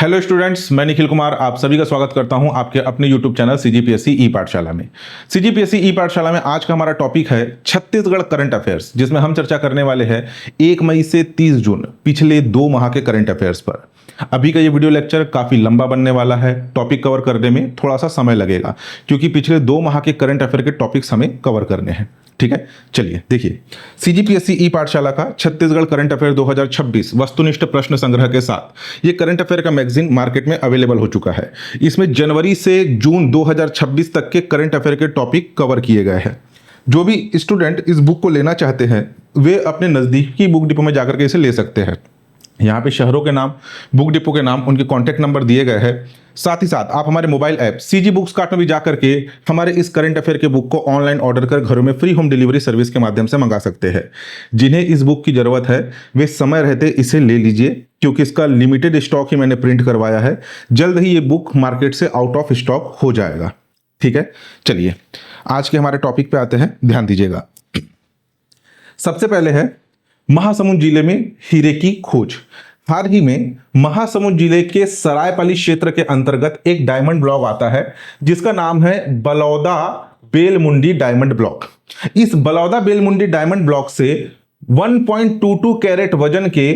Hello students, मैं निखिल कुमार आप सभी का स्वागत करता हूं आपके अपने यूट्यूब चैनल सीजीपीएससी ई पाठशाला में। सीजीपीएससी ई पाठशाला में आज का हमारा टॉपिक है छत्तीसगढ़ करंट अफेयर्स, जिसमें हम चर्चा करने वाले हैं 1 मई से 30 जून पिछले 2 माह के करंट अफेयर्स पर। अभी का ये वीडियो लेक्चर काफी लंबा बनने वाला है, टॉपिक कवर करने में थोड़ा सा समय लगेगा क्योंकि पिछले 2 माह के करंट अफेयर के टॉपिक्स हमें कवर करने हैं। ठीक है, चलिए देखिए सीजीपीएससी ई पाठशाला का छत्तीसगढ़ करंट अफेयर 2026 वस्तुनिष्ठ प्रश्न संग्रह के साथ ये करंट अफेयर का मैगजीन मार्केट में अवेलेबल हो चुका है। इसमें जनवरी से जून 2026 तक के करंट अफेयर के टॉपिक कवर किए गए हैं। जो भी स्टूडेंट इस बुक को लेना चाहते हैं वे अपने नजदीकी बुक डिपो में जाकर के इसे ले सकते हैं। यहाँ पे शहरों के नाम, बुक डिपो के नाम, उनके कॉन्टैक्ट नंबर दिए गए हैं। साथ ही साथ आप हमारे mobile app CG books cart में भी जाकर के हमारे इस करंट अफेयर के बुक को ऑनलाइन ऑर्डर कर घरों में फ्री होम डिलीवरी सर्विस के माध्यम से मंगा सकते हैं। जिन्हें इस बुक की जरूरत है वे समय रहते इसे ले लीजिए क्योंकि इसका लिमिटेड स्टॉक ही मैंने प्रिंट करवाया है। जल्द ही ये बुक मार्केट से आउट ऑफ स्टॉक हो जाएगा। ठीक है, चलिए आज के हमारे टॉपिक पे आते हैं, ध्यान दीजिएगा। सबसे पहले है महासमुंद जिले में हीरे की खोज। हाल ही में महासमुंद जिले के सरायपाली क्षेत्र के अंतर्गत एक डायमंड ब्लॉक आता है जिसका नाम है बलौदा बेलमुंडी डायमंड ब्लॉक। इस बलौदा बेलमुंडी डायमंड ब्लॉक से 1.22 कैरेट वजन के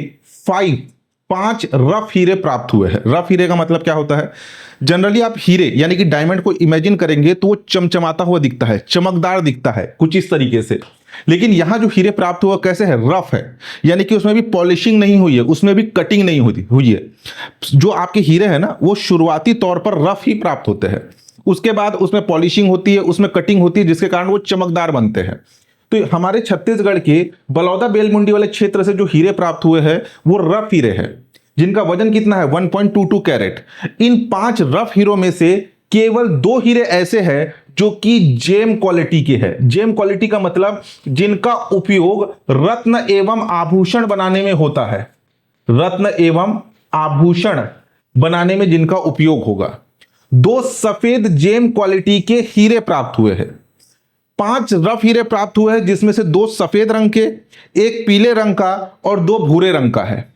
5 रफ हीरे प्राप्त हुए हैं। रफ हीरे का मतलब क्या होता है? जनरली आप हीरे यानी कि डायमंड को इमेजिन करेंगे तो वो चमचमाता हुआ दिखता है, चमकदार दिखता है कुछ इस तरीके से। लेकिन यहां जो हीरे प्राप्त हुआ कैसे है? रफ है, यानी कि उसमें भी पॉलिशिंग नहीं हुई है, उसमें भी कटिंग नहीं हुई है। जो आपके हीरे हैं ना वो शुरुआती तौर पर रफ ही प्राप्त होते हैं, उसके बाद उसमें पॉलिशिंग होती है, उसमें कटिंग होती है, जिसके कारण वो चमकदार बनते हैं। तो हमारे छत्तीसगढ़ के बलौदा बेलमुंडी वाले क्षेत्र से जो हीरे प्राप्त हुए हैं वो रफ हीरे हैं जिनका वजन कितना है? 1.22 कैरेट। इन 5 रफ हीरों में से केवल 2 हीरे ऐसे हैं जो कि जेम क्वालिटी के हैं। जेम क्वालिटी का मतलब जिनका उपयोग रत्न एवं आभूषण बनाने में होता है। रत्न एवं आभूषण बनाने में जिनका उपयोग होगा। 2 सफेद जेम क्वालिटी के हीरे प्राप्त हुए हैं। 5 रफ हीरे प्राप्त हुए हैं जिसमें से 2 सफेद रंग के, 1 पीले रंग का और 2 भूरे रंग का है।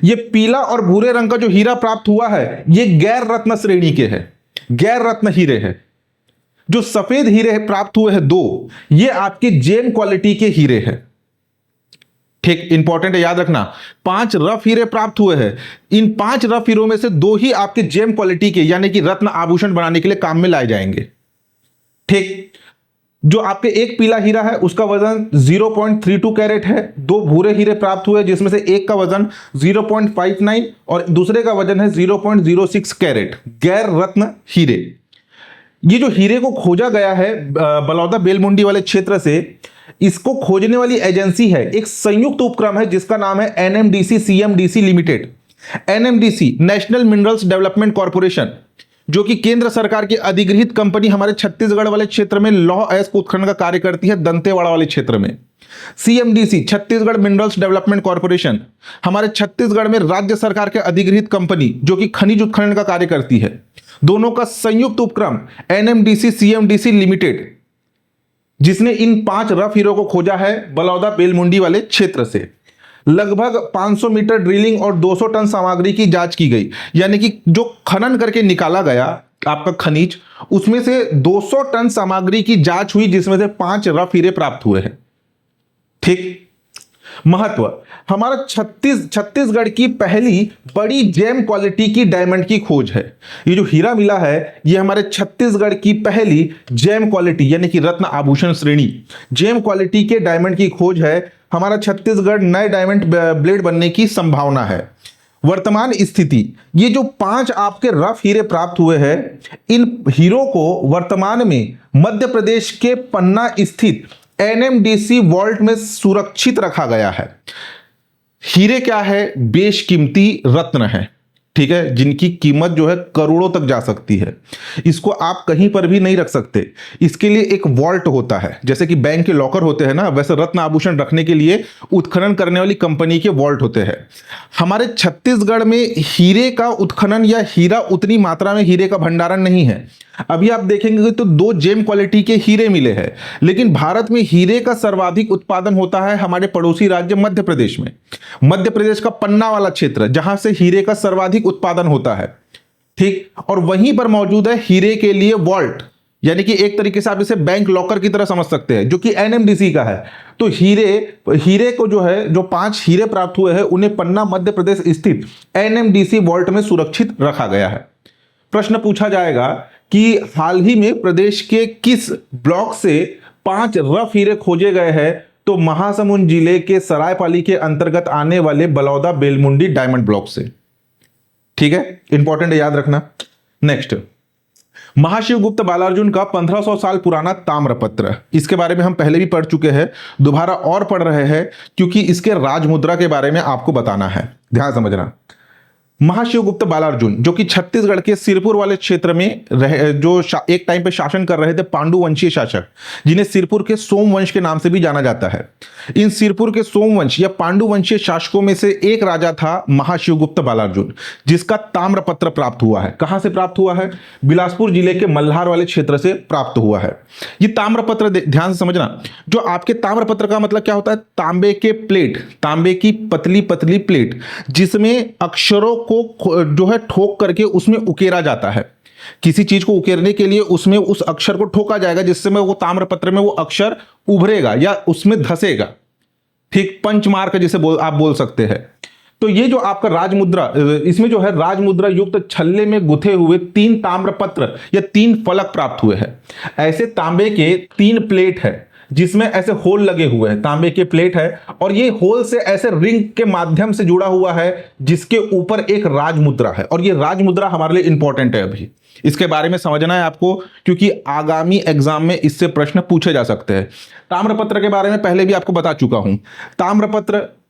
ये पीला और भूरे रंग का जो हीरा प्राप्त हुआ है ये गैर रत्न श्रेणी के है, गैर रत्न हीरे हैं। जो सफेद हीरे प्राप्त हुए हैं 2, ये आपके जेम क्वालिटी के हीरे हैं। ठीक, इंपॉर्टेंट है, याद रखना। 5 रफ हीरे प्राप्त हुए हैं। इन 5 रफ हीरों में से 2 ही आपके जेम क्वालिटी के यानी कि रत्न आभूषण बनाने के लिए काम में लाए जाएंगे। ठीक, जो आपके 1 पीला हीरा है उसका वजन 0.32 कैरेट है। 2 भूरे हीरे प्राप्त हुए जिसमें से एक का वजन 0.59 और दूसरे का वजन है 0.06 कैरेट, गैर रत्न हीरे। ये जो हीरे को खोजा गया है बलौदा बेलमुंडी वाले क्षेत्र से, इसको खोजने वाली एजेंसी है एक संयुक्त उपक्रम है जिसका नाम है NMDC CMDC limited. NMDC national minerals development corporation, जो कि केंद्र सरकार की अधिगृहित कंपनी हमारे छत्तीसगढ़ वाले क्षेत्र में लौह अयस्क उत्खनन का कार्य करती है, दंतेवाड़ा वाले क्षेत्र में। CMDC Chhattisgarh minerals development corporation हमारे छत्तीसगढ़ में राज्य सरकार के अधिगृहित कंपनी जो कि खनिज उत्खनन का कार्य करती है। दोनों का संयुक्त उपक्रम एनएमडीसी सीएमडीसी लिमिटेड, जिसने इन 5 रफ हीरो को खोजा है बलौदा बेलमुंडी वाले क्षेत्र से। लगभग 500 मीटर ड्रिलिंग और 200 टन सामग्री की जांच की गई, यानी कि जो खनन करके निकाला गया आपका खनिज, उसमें से 200 टन सामग्री की जांच हुई जिसमें से 5 रफ हीरे प्राप्त हुए हैं। ठीक, महत्व, हमारा छत्तीसगढ़ की पहली बड़ी जेम क्वालिटी की डायमंड की खोज है। ये जो हीरा मिला है ये हमारे छत्तीसगढ़ की पहली जेम क्वालिटी यानी कि रत्न आभूषण श्रेणी जेम क्वालिटी के डायमंड की खोज है। हमारा छत्तीसगढ़ नए डायमंड ब्लेड बनने की संभावना है। वर्तमान स्थिति, ये जो 5 आपके रफ हीरे प्राप्त हुए हैं, इन हीरो को वर्तमान में मध्य प्रदेश के पन्ना स्थित एनएमडीसी वॉल्ट में सुरक्षित रखा गया है। हीरे क्या है? बेशकीमती रत्न है, ठीक है, जिनकी कीमत जो है करोड़ों तक जा सकती है। इसको आप कहीं पर भी नहीं रख सकते, इसके लिए एक वॉल्ट होता है। जैसे कि बैंक के लॉकर होते हैं ना, वैसे रत्न आभूषण रखने के लिए उत्खनन करने वाली कंपनी के वॉल्ट होते हैं। हमारे छत्तीसगढ़ में हीरे का उत्खनन या हीरा उतनी मात्रा में हीरे का भंडारण नहीं है। अभी आप देखेंगे तो दो जेम क्वालिटी के हीरे मिले हैं, लेकिन भारत में हीरे का सर्वाधिक उत्पादन होता है हमारे पड़ोसी राज्य मध्य प्रदेश में। मध्य प्रदेश का पन्ना वाला क्षेत्र जहां से हीरे का सर्वाधिक उत्पादन होता है, ठीक। और वहीं पर मौजूद है हीरे के लिए वॉल्ट, यानी कि एक तरीके से आप इसे बैंक लॉकर की तरह समझ सकते हैं, जो कि एनएमडीसी का है। तो हीरे को जो है, जो 5 हीरे प्राप्त हुए हैं उन्हें पन्ना मध्य प्रदेश स्थित एनएमडीसी वॉल्ट में सुरक्षित रखा गया है। प्रश्न पूछा जाएगा कि हाल ही में प्रदेश के किस ब्लॉक से 5 रफ हीरे खोजे गए हैं, तो महासमुंद जिले के सरायपाली के अंतर्गत आने वाले बलौदा बेलमुंडी डायमंड ब्लॉक से। ठीक है, इंपॉर्टेंट है, याद रखना। नेक्स्ट, महाशिवगुप्त बालार्जुन का 1500 साल पुराना ताम्रपत्र, इसके बारे में हम पहले भी पढ़ चुके हैं, दोबारा और पढ़ रहे हैं क्योंकि इसके राजमुद्रा के बारे में आपको बताना है, ध्यान समझना। महाशिवगुप्त बालार्जुन जो कि छत्तीसगढ़ के सिरपुर वाले क्षेत्र में एक टाइम पे शासन कर रहे थे पांडु वंशीय शासक, जिन्हें सिरपुर के सोमवंश के नाम से भी जाना जाता है। इन सिरपुर के सोमवंश या पांडु वंशीय शासकों में से एक राजा था महाशिवगुप्त बालार्जुन, जिसका ताम्रपत्र प्राप्त हुआ है। कहां से प्राप्त हुआ है? बिलासपुर जिले के मल्हार वाले क्षेत्र से प्राप्त हुआ है। ये ताम्रपत्र ध्यान से समझना, जो आपके ताम्रपत्र का मतलब क्या होता है? तांबे के प्लेट, तांबे की पतली पतली प्लेट, जिसमें अक्षरों को जो है ठोक करके उसमें उकेरा जाता है। किसी चीज को उकेरने के लिए उसमें उस अक्षर को ठोका जाएगा, जिससे में वो ताम्रपत्र में वो अक्षर उभरेगा या उसमें धसेगा। ठीक, पंचमार्क जिसे आप बोल सकते हैं। तो ये जो आपका राजमुद्रा, इसमें जो है राजमुद्रा युक्त छल्ले में गुथे हुए 3 ताम्रपत्र या 3 फलक प्राप्त हुए हैं। ऐसे तांबे के 3 प्लेट है जिसमें ऐसे होल लगे हुए हैं, तांबे के प्लेट है और ये होल से ऐसे रिंग के माध्यम से जुड़ा हुआ है, जिसके ऊपर एक राजमुद्रा है। और ये राजमुद्रा हमारे लिए इंपॉर्टेंट है, अभी इसके बारे में समझना है आपको, क्योंकि आगामी एग्जाम में इससे प्रश्न पूछे जा सकते हैं। ताम्रपत्र के बारे में पहले भी आपको बता चुका हूं।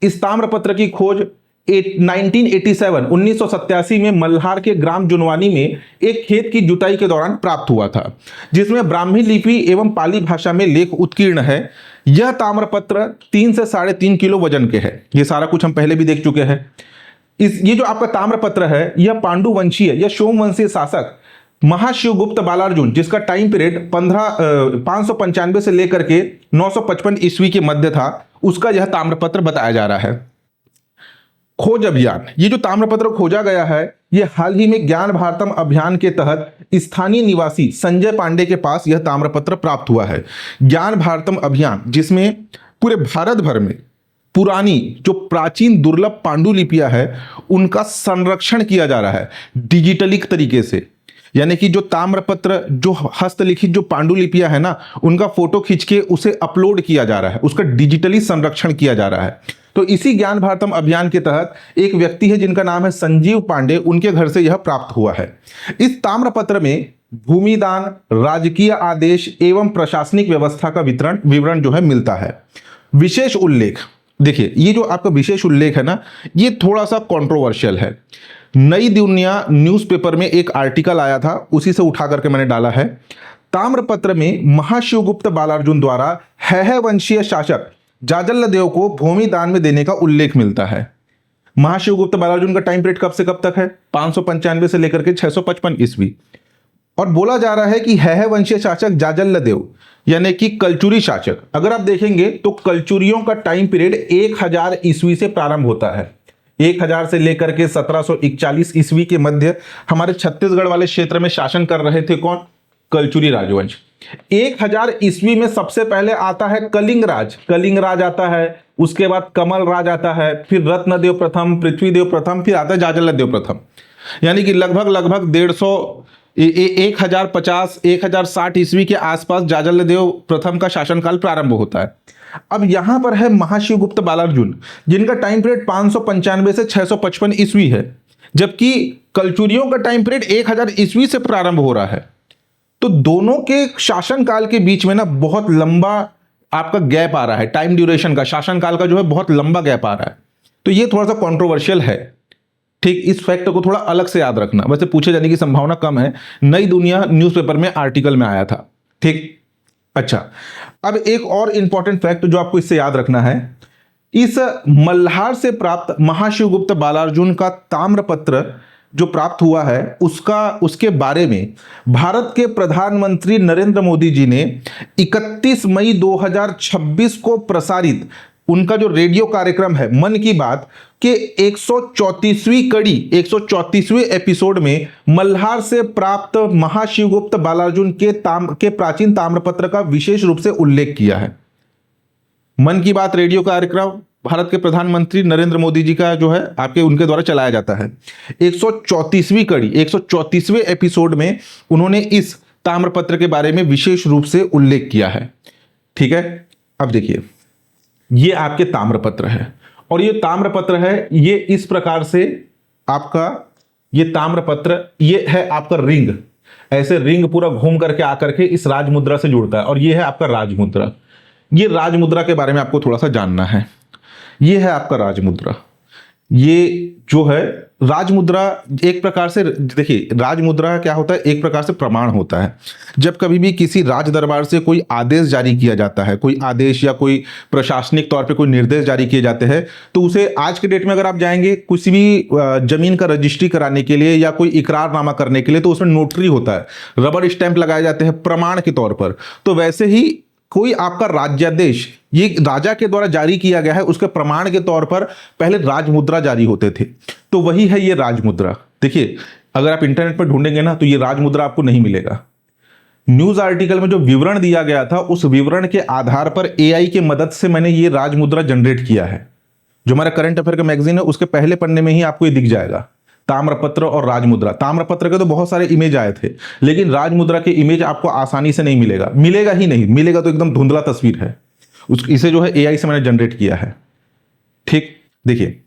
इस ताम्रपत्र की खोज 1987 में मल्हार के ग्राम जुनवानी में एक खेत की जुताई के दौरान प्राप्त हुआ था, जिसमें ब्राह्मी लिपि एवं पाली भाषा में लेख उत्कीर्ण है। यह ताम्रपत्र 3 से 3.5 किलो वजन के है। ये सारा कुछ हम पहले भी देख चुके हैं। ये जो आपका ताम्रपत्र है, यह पांडु वंशीय या सोमवंशीय शासक महाशिवगुप्त बालार्जुन, जिसका टाइम पीरियड 595 से लेकर के 955 ईस्वी के मध्य था, उसका यह ताम्रपत्र बताया जा रहा है। खोज अभियान, ये जो ताम्रपत्र खोजा गया है, ये हाल ही में ज्ञान भारतम अभियान के तहत स्थानीय निवासी संजय पांडे के पास यह ताम्रपत्र प्राप्त हुआ है। ज्ञान भारतम अभियान, जिसमें पूरे भारत भर में पुरानी जो प्राचीन दुर्लभ पांडुलिपियां है उनका संरक्षण किया जा रहा है डिजिटलिक तरीके से। यानी कि जो ताम्रपत्र, जो हस्तलिखित जो पांडुलिपियां है ना, उनका फोटो खींच के उसे अपलोड किया जा रहा है, उसका डिजिटली संरक्षण किया जा रहा है। तो इसी ज्ञान भारतम अभियान के तहत एक व्यक्ति है जिनका नाम है संजीव पांडे, उनके घर से यह प्राप्त हुआ है। इस ताम्रपत्र में भूमिदान, राजकीय आदेश एवं प्रशासनिक व्यवस्था का विवरण जो है मिलता है। विशेष उल्लेख, देखिए ये जो आपका विशेष उल्लेख है ना, ये थोड़ा सा कंट्रोवर्शियल है। नई दुनिया न्यूज़पेपर में एक आर्टिकल आया था, उसी से उठा करके मैंने डाला है। ताम्रपत्र में महाशिवगुप्त बालार्जुन द्वारा हैह वंशीय शासक जाजल्लदेव को भूमि दान में देने का उल्लेख मिलता है। महाशिवगुप्त बालार्जुन का टाइम पीरियड कब से कब तक है? 595 से लेकर के 655 ईस्वी। और बोला जा रहा है कि हैह वंशीय शासक जाजल्लदेव यानी कि कलचुरी शासक, अगर आप देखेंगे तो कलचुरियों का टाइम पीरियड 1000 ईस्वी से प्रारंभ होता है। 1000 से लेकर के 1741 ईस्वी के मध्य हमारे छत्तीसगढ़ वाले क्षेत्र में शासन कर रहे थे कौन? कलचुरी राजवंश। 1000 ईस्वी में सबसे पहले आता है कलिंग राज आता है, उसके बाद कमल राज आता है, फिर रत्नदेव प्रथम, पृथ्वीदेव प्रथम, फिर आता है जाजल्लदेव प्रथम। यानी कि लगभग 1050 1060 ईस्वी के आसपास जाजल्लदेव प्रथम का शासनकाल प्रारंभ होता है। अब यहां पर है महाशिवगुप्त बालार्जुन, जिनका टाइम पीरियड 595 से 655 ईस्वी है, जबकि कलचुरियों का टाइम पीरियड 1000 ईस्वी से प्रारंभ हो रहा है। तो दोनों के शासनकाल के बीच में ना बहुत लंबा आपका गैप आ रहा है, टाइम ड्यूरेशन का, शासनकाल का जो है बहुत लंबा गैप आ रहा है। तो ये थोड़ा सा कंट्रोवर्शियल है। ठीक, इस फैक्ट को थोड़ा अलग से याद रखना, वैसे पूछे जाने की संभावना कम है। नई दुनिया न्यूज़पेपर में आर्टिकल में आया था। ठीक, अच्छा, अब एक और इंपॉर्टेंट फैक्ट जो आपको इससे याद रखना है, इस मल्हार से प्राप्त महाशिवगुप्त बालार्जुन का ताम्रपत्र जो प्राप्त हुआ है उसके बारे में भारत के प्रधानमंत्री नरेंद्र मोदी जी ने 31 मई 2026 को प्रसारित उनका जो रेडियो कार्यक्रम है मन की बात के 134वीं कड़ी 134वें एपिसोड में मल्हार से प्राप्त महाशिवगुप्त बालार्जुन के प्राचीन ताम्रपत्र का विशेष रूप से उल्लेख किया है। मन की बात रेडियो कार्यक्रम भारत के प्रधानमंत्री नरेंद्र मोदी जी का जो है आपके उनके द्वारा चलाया जाता है। 134वीं कड़ी 134वें एपिसोड में उन्होंने इस ताम्रपत्र के बारे में विशेष रूप से उल्लेख किया है। ठीक है, अब देखिए ये आपके ताम्रपत्र है और ये ताम्रपत्र है, ये इस प्रकार से आपका ये ताम्रपत्र ये है आपका रिंग, ऐसे रिंग पूरा घूम करके आकर के इस राजमुद्रा से जुड़ता है और ये है आपका राजमुद्रा। ये राजमुद्रा के बारे में आपको थोड़ा सा जानना है। ये है आपका राजमुद्रा। ये जो है राजमुद्रा एक प्रकार से देखिए राजमुद्रा क्या होता है, एक प्रकार से प्रमाण होता है। जब कभी भी किसी राज दरबार से कोई आदेश जारी किया जाता है, कोई आदेश या कोई प्रशासनिक तौर पे कोई निर्देश जारी किए जाते हैं, तो उसे आज के डेट में अगर आप जाएंगे किसी भी जमीन का रजिस्ट्री कराने के लिए या कोई इकरारनामा करने के लिए, तो उसमें नोटरी होता है, रबर स्टैंप लगाए जाते हैं प्रमाण के तौर पर। तो वैसे ही कोई आपका राज्यादेश ये राजा के द्वारा जारी किया गया है, उसके प्रमाण के तौर पर पहले राजमुद्रा जारी होते थे। तो वही है ये राजमुद्रा। देखिए अगर आप इंटरनेट पर ढूंढेंगे ना तो ये राजमुद्रा आपको नहीं मिलेगा। न्यूज आर्टिकल में जो विवरण दिया गया था उस विवरण के आधार पर एआई के मदद से मैंने ये राजमुद्रा जनरेट किया है। जो हमारा करंट अफेयर का मैगजीन है उसके पहले पन्ने में ही आपको ये दिख जाएगा, ताम्रपत्र और राजमुद्रा। ताम्रपत्र के तो बहुत सारे इमेज आए थे, लेकिन राजमुद्रा के इमेज आपको आसानी से नहीं मिलेगा, मिलेगा ही नहीं, मिलेगा तो एकदम धुंधला तस्वीर है। इसे जो है एआई से मैंने जनरेट किया है। ठीक, देखिए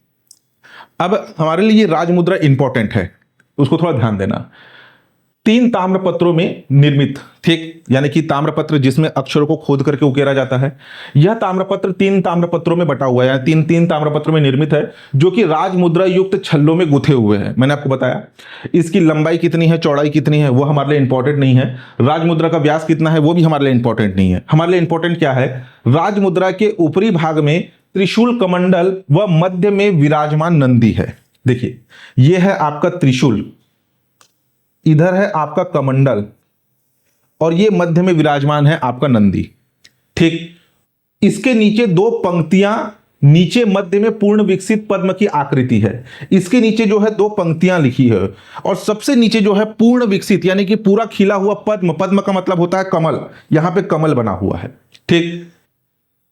अब हमारे लिए राजमुद्रा इंपॉर्टेंट है, उसको थोड़ा ध्यान देना। 3 ताम्रपत्रों में निर्मित, ठीक, यानी कि ताम्रपत्र जिसमें अक्षरों को खोद करके उकेरा जाता है। यह ताम्रपत्र 3 ताम्रपत्रों में बटा हुआ है, यानी 3 ताम्रपत्रों में निर्मित है, जो कि राजमुद्रा युक्त छल्लों में गुथे हुए हैं। मैंने आपको बताया इसकी लंबाई कितनी है, चौड़ाई कितनी है, वो हमारे लिए इंपॉर्टेंट नहीं है। राजमुद्रा का व्यास कितना है वो भी हमारे लिए इंपॉर्टेंट नहीं है। हमारे लिए इंपॉर्टेंट क्या है, राजमुद्रा के ऊपरी भाग में त्रिशूल कमंडल व मध्य में विराजमान नंदी है। देखिए यह है आपका त्रिशूल, इधर है आपका कमंडल और ये मध्य में विराजमान है आपका नंदी। ठीक, इसके नीचे 2 पंक्तियां, नीचे मध्य में पूर्ण विकसित पद्म की आकृति है। इसके नीचे जो है 2 पंक्तियां लिखी है और सबसे नीचे जो है पूर्ण विकसित यानी कि पूरा खिला हुआ पद्म। पद्म का मतलब होता है कमल, यहां पे कमल बना हुआ है। ठीक,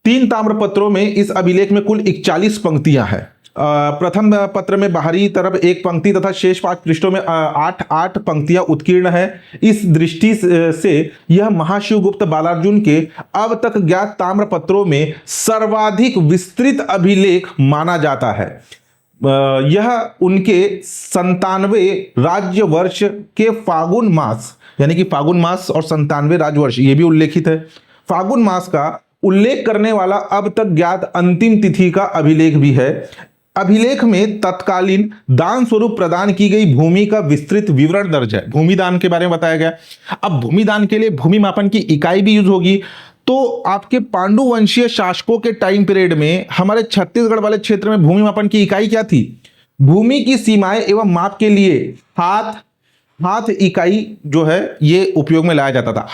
3 ताम्रपत्रों में इस अभिलेख में कुल 41 पंक्तियां हैं। प्रथम पत्र में बाहरी तरफ 1 पंक्ति तथा शेष 5 पृष्ठों में 8 पंक्तियां उत्कीर्ण है। इस दृष्टि से यह महाशिवगुप्त बालार्जुन के अब तक ज्ञात ताम्रपत्रों में सर्वाधिक विस्तृत अभिलेख माना जाता है। यह उनके 97 राज्य वर्ष के फागुन मास, यानी कि फागुन मास और 97 राजवर्ष ये भी उल्लेखित है। फागुन मास का उल्लेख करने वाला अब तक ज्ञात अंतिम तिथि का अभिलेख भी है। अभिलेख में तत्कालीन दान स्वरूप प्रदान की गई भूमि का विस्तृत विवरण दर्ज है। भूमि दान के बारे में बताया गया। अब भूमि दान के लिए भूमि मापन की इकाई भी यूज होगी। तो आपके पांडु वंशीय शासकों के टाइम पीरियड में हमारे छत्तीसगढ़ वाले क्षेत्र में भूमि मापन की इकाई क्या थी? भूमि की सीमाएं एवं माप के लिए हाथ इकाई जो है ये उपयोग में लाया जाता था।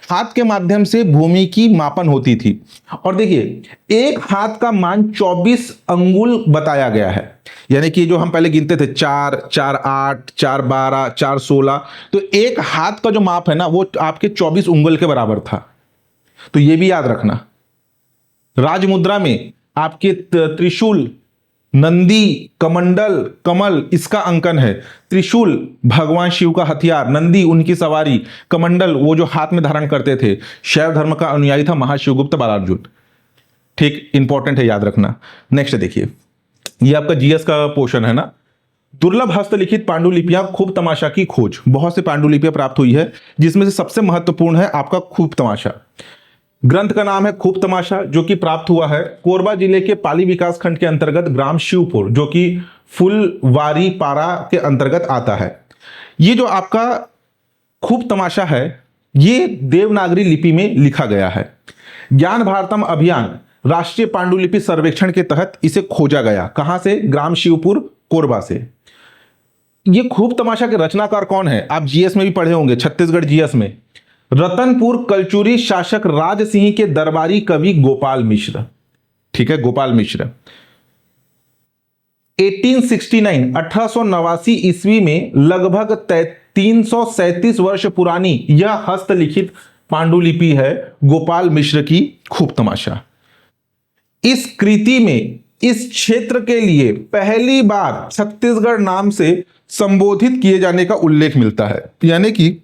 हाथ के माध्यम से भूमि की मापन होती थी। और देखिए एक हाथ का मान 24 अंगुल बताया गया है, यानी कि जो हम पहले गिनते थे 4, 4, 8, 4, 12, 4, 16, तो एक हाथ का जो माप है ना वो आपके 24 उंगल के बराबर था। तो ये भी याद रखना। राजमुद्रा में आपके त्रिशूल, नंदी, कमंडल, कमल इसका अंकन है। त्रिशूल भगवान शिव का हथियार, नंदी उनकी सवारी, कमंडल वो जो हाथ में धारण करते थे। शैव धर्म का अनुयायी था महाशिवगुप्त बालार्जुन। ठीक, इंपॉर्टेंट है, याद रखना। नेक्स्ट देखिए, ये आपका जीएस का पोर्शन है ना। दुर्लभ हस्तलिखित पांडुलिपियां खूब तमाशा की खोज। बहुत से पांडुलिपियां प्राप्त हुई है, जिसमें से सबसे महत्वपूर्ण है आपका खूब तमाशा। ग्रंथ का नाम है खूब तमाशा, जो कि प्राप्त हुआ है कोरबा जिले के पाली विकास खंड के अंतर्गत ग्राम शिवपुर, जो कि फुलवारी पारा के अंतर्गत आता है। ये जो आपका खूब तमाशा है ये देवनागरी लिपि में लिखा गया है। ज्ञान भारतम अभियान राष्ट्रीय पांडुलिपि सर्वेक्षण के तहत इसे खोजा गया। कहां से? ग्राम शिवपुर, कोरबा से। ये खूब तमाशा के रचनाकार कौन है? आप जीएस में भी पढ़े होंगे, छत्तीसगढ़ जीएस में। रतनपुर कलचुरी शासक राज सिंह के दरबारी कवि गोपाल मिश्र। ठीक है, गोपाल मिश्र। 1889 ईस्वी में लगभग 337 वर्ष पुरानी यह हस्तलिखित पांडुलिपि है गोपाल मिश्र की खूब तमाशा। इस कृति में इस क्षेत्र के लिए पहली बार छत्तीसगढ़ नाम से संबोधित किए जाने का उल्लेख मिलता है। यानी कि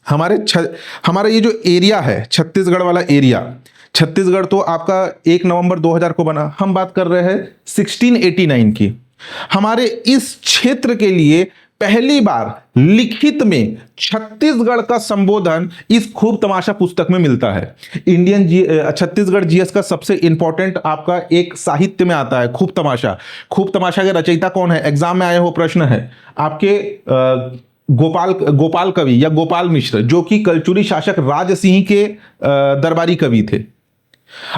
हमारा ये जो एरिया है, छत्तीसगढ़ वाला एरिया, छत्तीसगढ़ तो आपका 1 नवंबर 2000 को बना, हम बात कर रहे हैं 1689 की। हमारे इस क्षेत्र के लिए पहली बार लिखित में छत्तीसगढ़ का संबोधन इस खूब तमाशा पुस्तक में मिलता है। छत्तीसगढ़ जीएस का सबसे इंपॉर्टेंट आपका एक साहित्य में आता है खूब तमाशा। खूब तमाशा के रचयिता कौन है? एग्जाम में आया हुआ प्रश्न है आपके। गोपाल कवि या गोपाल मिश्र, जो कि कलचुरी शासक राज सिंह के दरबारी कवि थे।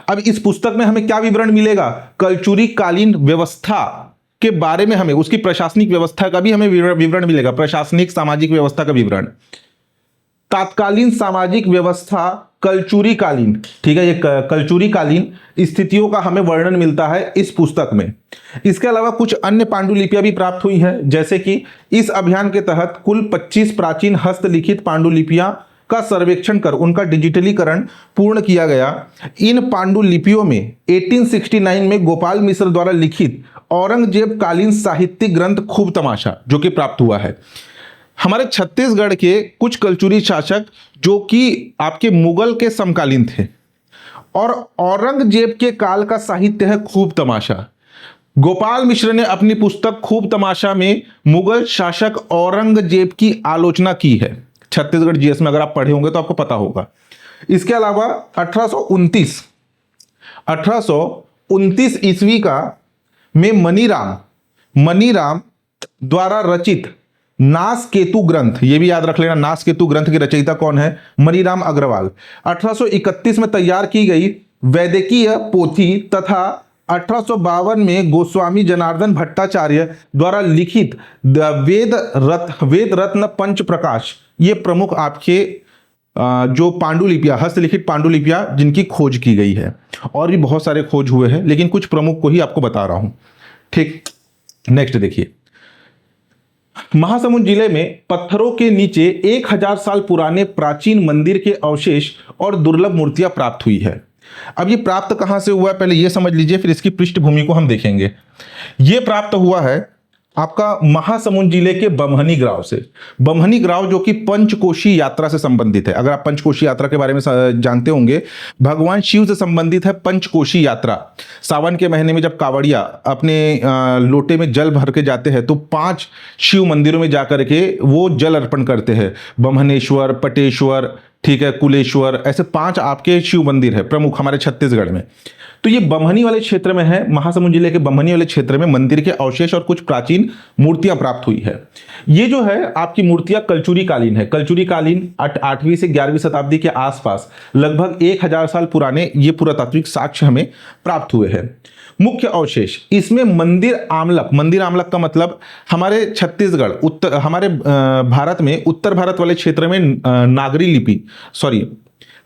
अब इस पुस्तक में हमें क्या विवरण मिलेगा? कलचुरी कालीन व्यवस्था के बारे में, हमें उसकी प्रशासनिक व्यवस्था का भी हमें विवरण मिलेगा, प्रशासनिक सामाजिक व्यवस्था का विवरण। तात्कालीन सामाजिक व्यवस्था कलचुरी कालीन, ठीक है, ये कलचुरी कालीन स्थितियों का हमें वर्णन मिलता है इस पुस्तक में। इसके अलावा कुछ अन्य पांडुलिपियां भी प्राप्त हुई हैं, जैसे कि इस अभियान के तहत कुल 25 प्राचीन हस्तलिखित पांडुलिपियां का सर्वेक्षण कर उनका डिजिटलीकरण पूर्ण किया गया। इन पांडुलिपियों में 1869 में गोपाल मिश्र द्वारा लिखित औरंगजेब कालीन साहित्यिक ग्रंथ खूब तमाशा जो कि प्राप्त हुआ है। हमारे छत्तीसगढ़ के कुछ कलचुरी शासक जो कि आपके मुगल के समकालीन थे और औरंगजेब के काल का साहित्य है खूब तमाशा। गोपाल मिश्र ने अपनी पुस्तक खूब तमाशा में मुगल शासक औरंगजेब की आलोचना की है। छत्तीसगढ़ जीएस में अगर आप पढ़े होंगे तो आपको पता होगा। इसके अलावा 1829 ईस्वी का में मनीराम द्वारा रचित नासकेतु ग्रंथ, ये भी याद रख लेना, नासकेतु ग्रंथ के रचयिता कौन है? मनीराम अग्रवाल। 1831 में तैयार की गई वैदिकीय पोथी तथा 1852 में गोस्वामी जनार्दन भट्टाचार्य द्वारा लिखित वेद रत्न पंच प्रकाश, ये प्रमुख आपके जो पांडुलिपियां, हस्तलिखित पांडुलिपियां जिनकी खोज की गई है। और भी बहुत सारे खोज हुए हैं, लेकिन कुछ प्रमुख को ही आपको बता रहा हूं। ठीक, नेक्स्ट देखिए। महासमुंद जिले में पत्थरों के नीचे 1000 साल पुराने प्राचीन मंदिर के अवशेष और दुर्लभ मूर्तियां प्राप्त हुई है। अब ये प्राप्त कहां से हुआ है पहले ये समझ लीजिए, फिर इसकी पृष्ठभूमि को हम देखेंगे। ये प्राप्त हुआ है आपका महासमुंद जिले के बमहनी गांव से। बमहनी गांव जो कि पंचकोशी यात्रा से संबंधित है। अगर आप पंचकोशी यात्रा के बारे में जानते होंगे, भगवान शिव से संबंधित है पंचकोशी यात्रा। सावन के महीने में जब कावड़िया अपने लोटे में जल भर के जाते हैं तो 5 शिव मंदिरों में जाकर के वो जल अर्पण करते हैं। बम्हनेश्वर, पटेश्वर, ठीक है, कुलेश्वर, ऐसे 5 आपके शिव मंदिर है प्रमुख हमारे छत्तीसगढ़ में। तो ये बम्हनी वाले क्षेत्र में है, महासमुंद जिले के बम्हनी वाले क्षेत्र में मंदिर के अवशेष और कुछ प्राचीन मूर्तियां प्राप्त हुई है। ये जो है आपकी मूर्तियां कलचुरी कालीन है। कलचुरी कालीन 8वीं से 11वीं शताब्दी के आसपास लगभग 1000 साल पुराने ये पुरातात्विक साक्ष्य हमें प्राप्त हुए हैं। मुख्य अवशेष इसमें मंदिर आमलक का मतलब हमारे छत्तीसगढ़ हमारे भारत में उत्तर भारत वाले क्षेत्र में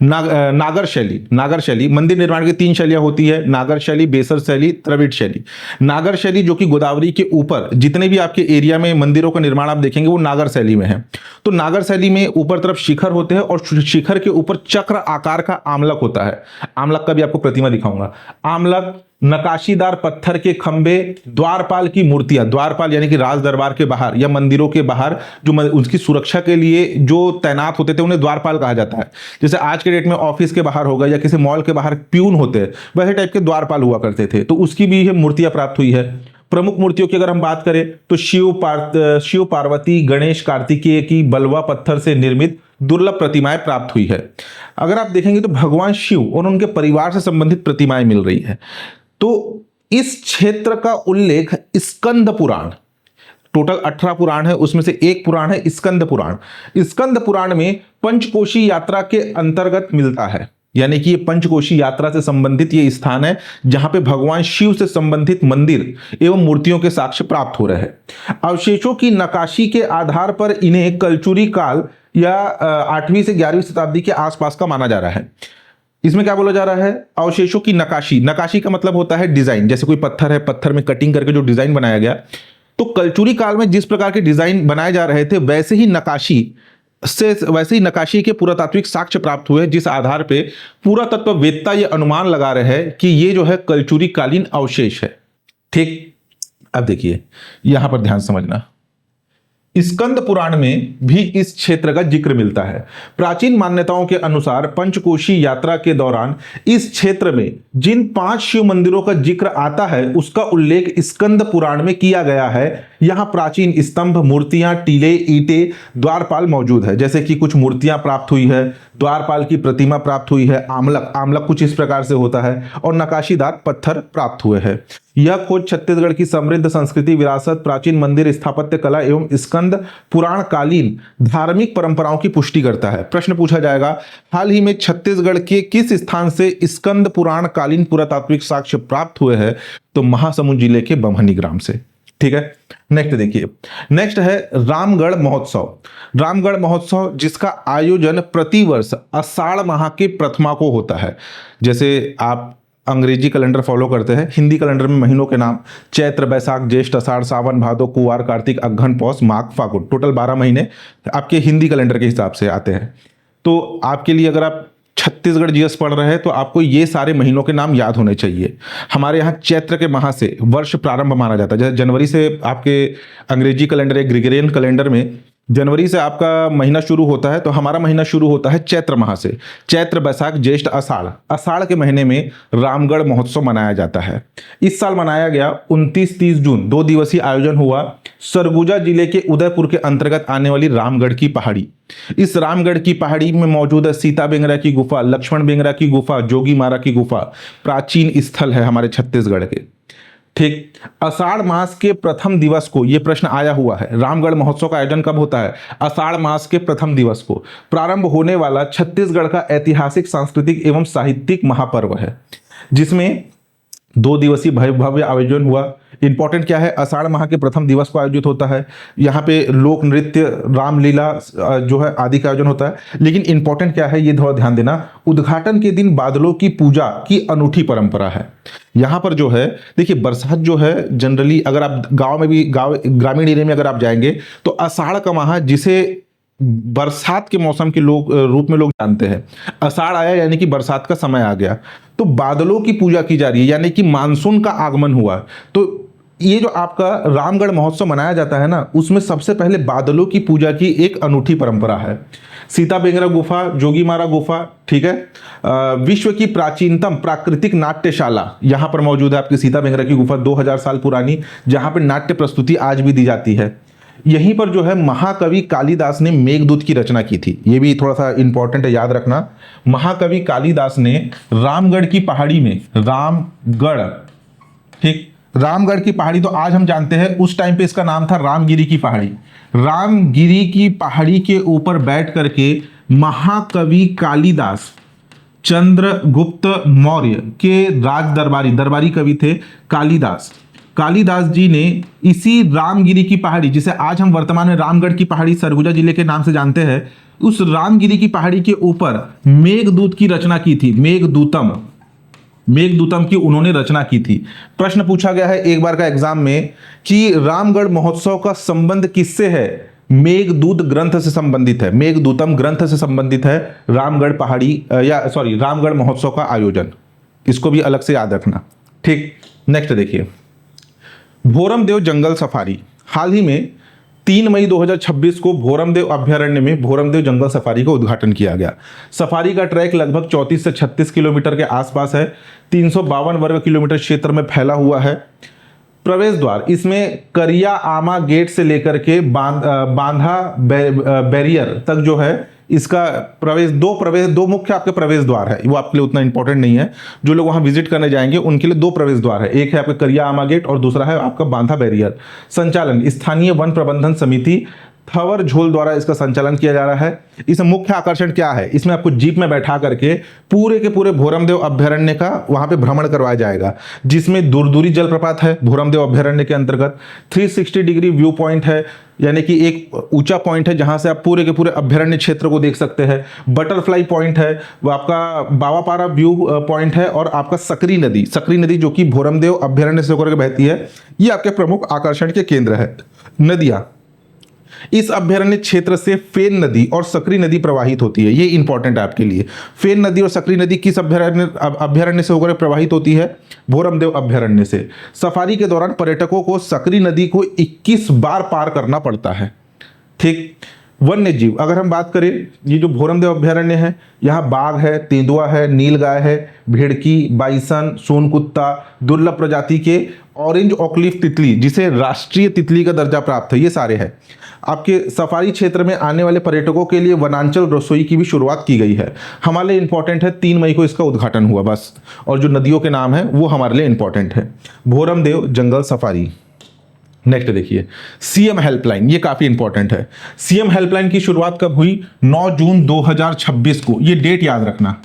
नागर शैली मंदिर निर्माण की 3 शैलियां होती है, नागर शैली, बेसर शैली, द्रविड़ शैली। नागर शैली जो कि गोदावरी के ऊपर जितने भी आपके एरिया में मंदिरों का निर्माण आप देखेंगे वो नागर शैली में है। तो नागर शैली में ऊपर तरफ शिखर होते हैं और शिखर के ऊपर चक्र आकार का आमलक होता है। आमलक का भी आपको प्रतिमा दिखाऊंगा। आमलक, नकाशीदार पत्थर के खंबे, द्वारपाल की मूर्तियां, द्वारपाल यानी कि राज दरबार के बाहर या मंदिरों के बाहर जो उसकी सुरक्षा के लिए जो तैनात होते थे उन्हें द्वारपाल कहा जाता है। जैसे आज के डेट में ऑफिस के बाहर होगा या किसी मॉल के बाहर प्यून होते हैं, वैसे टाइप के द्वारपाल हुआ करते थे। तो उसकी भी मूर्तियां प्राप्त हुई है। प्रमुख मूर्तियों की अगर हम बात करें तो शिव पार्वती, गणेश, कार्तिकेय की बलवा पत्थर से निर्मित दुर्लभ प्रतिमाएं प्राप्त हुई है। अगर आप देखेंगे तो भगवान शिव और उनके परिवार से संबंधित प्रतिमाएं मिल रही है। तो इस क्षेत्र का उल्लेख स्कंद पुराण, टोटल 18 पुराण है, उसमें से एक पुराण है स्कंद पुराण। स्कंद पुराण में पंचकोशी यात्रा के अंतर्गत मिलता है। यानी कि ये पंचकोशी यात्रा से संबंधित ये स्थान है जहां पे भगवान शिव से संबंधित मंदिर एवं मूर्तियों के साक्ष्य प्राप्त हो रहे हैं। अवशेषों की नक्काशी के आधार पर इन्हें कलचुरी काल या 8वीं से 11वीं शताब्दी के आसपास का माना जा रहा है। इसमें क्या बोला जा रहा है? अवशेषों की नक्काशी, नक्काशी का मतलब होता है डिजाइन, जैसे कोई पत्थर है, पत्थर में कटिंग करके जो डिजाइन बनाया गया, तो कलचुरी काल में जिस प्रकार के डिजाइन बनाए जा रहे थे वैसे ही नक्काशी के पुरातात्विक साक्ष्य प्राप्त हुए, जिस आधार पे पुरातत्ववेत्ता ये अनुमान लगा रहे हैं कि ये जो है कलचुरी कालीन अवशेष है। ठीक, अब देखिए यहां पर ध्यान समझना, स्कंद पुराण में भी इस क्षेत्र का जिक्र मिलता है। प्राचीन मान्यताओं के अनुसार पंचकोशी यात्रा के दौरान इस क्षेत्र में जिन 5 शिव मंदिरों का जिक्र आता है उसका उल्लेख स्कंद पुराण में किया गया है। यहां प्राचीन स्तंभ, मूर्तियां, टीले, ईंटें, द्वारपाल मौजूद है, जैसे कि कुछ मूर्तियां प्राप्त हुई है, द्वारपाल की प्रतिमा प्राप्त हुई है, आमलक कुछ इस प्रकार से होता है, और नक्काशीदार पत्थर प्राप्त हुए हैं। यह खोज छत्तीसगढ़ की समृद्ध संस्कृति, विरासत, प्राचीन मंदिर स्थापत्य कला एवं स्कंद पुराण कालीन धार्मिक परंपराओं की पुष्टि करता है। प्रश्न पूछा जाएगा, हाल ही में छत्तीसगढ़ के किस स्थान से स्कंद पुराण कालीन पुरातात्विक साक्ष्य प्राप्त हुए हैं? तो महासमुंद जिले के बमहनी ग्राम से। ठीक है, नेक्स्ट देखिए, नेक्स्ट है रामगढ़ महोत्सव। रामगढ़ महोत्सव जिसका आयोजन प्रतिवर्ष आषाढ़ माह के प्रथमा को होता है। जैसे आप अंग्रेजी कैलेंडर फॉलो करते हैं, हिंदी कैलेंडर में महीनों के नाम चैत्र, बैसाख, ज्येष्ठ, आषाढ़, सावन, भादो, कुवार, कार्तिक, अगहन, पौष, माघ, फागुन, टोटल 12 महीने आपके हिंदी कैलेंडर के हिसाब से आते हैं। तो आपके लिए अगर आप छत्तीसगढ़ जीएस पढ़ रहे हैं तो आपको ये सारे महीनों के नाम याद होने चाहिए। हमारे यहाँ चैत्र के माह से वर्ष प्रारंभ माना जाता है। जैसे जनवरी से आपके अंग्रेजी कैलेंडर या ग्रिगोरियन कैलेंडर में जनवरी से आपका महीना शुरू होता है, तो हमारा महीना शुरू होता है चैत्र माह से। चैत्र, बैसाख, ज्येष्ठ, आषाढ़, आषाढ़ के महीने में रामगढ़ महोत्सव मनाया जाता है। इस साल मनाया गया 29-30 जून 2 दिवसीय आयोजन हुआ सरगुजा जिले के उदयपुर के अंतर्गत आने वाली रामगढ़ की पहाड़ी। इस रामगढ़ की पहाड़ी में मौजूद है सीता बेंगरा की गुफा, लक्ष्मण बेंगरा की गुफा, जोगी मारा की गुफा, प्राचीन स्थल है हमारे छत्तीसगढ़ के। ठीक, आषाढ़ मास के प्रथम दिवस को यह प्रश्न आया हुआ है, रामगढ़ महोत्सव का आयोजन कब होता है? आषाढ़ मास के प्रथम दिवस को। प्रारंभ होने वाला छत्तीसगढ़ का ऐतिहासिक, सांस्कृतिक एवं साहित्यिक महापर्व है, जिसमें 2 दिवसीय भव्य आयोजन हुआ। इंपॉर्टेंट क्या है? आषाढ़ माह के प्रथम दिवस को आयोजित होता है। यहाँ पे लोक नृत्य, रामलीला जो है आदि का आयोजन होता है। लेकिन इंपॉर्टेंट क्या है ये थोड़ा ध्यान देना, उद्घाटन के दिन बादलों की पूजा की अनूठी परंपरा है। यहाँ पर जो है देखिए, बरसात जो है जनरली अगर आप ग्रामीण एरिया में अगर आप जाएंगे तो आषाढ़ का माह जिसे बरसात के मौसम के रूप में लोग जानते हैं, आषाढ़ आया यानी कि बरसात का समय आ गया, तो बादलों की पूजा की जा रही है, यानी कि मानसून का आगमन हुआ। तो ये जो आपका रामगढ़ महोत्सव मनाया जाता है ना, उसमें सबसे पहले बादलों की पूजा की एक अनूठी परंपरा है। सीता बेंगरा गुफा, जोगी मारा गुफा, ठीक है, विश्व की प्राचीनतम प्राकृतिक नाट्यशाला यहां पर मौजूद है। आपकी सीता बेंगरा की गुफा 2000 साल पुरानी, जहां पर नाट्य प्रस्तुति आज भी दी जाती है। यहीं पर जो है महाकवि कालिदास ने मेघदूत की रचना की थी। ये भी थोड़ा सा इंपॉर्टेंट है, याद रखना। महाकवि कालिदास ने रामगढ़ की पहाड़ी में, रामगढ़ की पहाड़ी तो आज हम जानते हैं, उस टाइम पे इसका नाम था रामगिरी की पहाड़ी। रामगिरी की पहाड़ी के ऊपर बैठ करके महाकवि कालिदास चंद्रगुप्त मौर्य के दरबारी कवि थे कालिदास जी ने इसी रामगिरी की पहाड़ी, जिसे आज हम वर्तमान में रामगढ़ की पहाड़ी सरगुजा जिले के नाम से जानते हैं, उस रामगिरी की पहाड़ी के ऊपर मेघदूत की रचना की थी। मेघदूतम की उन्होंने रचना की थी। प्रश्न पूछा गया है एक बार का एग्जाम में कि रामगढ़ महोत्सव का संबंध किससे है? मेघदूत ग्रंथ से संबंधित है, मेघदूतम ग्रंथ से संबंधित है रामगढ़ महोत्सव का आयोजन। इसको भी अलग से याद रखना। ठीक, नेक्स्ट देखिए, भोरमदेव जंगल सफारी। हाल ही में 3 मई 2026 को भोरमदेव अभ्यारण्य में भोरमदेव जंगल सफारी का उद्घाटन किया गया। सफारी का ट्रैक लगभग 34 से 36 किलोमीटर के आसपास है, 352 वर्ग किलोमीटर क्षेत्र में फैला हुआ है। प्रवेश द्वार इसमें करिया आमा गेट से लेकर के बांधा बैरियर तक जो है इसका दो मुख्य आपके प्रवेश द्वार है। वो आपके लिए उतना इंपॉर्टेंट नहीं है, जो लोग वहां विजिट करने जाएंगे उनके लिए 2 प्रवेश द्वार है। एक है आपका करिया आमा गेट और दूसरा है आपका बांधा बैरियर। संचालन स्थानीय वन प्रबंधन समिति थवर झोल द्वारा इसका संचालन किया जा रहा है। इसमें मुख्य आकर्षण क्या है, इसमें आपको जीप में बैठा करके पूरे के पूरे भोरमदेव अभ्यारण्य का वहां पे भ्रमण करवाया जाएगा, जिसमें दूरदूरी जलप्रपात है भोरमदेव अभ्यारण्य के अंतर्गत। 360 डिग्री व्यू पॉइंट है, यानी कि एक ऊंचा पॉइंट है जहां से आप पूरे के पूरे अभ्यारण्य क्षेत्र को देख सकते हैं। बटरफ्लाई पॉइंट है, वो आपका बावापारा व्यू पॉइंट है, और आपका सकरी नदी जो कि भोरमदेव अभ्यारण्य से होकर के बहती है, ये आपके प्रमुख आकर्षण के केंद्र है। नदियां, इस अभ्यारण्य क्षेत्र से फेन नदी और सकरी नदी प्रवाहित होती है, ये इंपॉर्टेंट है आपके लिए। फेन नदी और सकरी नदी किस अभ्यारण्य से होकर प्रवाहित होती है, भोरमदेव अभ्यारण्य से। सफारी के दौरान पर्यटकों को सकरी नदी को 21 बार पार करना पड़ता है। ठीक। वन्य जीव, अगर हम बात करें, ये जो भोरमदेव अभ्यारण्य है, यहाँ बाघ है, तेंदुआ है, नीलगाय है, भेड़की, बाइसन, सोनकुत्ता, दुर्लभ प्रजाति के ऑरेंज ऑकलीफ तितली, जिसे राष्ट्रीय तितली का दर्जा प्राप्त है, ये सारे हैं। आपके सफारी क्षेत्र में आने वाले पर्यटकों के लिए वनांचल रसोई की भी शुरुआत की गई है। हमारे लिए इंपॉर्टेंट है, 3 मई को इसका उद्घाटन हुआ बस, और जो नदियों के नाम है वो हमारे लिए इंपॉर्टेंट है। भोरमदेव जंगल सफारी। नेक्स्ट देखिए, सीएम हेल्पलाइन, ये काफी इंपॉर्टेंट है। सीएम हेल्पलाइन की शुरुआत कब हुई, 9 जून 2026 को, ये डेट याद रखना,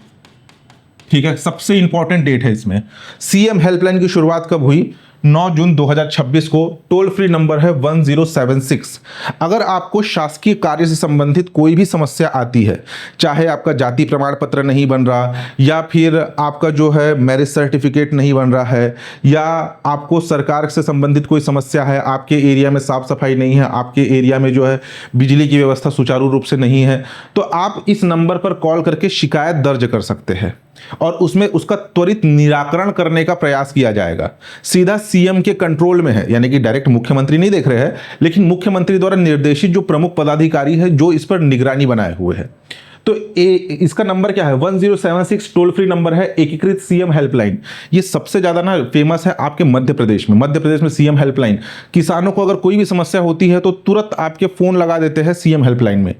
ठीक है, सबसे इंपॉर्टेंट डेट है इसमें। सीएम हेल्पलाइन की शुरुआत कब हुई, 9 जून 2026 को। टोल फ्री नंबर है 1076। अगर आपको शासकीय कार्य से संबंधित कोई भी समस्या आती है, चाहे आपका जाति प्रमाण पत्र नहीं बन रहा, या फिर आपका जो है मैरिज सर्टिफिकेट नहीं बन रहा है, या आपको सरकार से संबंधित कोई समस्या है, आपके एरिया में साफ सफाई नहीं है, आपके एरिया में जो है बिजली की व्यवस्था सुचारू रूप से नहीं है, तो आप इस नंबर पर कॉल करके शिकायत दर्ज कर सकते हैं, और उसमें उसका त्वरित निराकरण करने का प्रयास किया जाएगा। सीधा सीएम के कंट्रोल में है, यानी कि डायरेक्ट मुख्यमंत्री नहीं देख रहे हैं, लेकिन मुख्यमंत्री द्वारा निर्देशित जो प्रमुख पदाधिकारी है जो इस पर निगरानी बनाए हुए हैं। तो इसका नंबर क्या है, 1076 टोल फ्री नंबर है, एकीकृत सीएम हेल्पलाइन। ये सबसे ज्यादा ना फेमस है आपके मध्य प्रदेश में। मध्य प्रदेश में सीएम हेल्पलाइन, किसानों को अगर कोई भी समस्या होती है तो तुरंत आपके फोन लगा देते हैं सीएम हेल्पलाइन में।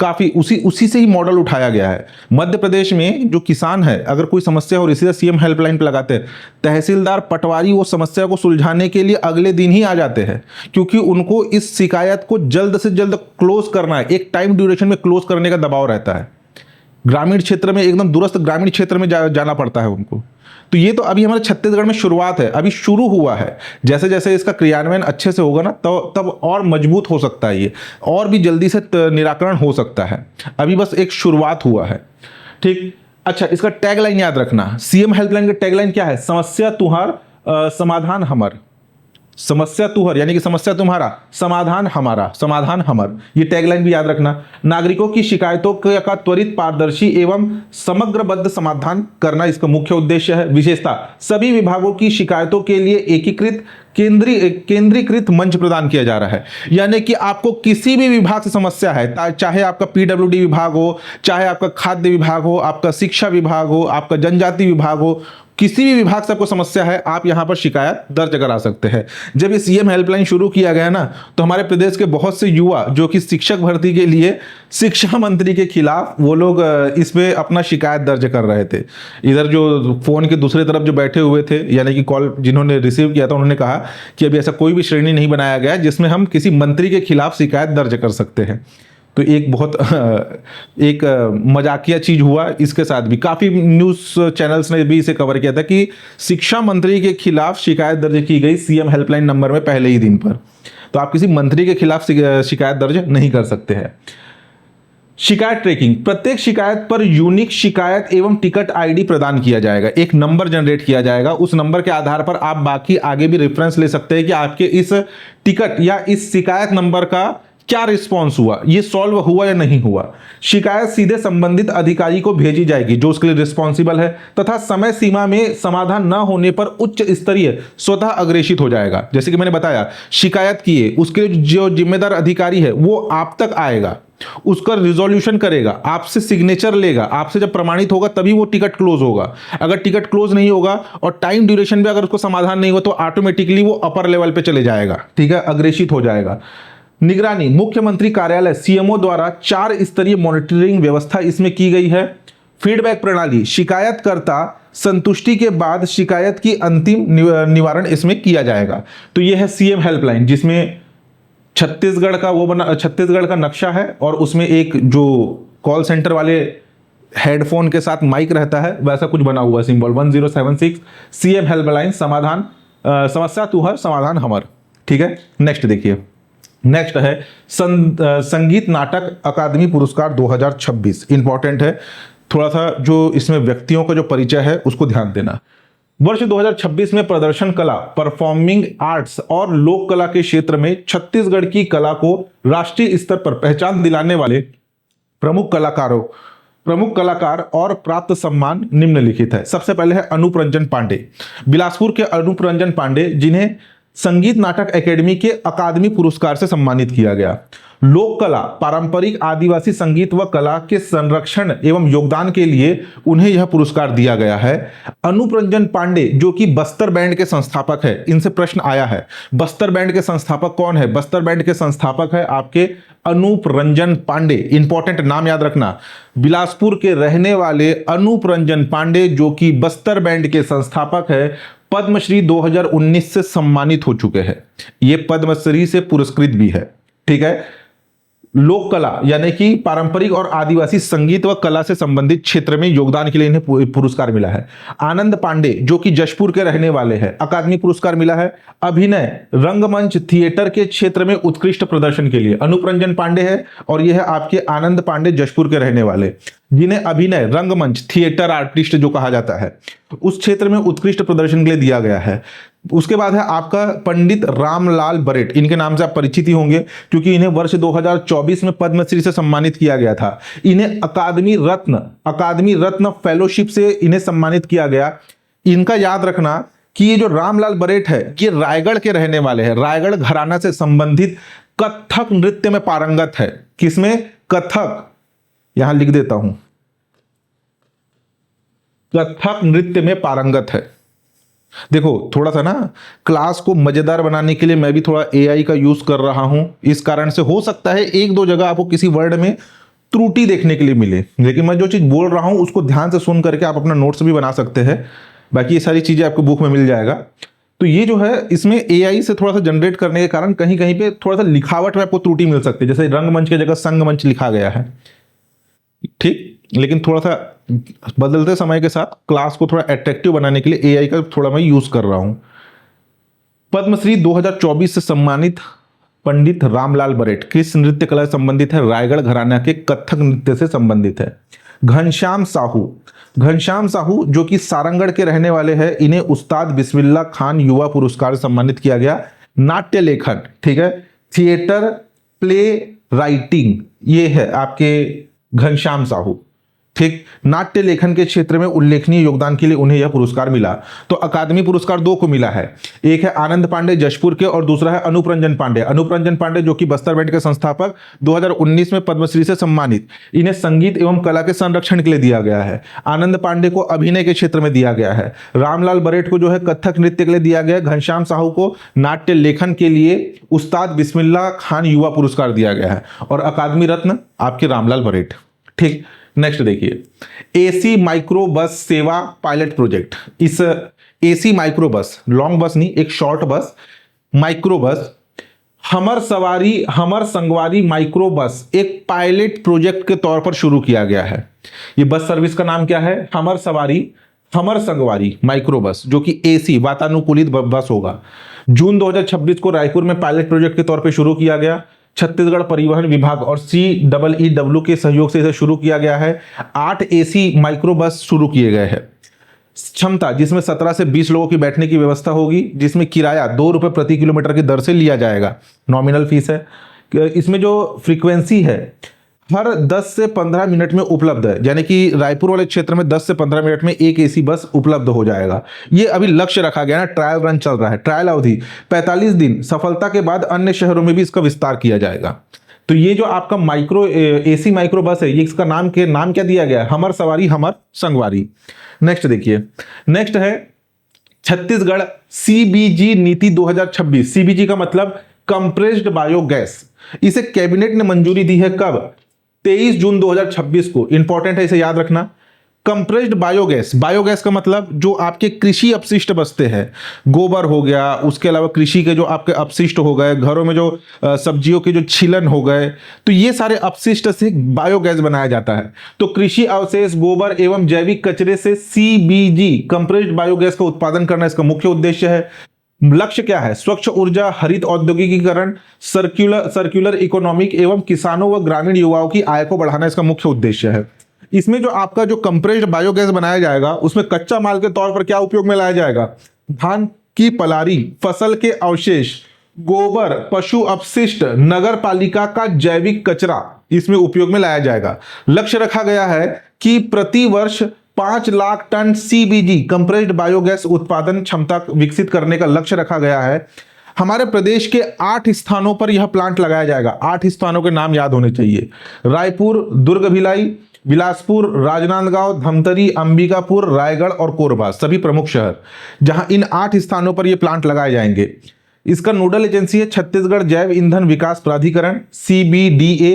काफी उसी से ही मॉडल उठाया गया है। मध्य प्रदेश में जो किसान है, अगर कोई समस्या हो रही है, सीएम हेल्पलाइन पे लगाते हैं, तहसीलदार पटवारी वो समस्या को सुलझाने के लिए अगले दिन ही आ जाते हैं, क्योंकि उनको इस शिकायत को जल्द से जल्द क्लोज करना है, एक टाइम ड्यूरेशन में क्लोज करने का दबाव रहता है। ग्रामीण क्षेत्र में, एकदम दूरस्थ ग्रामीण क्षेत्र में जाना पड़ता है उनको। तो ये तो अभी हमारे छत्तीसगढ़ में शुरुआत है, अभी शुरू हुआ है। जैसे जैसे इसका क्रियान्वयन अच्छे से होगा ना, तो तब और मजबूत हो सकता है, ये और भी जल्दी से निराकरण हो सकता है। अभी बस एक शुरुआत हुआ है। ठीक। अच्छा, इसका टैगलाइन याद रखना, सीएम हेल्पलाइन का टैगलाइन क्या है, समस्या तुहार समाधान हमर। समस्या तुहर यानी कि समस्या तुम्हारा, समाधान हमारा, समाधान हमर, ये टैगलाइन भी याद रखना। नागरिकों की शिकायतों का त्वरित, पारदर्शी एवं समग्रबद्ध समाधान करना इसका मुख्य उद्देश्य है। विशेषता, सभी विभागों की शिकायतों के लिए एकीकृत केंद्रीकृत मंच प्रदान किया जा रहा है। यानी कि आपको किसी भी विभाग से समस्या है, चाहे आपका पीडब्ल्यूडी विभाग हो, चाहे आपका खाद्य विभाग हो, आपका शिक्षा विभाग हो, आपका जनजाति विभाग हो, किसी भी विभाग से आपको समस्या है, आप यहां पर शिकायत दर्ज करा सकते हैं। जब ये सीएम हेल्पलाइन शुरू किया गया ना, तो हमारे प्रदेश के बहुत से युवा जो कि शिक्षक भर्ती के लिए शिक्षा मंत्री के खिलाफ वो लोग इसमें अपना शिकायत दर्ज कर रहे थे। इधर जो फोन के दूसरे तरफ जो बैठे हुए थे, यानी कि कॉल जिन्होंने रिसीव किया था, उन्होंने कहा कि अभी ऐसा कोई भी श्रेणी नहीं बनाया गया जिसमें हम किसी मंत्री के खिलाफ शिकायत दर्ज कर सकते हैं। तो एक बहुत एक मजाकिया चीज हुआ इसके साथ भी। काफी न्यूज चैनल्स ने भी इसे कवर किया था कि शिक्षा मंत्री के खिलाफ शिकायत दर्ज की गई सीएम हेल्पलाइन नंबर में पहले ही दिन पर। तो आप किसी मंत्री के खिलाफ शिकायत दर्ज नहीं कर सकते हैं। शिकायत ट्रैकिंग, प्रत्येक शिकायत पर यूनिक शिकायत एवं टिकट आईडी प्रदान किया जाएगा, एक नंबर जनरेट किया जाएगा। उस नंबर के आधार पर आप बाकी आगे भी रेफरेंस ले सकते हैं कि आपके इस टिकट या इस शिकायत नंबर का क्या रिस्पॉन्स हुआ, ये सॉल्व हुआ या नहीं हुआ। शिकायत सीधे संबंधित अधिकारी को भेजी जाएगी जो उसके लिए रिस्पॉन्सिबल है, तथा समय सीमा में समाधान न होने पर उच्च स्तरीय स्वतः अग्रेषित हो जाएगा। जैसे कि मैंने बताया, शिकायत किए, उसके जो जिम्मेदार अधिकारी है वो आप तक आएगा, उसका रिजोल्यूशन करेगा, आपसे सिग्नेचर लेगा, आपसे जब प्रमाणित होगा तभी वो टिकट क्लोज होगा। अगर टिकट क्लोज नहीं होगा और टाइम ड्यूरेशन में अगर उसको समाधान नहीं हुआ तो ऑटोमेटिकली वो अपर लेवल पे चले जाएगा, ठीक है, अग्रेषित हो जाएगा। निगरानी, मुख्यमंत्री कार्यालय सीएमओ द्वारा 4 स्तरीय मॉनिटरिंग व्यवस्था इसमें की गई है। फीडबैक प्रणाली, शिकायतकर्ता संतुष्टि के बाद शिकायत की अंतिम निवारण इसमें किया जाएगा। तो यह है सीएम हेल्पलाइन, जिसमें छत्तीसगढ़ का वो बना, छत्तीसगढ़ का नक्शा है और उसमें एक जो कॉल सेंटर वाले हेडफोन के साथ माइक रहता है वैसा कुछ बना हुआ सिंबल 1076 सीएम हेल्पलाइन समाधान समस्या तुहर समाधान हमर। ठीक है, नेक्स्ट देखिए। नेक्स्ट है संगीत नाटक अकादमी पुरस्कार 2026। इंपॉर्टेंट है, थोड़ा सा जो इसमें व्यक्तियों का जो परिचय है उसको ध्यान देना। वर्ष 2026 में प्रदर्शन कला, परफॉर्मिंग आर्ट्स और लोक कला के क्षेत्र में छत्तीसगढ़ की कला को राष्ट्रीय स्तर पर पहचान दिलाने वाले प्रमुख कलाकार और प्राप्त सम्मान निम्नलिखित है। सबसे पहले है अनूप रंजन पांडे, बिलासपुर के अनूप रंजन पांडे, जिन्हें संगीत नाटक एकेडमी के अकादमी पुरस्कार से सम्मानित किया गया। लोक कला, पारंपरिक आदिवासी संगीत व कला के संरक्षण एवं योगदान के लिए उन्हें यह पुरस्कार दिया गया है। अनूप रंजन पांडे जो कि बस्तर बैंड के संस्थापक है, इनसे प्रश्न आया है, बस्तर बैंड के संस्थापक कौन है? बस्तर बैंड के संस्थापक है आपके अनूप रंजन पांडे। इंपॉर्टेंट नाम याद रखना, बिलासपुर के रहने वाले अनूप रंजन पांडे जो कि बस्तर बैंड के संस्थापक है, पद्मश्री 2019 से सम्मानित हो चुके हैं। ये पद्मश्री से पुरस्कृत भी है। ठीक है, लोक कला यानी कि पारंपरिक और आदिवासी संगीत व कला से संबंधित क्षेत्र में योगदान के लिए इन्हें पुरस्कार मिला है। आनंद पांडे जो कि जशपुर के रहने वाले हैं, अकादमी पुरस्कार मिला है। अभिनय, रंगमंच, थिएटर के क्षेत्र में उत्कृष्ट प्रदर्शन के लिए अनूप रंजन पांडे है और यह है आपके आनंद पांडे, जशपुर के रहने वाले, जिन्हें अभिनय, रंगमंच, थिएटर आर्टिस्ट जो कहा जाता है उस क्षेत्र में उत्कृष्ट प्रदर्शन के लिए दिया गया है। उसके बाद है आपका पंडित रामलाल बरेट, इनके नाम से आप परिचित ही होंगे क्योंकि इन्हें वर्ष 2024 में पद्मश्री से सम्मानित किया गया था। इन्हें अकादमी रत्न फेलोशिप से इन्हें सम्मानित किया गया। इनका याद रखना कि ये जो रामलाल बरेट है ये रायगढ़ के रहने वाले हैं, रायगढ़ घराना से संबंधित कथक नृत्य में पारंगत है। किसमें? कथक, यहां लिख देता हूं, कथक नृत्य में पारंगत है। देखो थोड़ा सा ना क्लास को मजेदार बनाने के लिए मैं भी थोड़ा एआई का यूज कर रहा हूं, इस कारण से हो सकता है एक दो जगह आपको किसी वर्ड में त्रुटि देखने के लिए मिले, लेकिन मैं जो चीज बोल रहा हूं उसको ध्यान से सुन करके आप अपना नोट्स भी बना सकते हैं। बाकी ये सारी चीजें आपको बुक में मिल जाएगा। तो ये जो है इसमें एआई से थोड़ा सा जनरेट करने के कारण कहीं कहीं पे थोड़ा सा लिखावट में आपको त्रुटि मिल सकती है, जैसे रंगमंच की जगह संगमंच लिखा गया है। ठीक, लेकिन थोड़ा सा बदलते समय के साथ क्लास को थोड़ा अट्रैक्टिव बनाने के लिए एआई का थोड़ा मैं यूज कर रहा हूं। पद्मश्री 2024 से सम्मानित पंडित रामलाल बरेट किस नृत्य कला से संबंधित है? रायगढ़ घराना के कथक नृत्य से संबंधित है। घनश्याम साहू जो कि सारंगढ़ के रहने वाले हैं, इन्हें उस्ताद बिस्मिल्लाह खान युवा पुरस्कार से सम्मानित किया गया। नाट्य लेखन, ठीक है, थिएटर, प्ले राइटिंग, ये है आपके घनश्याम साहू। ठीक, नाट्य लेखन के क्षेत्र में उल्लेखनीय योगदान के लिए उन्हें यह पुरस्कार मिला। तो अकादमी पुरस्कार दो को मिला है, एक है आनंद पांडे जशपुर के और दूसरा है अनूप रंजन पांडे जो कि बस्तर बैंड के संस्थापक, 2019 में पद्मश्री से सम्मानित। इन्हें संगीत एवं कला के संरक्षण के लिए दिया गया है। आनंद पांडे को अभिनय के क्षेत्र में दिया गया है। रामलाल बरेट को जो है कथक नृत्य के लिए दिया गया। घनश्याम साहू को नाट्य लेखन के लिए उस्ताद बिस्मिल्लाह खान युवा पुरस्कार दिया गया है और अकादमी रत्न आपके रामलाल बरेट। ठीक, नेक्स्ट देखिए, एसी माइक्रो बस सेवा पायलट प्रोजेक्ट। इस एसी माइक्रो बस, लॉन्ग बस नहीं, एक शॉर्ट बस, माइक्रो बस, हमर संगवारी माइक्रो बस एक पायलट प्रोजेक्ट के तौर पर शुरू किया गया है। ये बस सर्विस का नाम क्या है? हमर संगवारी माइक्रो बस, जो कि एसी वातानुकूलित बस होगा। जून 2026 को रायपुर में पायलट प्रोजेक्ट के तौर पर शुरू किया गया। छत्तीसगढ़ परिवहन विभाग और CEEW के सहयोग से इसे शुरू किया गया है। 8 एसी माइक्रो बस शुरू किए गए हैं। क्षमता, जिसमें 17 से 20 लोगों की बैठने की व्यवस्था होगी, जिसमें किराया 2 रुपए प्रति किलोमीटर की दर से लिया जाएगा, नॉमिनल फीस है। इसमें जो फ्रीक्वेंसी है हर 10 से 15 मिनट में उपलब्ध है, यानी कि रायपुर वाले क्षेत्र में 10 से 15 मिनट में एक एसी बस उपलब्ध हो जाएगा। ये अभी लक्ष्य रखा गया ना, ट्रायल रन चल रहा है, ट्रायल अवधि 45 दिन, सफलता के बाद अन्य शहरों में भी इसका विस्तार किया जाएगा। तो ये जो आपका एसी माइक्रो बस है, ये इसका नाम क्या दिया गया है? हमर सवारी हमर संगवारी। नेक्स्ट देखिए, नेक्स्ट है छत्तीसगढ़ CBG नीति 2026। CBG का मतलब कंप्रेस्ड बायोगैस। इसे कैबिनेट ने मंजूरी दी है कब? 23 जून 2026 को। इंपॉर्टेंट है, इसे याद रखना। कंप्रेस्ड बायोगैस, बायोगैस का मतलब जो आपके कृषि अपशिष्ट बचते हैं, गोबर हो गया, उसके अलावा कृषि के जो आपके अपशिष्ट हो गए, घरों में जो सब्जियों के जो छिलन हो गए, तो ये सारे अपशिष्ट से बायोगैस बनाया जाता है। तो कृषि अवशेष, गोबर एवं जैविक कचरे से सीबीजी कंप्रेस्ड बायोगैस का उत्पादन करना इसका मुख्य उद्देश्य है। लक्ष्य क्या है? स्वच्छ ऊर्जा, हरित औद्योगिकीकरण, सर्कुलर इकोनॉमिक एवं किसानों व ग्रामीण युवाओं की आय को बढ़ाना इसका मुख्य उद्देश्य है। इसमें जो आपका जो कंप्रेस्ड बायोगैस बनाया जाएगा उसमें कच्चा माल के तौर पर क्या उपयोग में लाया जाएगा? धान की पलारी, फसल के अवशेष, गोबर, पशु अपशिष्ट, नगर पालिका का जैविक कचरा इसमें उपयोग में लाया जाएगा। लक्ष्य रखा गया है कि प्रति वर्ष 5 lakh ton CBG compressed biogas उत्पादन क्षमता विकसित करने का लक्ष्य रखा गया है। हमारे प्रदेश के 8 स्थानों पर यह प्लांट लगाया जाएगा। 8 स्थानों के नाम याद होने चाहिए: रायपुर, दुर्ग भिलाई, बिलासपुर, राजनांदगांव, धमतरी, अंबिकापुर, रायगढ़ और कोरबा, सभी प्रमुख शहर, जहां इन 8 स्थानों पर ये प्लांट लगाए जाएंगे। इसका नोडल एजेंसी है छत्तीसगढ़ जैव ईंधन विकास प्राधिकरण, CBDA।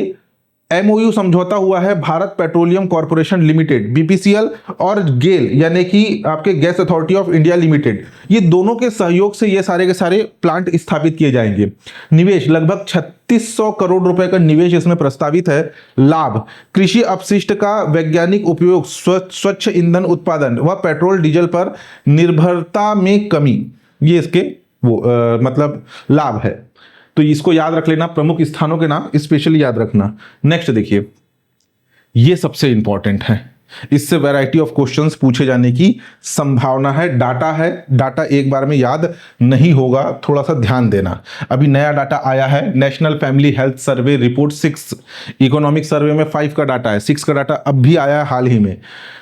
MOU समझौता हुआ है Bharat petroleum corporation limited, BPCL, और गेल यानी कि आपके gas authority of India limited, ये दोनों के सहयोग से ये सारे के सारे प्लांट स्थापित किए जाएंगे। निवेश लगभग 3600 करोड़ रुपए का निवेश इसमें प्रस्तावित है। लाभ: कृषि अपशिष्ट का वैज्ञानिक उपयोग, स्वच्छ ईंधन उत्पादन व पेट्रोल डीजल पर निर्भरता में कमी, ये इसके मतलब लाभ है। तो इसको याद रख लेना, प्रमुख स्थानों के नाम स्पेशली याद रखना। नेक्स्ट देखिए, ये सबसे इंपॉर्टेंट है, इससे वैरायटी ऑफ क्वेश्चंस पूछे जाने की संभावना है। डाटा है, डाटा एक बार में याद नहीं होगा, थोड़ा सा ध्यान देना। अभी नया डाटा आया है, national family health survey report 6, economic survey में 5 का डाटा है, 6 का डाटा अब भी आया है हाल ही में,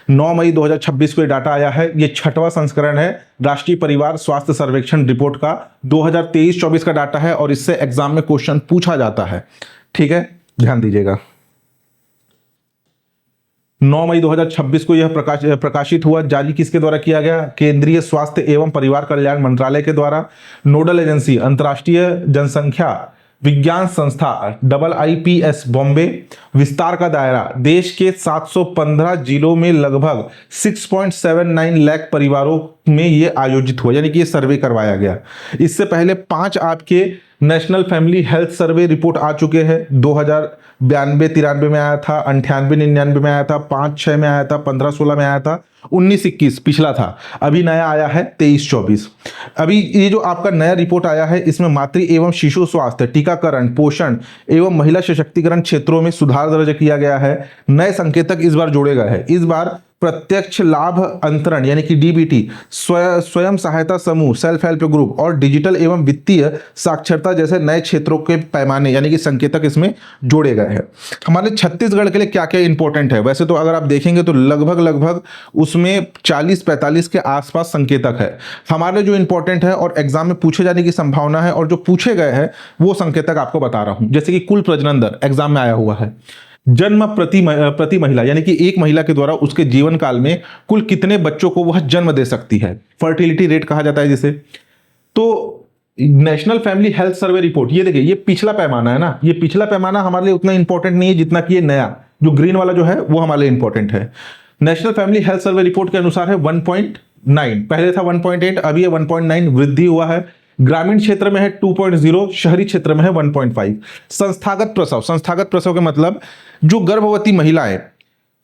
9 मई 2026 को डाटा आया है। ये 6वां संस्करण है राष्ट्रीय परिवार स्वास्थ्य सर्वेक्षण रिपोर्ट का, 2023-24 का डाटा है और इससे एग्जाम में क्वेश्चन पूछा जाता है। ठीक है, ध्यान दीजिएगा। 9 मई 2026 को यह प्रकाशित हुआ। जारी किसके द्वारा किया गया? केंद्रीय स्वास्थ्य एवं परिवार कल्याण मंत्रालय के द्वारा। नोडल एजेंसी अंतर्राष्ट्रीय जनसंख्या विज्ञान संस्था IIPS बॉम्बे। विस्तार का दायरा देश के 715 जिलों में लगभग 6.79 लाख परिवारों में ये आयोजित हुआ, यानी कि ये सर्वे करवाया गया। इससे पहले 5 आपके national family health survey report आ चुके हैं। 2092-93 में आया था, 98-99 में आया था, 5-6 में आया था, 15-16 में आया था, 19-21 पिछला था। अभी नया आया है 23-24। अभी ये जो आपका नया रिपोर्ट आया है इसमें मातृ एवं शिशु स्वास्थ्य, टीकाकरण, पोषण एवं महिला सशक्तिकरण क्षेत्रों में सुधार दर्ज किया गया है। नए संकेतक इस बार जोड़े गए हैं। इस बार प्रत्यक्ष लाभ अंतरण यानी कि DBT, स्वयं सहायता समूह, सेल्फ हेल्प ग्रुप और डिजिटल एवं वित्तीय साक्षरता जैसे नए क्षेत्रों के पैमाने यानी कि संकेतक इसमें जोड़े गए हैं। हमारे छत्तीसगढ़ के लिए क्या क्या इंपॉर्टेंट है? वैसे तो अगर आप देखेंगे तो लगभग उसमें 40-45 के आसपास संकेतक है। हमारे जो इंपॉर्टेंट है और एग्जाम में पूछे जाने की संभावना है और जो पूछे गए हैं वो संकेतक आपको बता रहा हूं। जैसे कि कुल प्रजनन दर एग्जाम में आया हुआ है, जन्म प्रति महिला यानी कि एक महिला के द्वारा उसके जीवन काल में कुल कितने बच्चों को वह जन्म दे सकती है, फर्टिलिटी रेट कहा जाता है जिसे। तो national family health survey report, ये देखिए ये पिछला पैमाना है ना, ये पिछला पैमाना हमारे लिए उतना इंपॉर्टेंट नहीं है जितना कि ये नया जो ग्रीन वाला जो है वो हमारे लिए इंपॉर्टेंट है। National family health survey report के अनुसार है 1.9, पहले था 1.8, अभी ये 1.9 वृद्धि हुआ है। ग्रामीण क्षेत्र में है 2.0, शहरी क्षेत्र में है 1.5। संस्थागत प्रसव, संस्थागत प्रसव के मतलब जो गर्भवती महिलाएं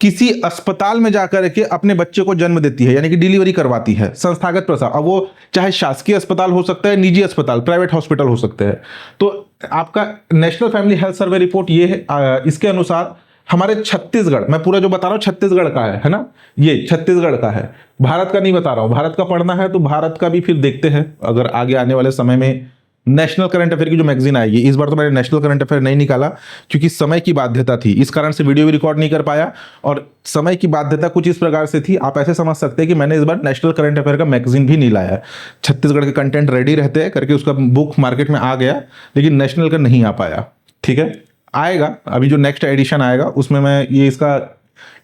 किसी अस्पताल में जाकर के अपने बच्चे को जन्म देती है यानी कि डिलीवरी करवाती है, संस्थागत प्रसव। अब वो चाहे शासकीय अस्पताल हो सकता है, निजी अस्पताल, प्राइवेट हॉस्पिटल हो सकते हैं। तो आपका national family health survey report ये है। इसके अनुसार हमारे छत्तीसगढ़, मैं पूरा जो बता रहा हूं छत्तीसगढ़ का है ना, ये छत्तीसगढ़ का है, भारत का नहीं बता रहा हूं। भारत का पढ़ना है तो भारत का भी फिर देखते हैं अगर आगे आने वाले समय में नेशनल करंट अफेयर की जो मैगजीन आएगी। इस बार तो मैंने नेशनल करंट अफेयर नहीं निकाला क्योंकि समय की बाध्यता थी, इस कारण से वीडियो भी रिकॉर्ड नहीं कर पाया और समय की बाध्यता कुछ इस प्रकार से थी। आप ऐसे समझ सकते हैं कि मैंने इस बार नेशनल करंट अफेयर का मैगजीन भी नहीं लाया। छत्तीसगढ़ के कंटेंट रेडी रहते हैं करके उसका बुक मार्केट में आ गया, लेकिन नेशनल का नहीं आ पाया। ठीक है, आएगा अभी जो नेक्स्ट एडिशन आएगा उसमें मैं ये इसका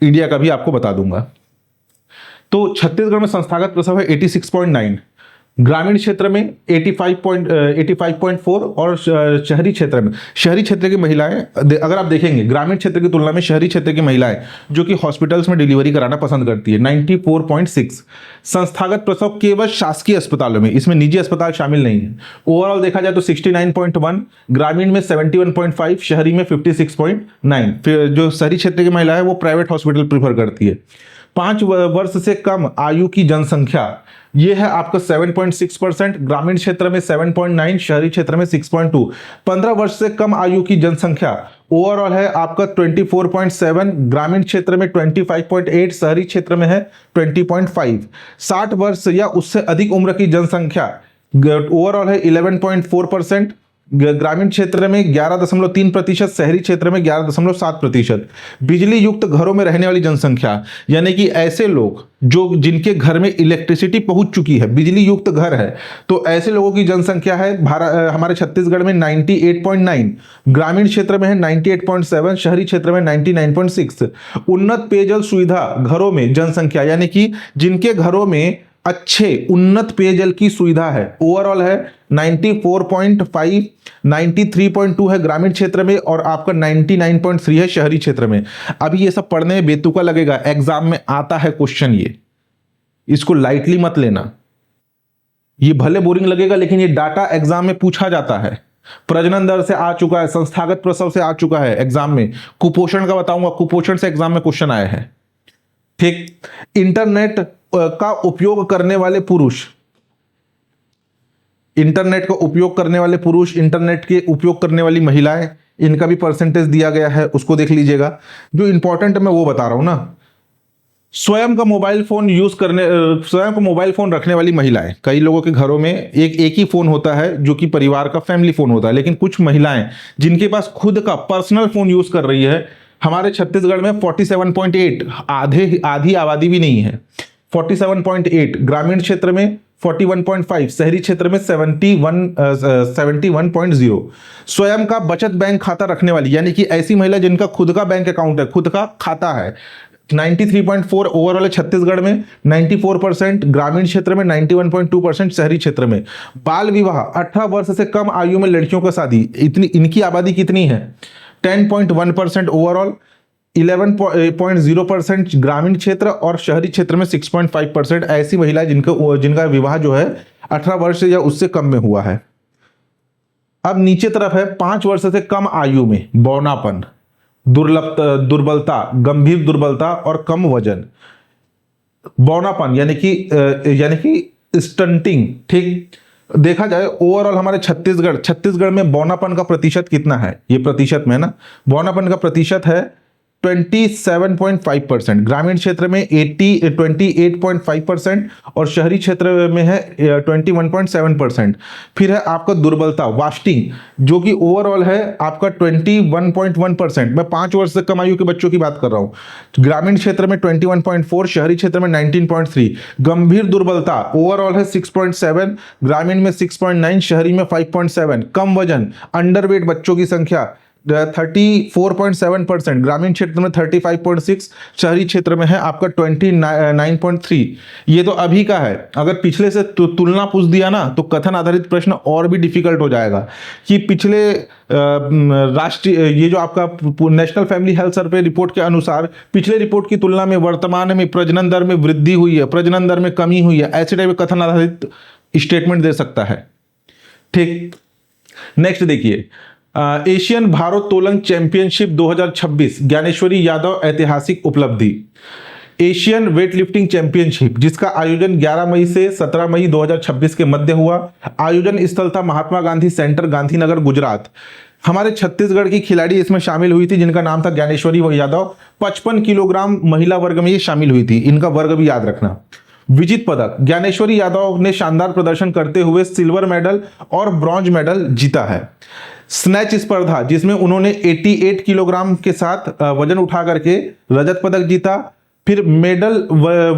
इंडिया का भी आपको बता दूंगा। तो छत्तीसगढ़ में संस्थागत प्रसव है 86.9, ग्रामीण क्षेत्र में 85.4 और शहरी क्षेत्र में, शहरी क्षेत्र की महिलाएं अगर आप देखेंगे ग्रामीण क्षेत्र की तुलना में शहरी क्षेत्र की महिलाएं जो कि हॉस्पिटल्स में डिलीवरी कराना पसंद करती है 94.6। संस्थागत प्रसव केवल शासकीय अस्पतालों में, इसमें निजी अस्पताल शामिल नहीं है। ओवरऑल देखा जाए तो 69.1, ग्रामीण में 71.5, शहरी में 56.9। फिर जो शहरी क्षेत्र की महिला है वो प्राइवेट हॉस्पिटल प्रीफर करती है। 5 वर्ष से कम आयु की जनसंख्या ये है आपका 7.6%, ग्रामीण क्षेत्र में 7.9, शहरी क्षेत्र में 6.2। 15 वर्ष से कम आयु की जनसंख्या ओवरऑल है आपका 24.7, ग्रामीण क्षेत्र में 25.8, शहरी क्षेत्र में है 20.5। 60 वर्ष या उससे अधिक उम्र की जनसंख्या ओवरऑल है 11.4%, ग्रामीण क्षेत्र में 11.3%, शहरी क्षेत्र में 11.7%। बिजली युक्त घरों में रहने वाली जनसंख्या यानी कि ऐसे लोग जो जिनके घर में इलेक्ट्रिसिटी पहुंच चुकी है, बिजली युक्त घर है, तो ऐसे लोगों की जनसंख्या है हमारे छत्तीसगढ़ में 98.9, ग्रामीण क्षेत्र में है 98.7, शहरी क्षेत्र में 99.6। उन्नत पेयजल सुविधा घरों में जनसंख्या यानी कि जिनके घरों में अच्छे उन्नत पेयजल की सुविधा है ओवरऑल है 94.5, 93.2 है ग्रामीण क्षेत्र में और आपका 99.3 है शहरी क्षेत्र में। अभी ये सब पढ़ने में बेतुका लगेगा, एग्जाम में आता है क्वेश्चन, ये इसको लाइटली मत लेना। ये भले बोरिंग लगेगा लेकिन ये डाटा एग्जाम में पूछा जाता है। प्रजनन दर से आ चुका है, संस्थागत प्रसव से आ चुका है एग्जाम में, कुपोषण का बताऊंगा, कुपोषण से एग्जाम में क्वेश्चन आया है। ठीक, इंटरनेट का उपयोग करने वाले पुरुष, इंटरनेट का उपयोग करने वाले पुरुष, इंटरनेट के उपयोग करने वाली महिलाएं, इनका भी परसेंटेज दिया गया है, उसको देख लीजिएगा। जो इंपॉर्टेंट है मैं वो बता रहा हूं ना। स्वयं का मोबाइल फोन रखने वाली महिलाएं, कई लोगों के घरों में एक ही फोन होता है जो कि परिवार का फैमिली फोन होता है, लेकिन कुछ महिलाएं जिनके पास खुद का पर्सनल फोन यूज कर रही है, हमारे छत्तीसगढ़ में 47.8, आधी आबादी भी नहीं है, 47.8, ग्रामीण क्षेत्र में 41.5, शहरी क्षेत्र में 71.0। स्वयं का बचत बैंक खाता रखने वाली यानी कि ऐसी महिला जिनका खुद का बैंक अकाउंट है, खुद का खाता है, 93.4 ओवरऑल छत्तीसगढ़ में, 94%, ग्रामीण क्षेत्र में 91.2%, शहरी क्षेत्र में। बाल विवाह, 18 वर्ष से कम आयु में लड़कियों का शादी, इतनी इनकी आबादी कितनी है 10.1% ओवरऑल, 11.0% ग्रामीण क्षेत्र और शहरी क्षेत्र में 6.5% ऐसी महिलाएं जिनका विवाह जो है 18 वर्ष या उससे कम में हुआ है। अब नीचे तरफ है 5 वर्ष से कम आयु में बौनापन, दुर्बलता, गंभीर दुर्बलता और कम वजन। बौनापन यानी कि स्टंटिंग। ठीक, देखा जाए ओवरऑल हमारे छत्तीसगढ़ में बौनापन का प्रतिशत कितना है, ये प्रतिशत में ना, बौनापन का प्रतिशत है 27.5%, ग्रामीण क्षेत्र में 28.5% और शहरी क्षेत्र में है 21.7%। फिर है आपका दुर्बलता, वास्टिंग, जो कि ओवरऑल है आपका 21.1%। मैं 5 वर्ष से कम आयु के बच्चों की बात कर रहा हूं। ग्रामीण क्षेत्र में 21.4, शहरी क्षेत्र में 19.3। गंभीर दुर्बलता ओवरऑल है 6.7, ग्रामीण में 6.9, शहरी में 5.7। कम वजन, अंडरवेट बच्चों की संख्या 34.7%, ग्रामीण क्षेत्र में 35.6, शहरी क्षेत्र में है आपका 29.3। ये तो अभी का है, अगर पिछले से तुलना पूछ दिया ना तो कथन आधारित प्रश्न और भी डिफिकल्ट हो जाएगा कि पिछले राष्ट्रीय ये जो आपका national family health survey report के अनुसार पिछले रिपोर्ट की तुलना में वर्तमान में प्रजनन दर में वृद्धि हुई है, प्रजनन दर में कमी हुई है, ऐसे टाइप कथन आधारित स्टेटमेंट दे सकता है। ठीक, नेक्स्ट देखिए, एशियन भारोत्तोलन चैंपियनशिप 2026, ज्ञानेश्वरी यादव ऐतिहासिक उपलब्धि। एशियन वेटलिफ्टिंग चैंपियनशिप जिसका आयोजन 11 मई से 17 मई 2026 के मध्य हुआ। आयोजन स्थल था महात्मा गांधी सेंटर, गांधीनगर, गुजरात। हमारे छत्तीसगढ़ की खिलाड़ी इसमें शामिल हुई थी जिनका नाम था ज्ञानेश्वरी यादव। 55 किलोग्राम महिला वर्ग में ये शामिल हुई थी, इनका वर्ग भी याद रखना। विजित पदक, ज्ञानेश्वरी यादव ने शानदार प्रदर्शन करते हुए सिल्वर मेडल और ब्रॉन्ज मेडल जीता है। स्नैच स्पर्धा जिसमें उन्होंने 88 किलोग्राम के साथ वजन उठा करके रजत पदक जीता। फिर मेडल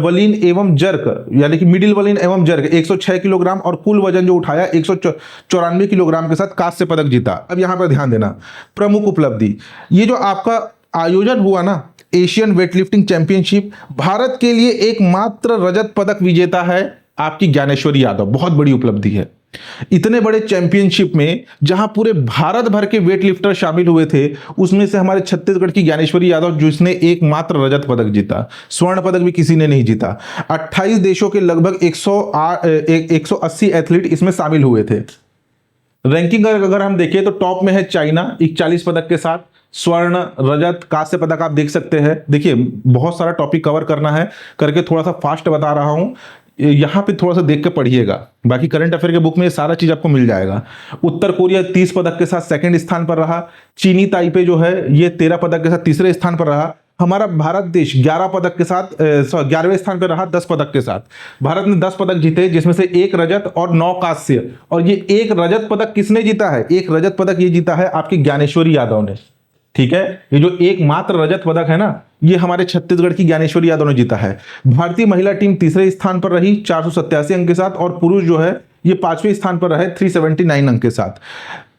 वलीन एवं जर्क यानी कि मिडिल वलीन एवं जर्क 106 किलोग्राम और कुल वजन जो उठाया 194 किलोग्राम के साथ कांस्य पदक जीता। अब यहां पर ध्यान देना, प्रमुख उपलब्धि, ये जो आपका आयोजन हुआ ना एशियन वेटलिफ्टिंग चैंपियनशिप, भारत के लिए एकमात्र रजत पदक विजेता है आपकी ज्ञानेश्वरी यादव, बहुत बड़ी उपलब्धि है। इतने बड़े चैंपियनशिप में जहां पूरे भारत भर के वेट लिफ्टर शामिल हुए थे, उसमें से हमारे छत्तीसगढ़ की ज्ञानेश्वरी यादव जिसने एकमात्र रजत पदक जीता, स्वर्ण पदक भी किसी ने नहीं जीता। 28 देशों के लगभग 180 एथलीट इसमें शामिल हुए थे। रैंकिंग अगर हम देखें तो टॉप में है चाइना 41 पदक के साथ, स्वर्ण, रजत, कांस्य पदक आप देख सकते हैं। देखिए बहुत सारा टॉपिक कवर करना है, करके थोड़ा सा फास्ट बता रहा हूं, यहां पे थोड़ा सा देख के पढ़िएगा, बाकी करंट अफेयर के बुक में ये सारा चीज आपको मिल जाएगा। उत्तर कोरिया 30 पदक के साथ सेकंड स्थान पर रहा। चीनी ताइपे जो है ये 13 पदक के साथ तीसरे स्थान पर रहा। हमारा भारत देश 11 पदक के साथ 11वें स्थान पर रहा 10 पदक के साथ। भारत ने 10 पदक जीते, जिसमें से 1 रजत और 9 कांस्य। और ये 1 रजत पदक किसने जीता है? 1 रजत पदक ये जीता है आपकी ज्ञानेश्वरी यादव ने। ठीक है, ये जो एकमात्र रजत पदक है ना, ये हमारे छत्तीसगढ़ की ज्ञानेश्वरी यादव ने जीता है। भारतीय महिला टीम तीसरे स्थान पर रही 487 अंक के साथ, और पुरुष जो है ये 5वें स्थान पर रहे 379 अंक के साथ।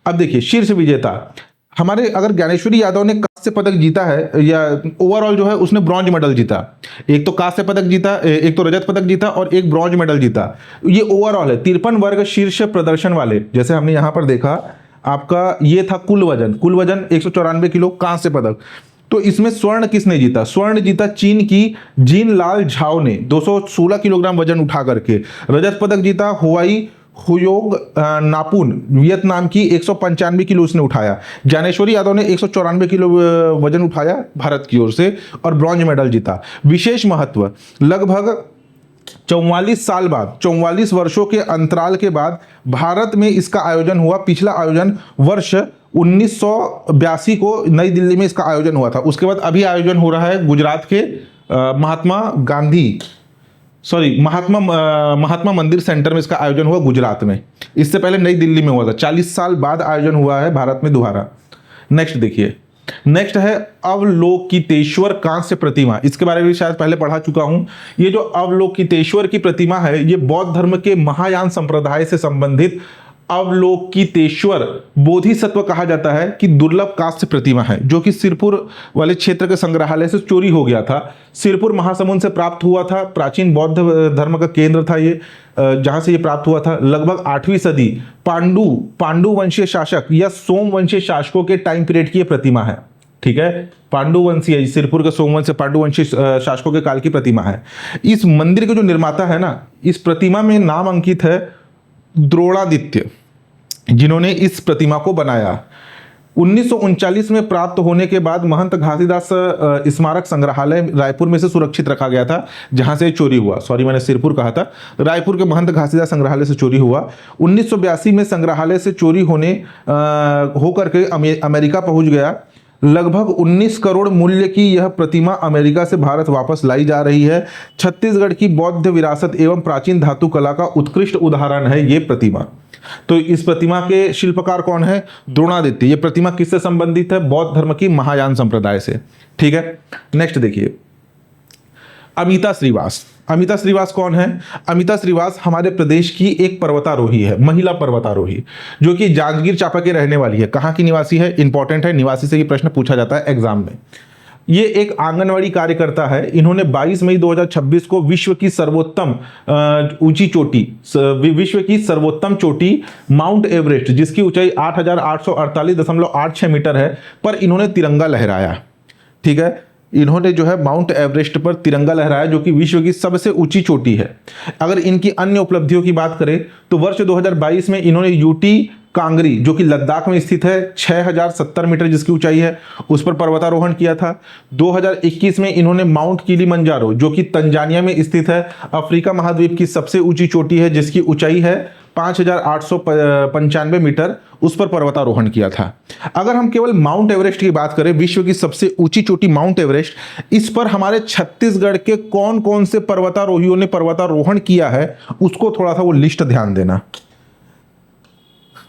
अब देखिए शीर्ष विजेता हमारे, अगर ज्ञानेश्वरी यादव ने कांस्य पदक जीता है या ओवरऑल जो है उसने ब्रॉन्ज मेडल जीता, एक तो कांस्य पदक जीता, एक तो रजत पदक जीता और एक ब्रॉन्ज मेडल जीता। ये ओवरऑल है 53 वर्ग शीर्ष प्रदर्शन वाले। जैसे हमने यहां पर देखा आपका ये था कुल वजन 194 किलो, कांस्य पदक। तो इसमें स्वर्ण किसने जीता? स्वर्ण जीता चीन की जीन लाल झाओ ने 216 किलोग्राम वजन उठा करके। रजत पदक जीता हुयोग नापुन वियतनाम की 195 किलो उसने उठाया। ज्ञानेश्वरी यादव ने 194 किलो वजन उठाया भारत की ओर से और ब्रॉन्ज मेडल जीता। विशेष महत्व, लगभग 44 साल बाद, 44 वर्षों के अंतराल के बाद भारत में इसका आयोजन हुआ। पिछला आयोजन वर्ष 1982 को नई दिल्ली में इसका आयोजन हुआ था। उसके बाद अभी आयोजन हो रहा है गुजरात के महात्मा मंदिर सेंटर में इसका आयोजन हुआ गुजरात में। इससे पहले नई दिल्ली में हुआ था। 40 साल बाद आयोजन हुआ है भारत में दोबारा। नेक्स्ट देखिए, नेक्स्ट है अवलोकितेश्वर कांस्य प्रतिमा। इसके बारे में शायद पहले पढ़ा चुका हूं। ये जो अवलोकितेश्वर की प्रतिमा है, ये बौद्ध धर्म के महायान संप्रदाय से संबंधित अवलोकितेश्वर बोधिसत्व कहा जाता है कि दुर्लभ कांस्य प्रतिमा है, जो कि सिरपुर वाले क्षेत्र के संग्रहालय से चोरी हो गया था। सिरपुर महासमुंद से प्राप्त हुआ था। प्राचीन बौद्ध धर्म का केंद्र था ये, जहां से ये प्राप्त हुआ था। लगभग 8वीं सदी पांडु वंशीय शासक या सोम वंशीय शासकों के टाइम पीरियड की ये प्रतिमा है। ठीक है, पांडु वंशीय, सिरपुर के सोमवंश से पांडु वंशीय शासकों के काल की प्रतिमा है। इस मंदिर के जो निर्माता है ना, इस प्रतिमा में नाम अंकित है द्रोणादित्य, जिन्होंने इस प्रतिमा को बनाया। 1939 में प्राप्त होने के बाद महंत घासीदास स्मारक संग्रहालय रायपुर में से सुरक्षित रखा गया था, जहां से चोरी हुआ। सॉरी, मैंने सिरपुर कहा था, रायपुर के महंत घासीदास संग्रहालय से चोरी हुआ। 1982 में संग्रहालय से चोरी होकर के अमेरिका पहुंच गया। लगभग 19 करोड़ मूल्य की यह प्रतिमा अमेरिका से भारत वापस लाई जा रही है। छत्तीसगढ़ की बौद्ध विरासत एवं प्राचीन धातु कला का उत्कृष्ट उदाहरण है ये प्रतिमा। तो इस प्रतिमा के शिल्पकार कौन है? द्रोणादित्य। ये प्रतिमा किससे संबंधित है? बौद्ध धर्म की महायान संप्रदाय से। ठीक है, नेक्स्ट देखिए, अमिता श्रीवास। अमिता श्रीवास कौन है? अमिता श्रीवास हमारे प्रदेश की एक पर्वतारोही है, महिला पर्वतारोही, जो कि जांजगीर चांपा के रहने वाली है। कहाँ की निवासी है? इंपॉर्टेंट है, निवासी से ये प्रश्न पूछा जाता है एग्जाम में। ये एक आंगनवाड़ी कार्यकर्ता है। इन्होंने 22 मई 2026 को विश्व की सर्वोत्तम चोटी माउंट एवरेस्ट, जिसकी ऊंचाई 8,848.86 मीटर है, पर इन्होंने तिरंगा लहराया। ठीक है, इन्होंने जो है माउंट एवरेस्ट पर तिरंगा लहराया, जो कि विश्व की सबसे ऊंची चोटी है। अगर इनकी अन्य उपलब्धियों की बात करें तो वर्ष 2022 में इन्होंने यूटी कांगरी, जो कि लद्दाख में स्थित है, 6070 मीटर जिसकी ऊंचाई है, उस पर पर्वतारोहण किया था। 2021 में इन्होंने माउंट किलिमंजारो, जो कि तंजानिया में स्थित है, अफ्रीका महाद्वीप की सबसे ऊंची चोटी है, जिसकी ऊंचाई है 5895 मीटर, उस पर पर्वतारोहण किया था। अगर हम केवल माउंट एवरेस्ट की बात करें, विश्व की सबसे ऊंची चोटी माउंट एवरेस्ट, इस पर हमारे छत्तीसगढ़ के कौन कौन से पर्वतारोहियों ने पर्वतारोहण किया है, उसको थोड़ा सा वो लिस्ट ध्यान देना।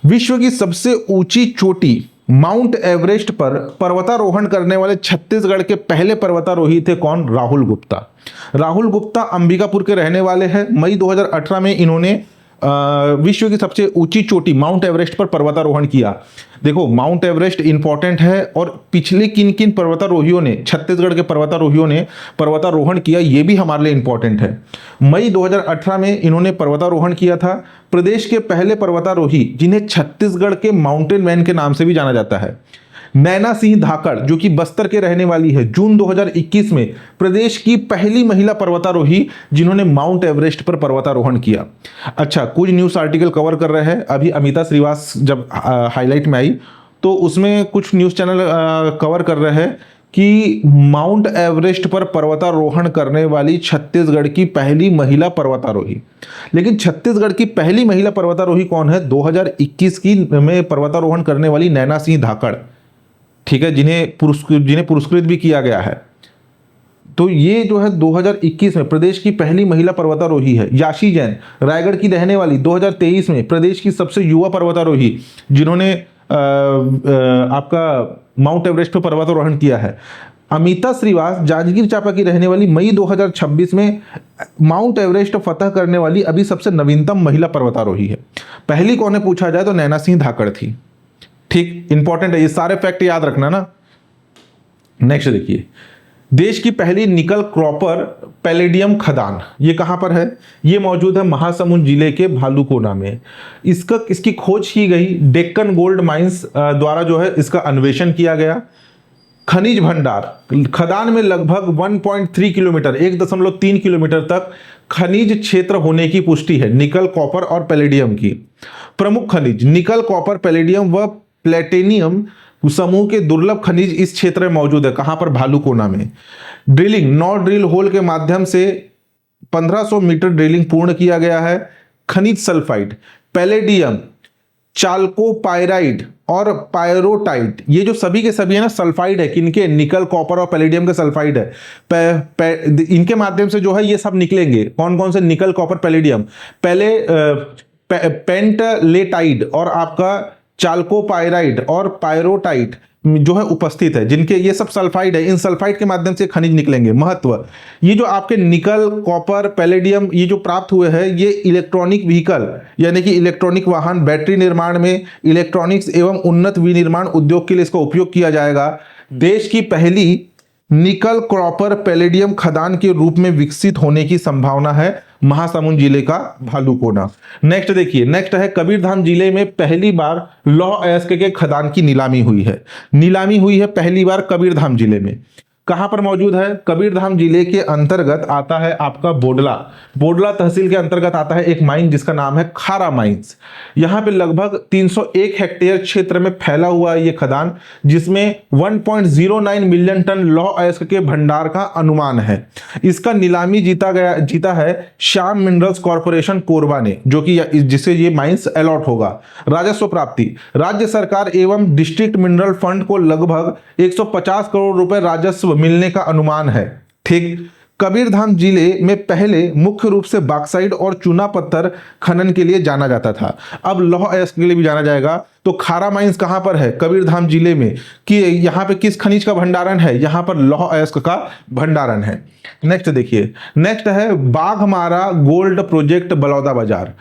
विश्व की सबसे ऊंची चोटी माउंट एवरेस्ट पर पर्वतारोहण करने वाले छत्तीसगढ़ के पहले पर्वतारोही थे कौन? राहुल गुप्ता। राहुल गुप्ता अंबिकापुर के रहने वाले हैं। मई 2018 में इन्होंने विश्व की सबसे ऊंची चोटी माउंट एवरेस्ट पर पर्वतारोहण किया। देखो माउंट एवरेस्ट इंपॉर्टेंट है और पिछले किन किन पर्वतारोहियों ने, छत्तीसगढ़ के पर्वतारोहियों ने पर्वतारोहण किया, ये भी हमारे लिए इंपॉर्टेंट है। मई 2018 में इन्होंने पर्वतारोहण किया था। प्रदेश के पहले पर्वतारोही जिन्हें छत्तीसगढ़ के माउंटेन मैन के नाम से भी जाना जाता है, नैना सिंह धाकड़, जो कि बस्तर के रहने वाली है, जून 2021 में प्रदेश की पहली महिला पर्वतारोही जिन्होंने माउंट एवरेस्ट पर पर्वतारोहण किया। अच्छा, कुछ न्यूज़ आर्टिकल कवर कर रहे हैं। अभी अमिता श्रीवास जब हाईलाइट में आई तो उसमें कुछ न्यूज़ चैनल कवर कर रहे हैं कि माउंट एवरेस्ट पर पर्वतारोहण करने वाली छत्तीसगढ़ की पहली महिला पर्वतारोही। लेकिन छत्तीसगढ़ की पहली महिला पर्वतारोही कौन है? 2021 की में पर्वतारोहण करने वाली नैना सिंह धाकड़, ठीक है, जिन्हें पुरस्कृत भी किया गया है। तो ये जो है 2021 में प्रदेश की पहली महिला पर्वतारोही है। याशी जैन, रायगढ़ की रहने वाली, 2023 में प्रदेश की सबसे युवा पर्वतारोही जिन्होंने आपका माउंट एवरेस्ट पर पर्वतारोहण किया है। अमिता श्रीवास, जांजगीर चांपा की रहने वाली, मई 2026 में माउंट एवरेस्ट फतह करने वाली अभी सबसे नवीनतम महिला पर्वतारोही है। पहली कौन है पूछा जाए तो नैना सिंह धाकड़ थी। ठीक, इंपॉर्टेंट है, ये सारे फैक्ट याद रखना ना। नेक्स्ट देखिए, देश की पहली निकल क्रॉपर पैलेडियम खदान, ये कहां पर है? ये मौजूद है महासमुंद जिले के भालूकोना में। इसकी खोज की गई डेक्कन गोल्ड माइंस द्वारा, जो है इसका अन्वेषण किया गया। खनिज भंडार, खदान में लगभग 1.3 किलोमीटर 1.3 किलोमीटर तक खनिज क्षेत्र होने की पुष्टि है निकल, कॉपर और पैलेडियम की। प्रमुख खनिज निकल, कॉपर, पैलेडियम व प्लेटिनियम समूह के दुर्लभ खनिज इस क्षेत्र में मौजूद है। कहां पर? भालूकोना में। ड्रिलिंग, 9 ड्रिल होल के माध्यम से 1500 मीटर ड्रिलिंग पूर्ण किया गया है। खनिज सल्फाइड, पैलेडियम, चाल्कोपाइराइड और पायरोटाइट, ये जो सभी के सभी है ना सल्फाइड है। किनके? निकल, कॉपर और पैलेडियम के सल्फाइड है। इनके माध्यम से जो है ये सब निकलेंगे। कौन कौन से? निकल, कॉपर, पैलेडियम। पहले पेंटलेटाइड और आपका चाल्कोपाइराइड और पायरोटाइट जो है उपस्थित है, जिनके ये सब सल्फाइड है। इन सल्फाइड के माध्यम से खनिज निकलेंगे। महत्व, ये जो आपके निकल, कॉपर, पैलेडियम ये जो प्राप्त हुए हैं, ये इलेक्ट्रॉनिक व्हीकल यानी कि इलेक्ट्रॉनिक वाहन, बैटरी निर्माण में, इलेक्ट्रॉनिक्स एवं उन्नत विनिर्माण उद्योग के लिए इसका उपयोग किया जाएगा। देश की पहली निकल, कॉपर, पैलेडियम खदान के रूप में विकसित होने की संभावना है महासमुंद जिले का भालूकोना। नेक्स्ट देखिए, नेक्स्ट है कबीरधाम जिले में पहली बार लौह अयस्क के खदान की नीलामी हुई है। नीलामी हुई है पहली बार कबीरधाम जिले में। कहां पर मौजूद है? कबीरधाम जिले के अंतर्गत आता है आपका बोडला। बोडला तहसील के अंतर्गत आता है एक माइन जिसका नाम है खारा माइंस। यहां पे लगभग 301 हेक्टेयर क्षेत्र में फैला हुआ है ये खदान, जिसमें 1.09 मिलियन टन लौह अयस्क के भंडार का अनुमान है। इसका नीलामी जीता है श्याम मिनरल्स कॉर्पोरेशन कोरबा ने, जो कि जिसे ये माइंस अलॉट होगा। राजस्व प्राप्ति, राज्य सरकार एवं डिस्ट्रिक्ट मिनरल फंड को लगभग 150 करोड़ रुपए राजस्व मिलने का अनुमान है। ठीक, कबीरधाम जिले में पहले मुख्य रूप से बॉक्साइट और चूना पत्थर खनन के लिए जाना जाता था, अब लौह अयस्क के लिए भी जाना जाएगा। तो खारा माइंस कहां पर है? कबीरधाम जिले में। कि यहां पे किस खनिज का भंडारण है? यहां पर लौह अयस्क का भंडारण है। नेक्स्ट देखिए, नेक्स्ट है बाघमारा गोल्ड प्रोजेक्ट बलौदाबाजार।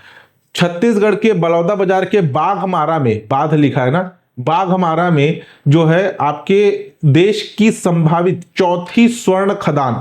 छत्तीसगढ़ के बलौदाबाजार के बाघमारा में, बाघ लिखा है ना, बाघमारा में जो है आपके देश की संभावित चौथी स्वर्ण खदान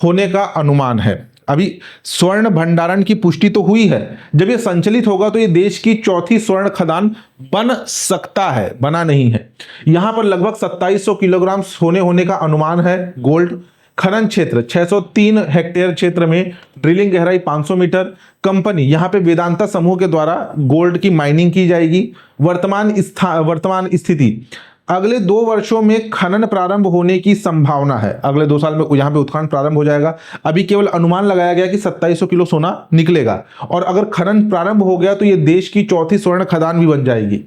होने का अनुमान है। अभी स्वर्ण भंडारण की पुष्टि तो हुई है, जब ये संचालित होगा तो ये देश की चौथी स्वर्ण खदान बन सकता है, बना नहीं है। यहां पर लगभग 2700 किलोग्राम सोने होने का अनुमान है। गोल्ड खनन क्षेत्र 603 हेक्टेयर क्षेत्र में, ड्रिलिंग गहराई 500 मीटर। कंपनी यहां पे वेदांता समूह के द्वारा गोल्ड की माइनिंग की जाएगी। वर्तमान स्थिति, अगले 2 वर्षों में खनन प्रारंभ होने की संभावना है। अगले 2 साल में यहां पे उत्खनन प्रारंभ हो जाएगा। अभी केवल अनुमान लगाया गया कि 2700 किलो सोना निकलेगा, और अगर खनन प्रारंभ हो गया तो ये देश की चौथी स्वर्ण खदान भी बन जाएगी।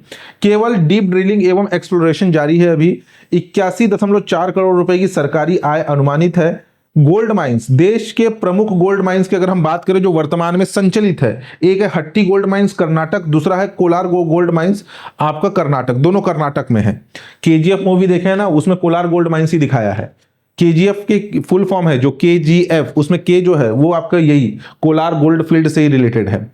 केवल डीप ड्रिलिंग एवं एक्सप्लोरेशन जारी है। अभी 81.4 करोड़ रुपए की सरकारी आय अनुमानित है। गोल्ड माइंस, देश के प्रमुख गोल्ड माइंस की अगर हम बात करें जो वर्तमान में संचालित है, एक है हट्टी गोल्ड माइंस कर्नाटक, दूसरा है कोलार गोल्ड माइंस आपका कर्नाटक, दोनों कर्नाटक में है। केजीएफ मूवी देखे हैं ना, उसमें कोलार गोल्ड माइंस ही दिखाया है। केजीएफ के फुल फॉर्म है जो केजीएफ, उसमें के जो है वो आपका यही कोलार गोल्ड फील्ड से ही रिलेटेड है।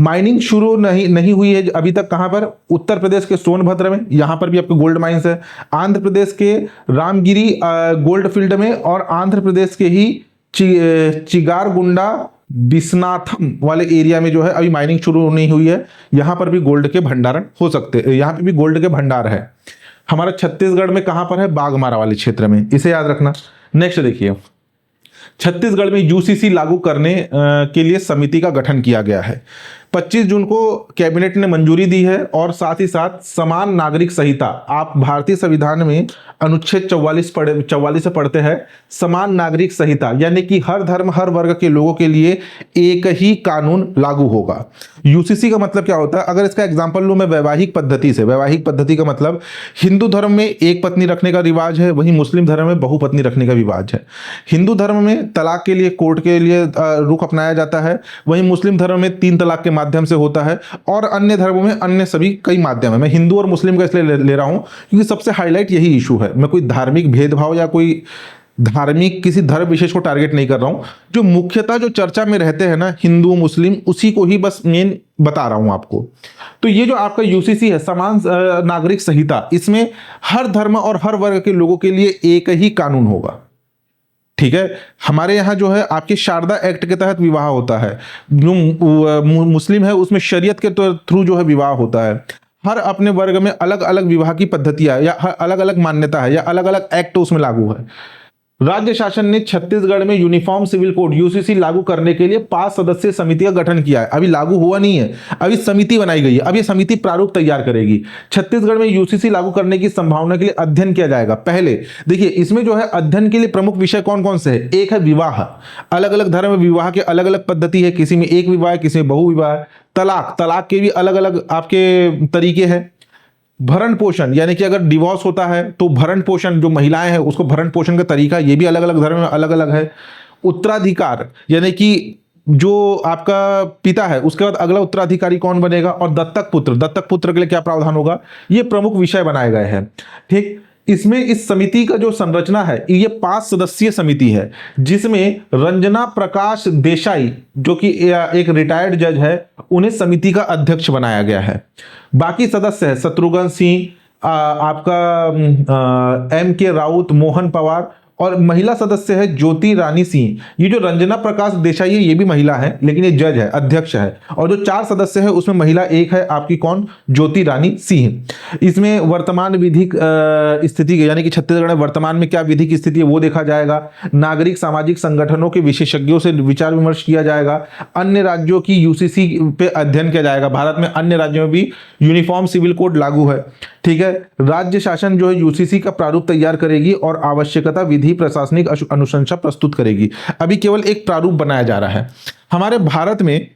माइनिंग शुरू नहीं हुई है अभी तक। कहां पर? उत्तर प्रदेश के सोनभद्र में, यहां पर भी आपके गोल्ड माइंस है। आंध्र प्रदेश के रामगिरी गोल्ड फील्ड में, और आंध्र प्रदेश के ही चिगारगुंडा बिस्नाथम वाले एरिया में जो है अभी माइनिंग शुरू नहीं हुई है। यहां पर भी गोल्ड के भंडारण हो सकते हैं, यहां पे भी गोल्ड के भंडार है। हमारा छत्तीसगढ़ में कहां पर है? बाघमारा वाले क्षेत्र में, इसे याद रखना। नेक्स्ट देखिए, छत्तीसगढ़ में यूसीसी लागू करने के लिए समिति का गठन किया गया है। 25 जून को कैबिनेट ने मंजूरी दी है, और साथ ही साथ समान नागरिक संहिता, आप भारतीय संविधान में अनुच्छेद 44 से पढ़ते हैं, समान नागरिक संहिता, यानी कि हर धर्म हर वर्ग के लोगों के लिए एक ही कानून लागू होगा। यूसीसी का मतलब क्या होता है? अगर इसका एग्जांपल लूं मैं वैवाहिक पद्धति से, वैवाहिक पद्धति का मतलब हिंदू धर्म में एक पत्नी रखने का रिवाज है, वहीं मुस्लिम धर्म में बहुपत्नी रखने का रिवाज है। हिंदू धर्म में तलाक के लिए कोर्ट के लिए रुख अपनाया जाता है, वहीं मुस्लिम धर्म में 3 तलाक के माध्यम से होता है, और अन्य धर्मों में अन्य सभी कई माध्यम है। मैं हिंदू और मुस्लिम का इसलिए ले रहा हूं क्योंकि सबसे हाईलाइट यही इशू है। मैं कोई धार्मिक भेदभाव या कोई धार्मिक किसी धर्म विशेष को टारगेट नहीं कर रहा हूं। जो मुख्यतः जो चर्चा में रहते हैं ना, हिंदू मुस्लिम, उसी को ही बस मेन बता रहा हूं आपको। तो ये जो आपका यूसीसी है, समान नागरिक संहिता, इसमें हर धर्म और हर वर्ग के लोगों के लिए एक ही कानून होगा। ठीक है, हमारे यहाँ जो है आपके शारदा एक्ट के तहत विवाह होता है, जो मुस्लिम है उसमें शरीयत के थ्रू जो है विवाह होता है। हर अपने वर्ग में अलग अलग विवाह की पद्धतियां या अलग अलग मान्यता है, या अलग अलग एक्ट उसमें लागू है। राज्य शासन ने छत्तीसगढ़ में यूनिफॉर्म सिविल कोड यूसीसी लागू करने के लिए 5 सदस्यीय समिति का गठन किया है। अभी लागू हुआ नहीं है, अभी समिति बनाई गई है। अब ये समिति प्रारूप तैयार करेगी। छत्तीसगढ़ में यूसीसी लागू करने की संभावना के लिए अध्ययन किया जाएगा। पहले देखिए, इसमें जो है अध्ययन के लिए प्रमुख विषय कौन कौन से है? एक है विवाह, अलग अलग धर्म में विवाह के अलग अलग पद्धति है, किसी में एक विवाह है, किसी में बहु विवाह है। तलाक, तलाक के भी अलग अलग आपके तरीके हैं। भरण पोषण, यानी कि अगर डिवोर्स होता है तो भरण पोषण, जो महिलाएं हैं उसको भरण पोषण का तरीका, ये भी अलग अलग धर्म में अलग अलग है। उत्तराधिकार, यानी कि जो आपका पिता है उसके बाद अगला उत्तराधिकारी कौन बनेगा, और दत्तक पुत्र, दत्तक पुत्र के लिए क्या प्रावधान होगा, ये प्रमुख विषय बनाए गए हैं। ठीक, इसमें इस समिति का जो संरचना है, ये 5 सदस्यीय समिति है, जिसमें रंजना प्रकाश देसाई, जो कि एक रिटायर्ड जज है, उन्हें समिति का अध्यक्ष बनाया गया है। बाकी सदस्य है शत्रुघ्न सिंह, आपका M.K. राउत, मोहन पवार, और महिला सदस्य है ज्योति रानी सिंह। ये जो रंजना प्रकाश देसाई है ये भी महिला है, लेकिन ये जज है, अध्यक्ष है। और जो 4 सदस्य है उसमें महिला एक है, आपकी कौन? ज्योति रानी सिंह। इसमें वर्तमान विधिक स्थिति, यानी कि छत्तीसगढ़ में वर्तमान में क्या विधिक स्थिति है वो देखा जाएगा। नागरिक सामाजिक संगठनों के विशेषज्ञों से विचार विमर्श किया जाएगा। अन्य राज्यों की यूसीसी पे अध्ययन किया जाएगा। भारत में अन्य राज्यों में भी यूनिफॉर्म सिविल कोड लागू है। ठीक है, राज्य शासन जो है यूसीसी का प्रारूप तैयार करेगी और आवश्यकता विधि प्रशासनिक अनुशंसा प्रस्तुत करेगी। अभी केवल एक प्रारूप बनाया जा रहा है। हमारे भारत में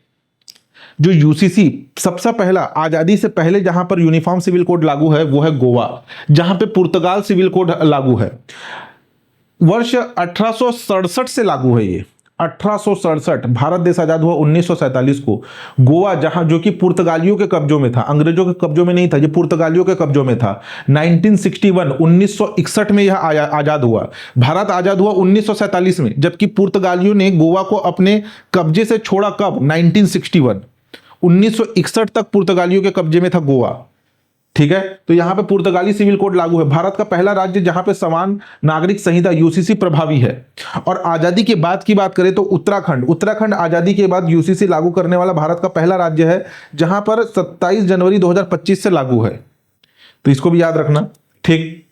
जो यूसीसी सबसे पहला, आजादी से पहले जहां पर यूनिफॉर्म सिविल कोड लागू है वो है गोवा, जहां पे पुर्तगाल सिविल कोड लागू है। वर्ष 1867 से लागू है ये, 1867। भारत देश आजाद हुआ 1947 को। गोवा, जहां जो कि पुर्तगालियों के कब्जों में था, अंग्रेजों के कब्जों में नहीं था, ये पुर्तगालियों के कब्जों में था। 1961 में यह आजाद हुआ। भारत आजाद हुआ 1947 में, जबकि पुर्तगालियों ने गोवा को अपने कब्जे से छोड़ा कब? 1961। 1961 तक पुर्तगालियों के कब्जे में था गोवा। ठीक है, तो यहां पे पुर्तगाली सिविल कोड लागू है। भारत का पहला राज्य जहां पे समान नागरिक संहिता यूसीसी प्रभावी है। और आजादी के बाद की बात करें तो उत्तराखंड आजादी के बाद यूसीसी लागू करने वाला भारत का पहला राज्य है, जहां पर 27 जनवरी 2025 से लागू है। तो इसको भी याद रखना। ठीक,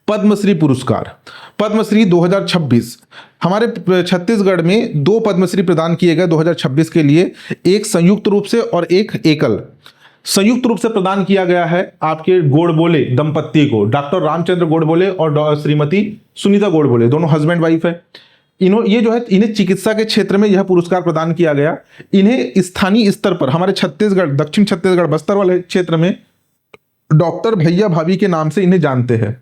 पद्मश्री पुरस्कार, पद्मश्री 2026, हमारे छत्तीसगढ़ में 2 पद्मश्री प्रदान किए गए 2026 के लिए, एक संयुक्त रूप से और एक एकल। संयुक्त रूप से प्रदान किया गया है आपके गोडबोले दंपत्ति को, डॉक्टर रामचंद्र गोडबोले और श्रीमती सुनीता गोडबोले, दोनों हस्बैंड वाइफ है। ये जो है, इन्हें चिकित्सा के क्षेत्र में यह पुरस्कार प्रदान किया गया। इन्हें स्थानीय स्तर पर हमारे छत्तीसगढ़, दक्षिण छत्तीसगढ़, बस्तर वाले क्षेत्र में डॉक्टर भैया भाभी के नाम से इन्हें जानते हैं।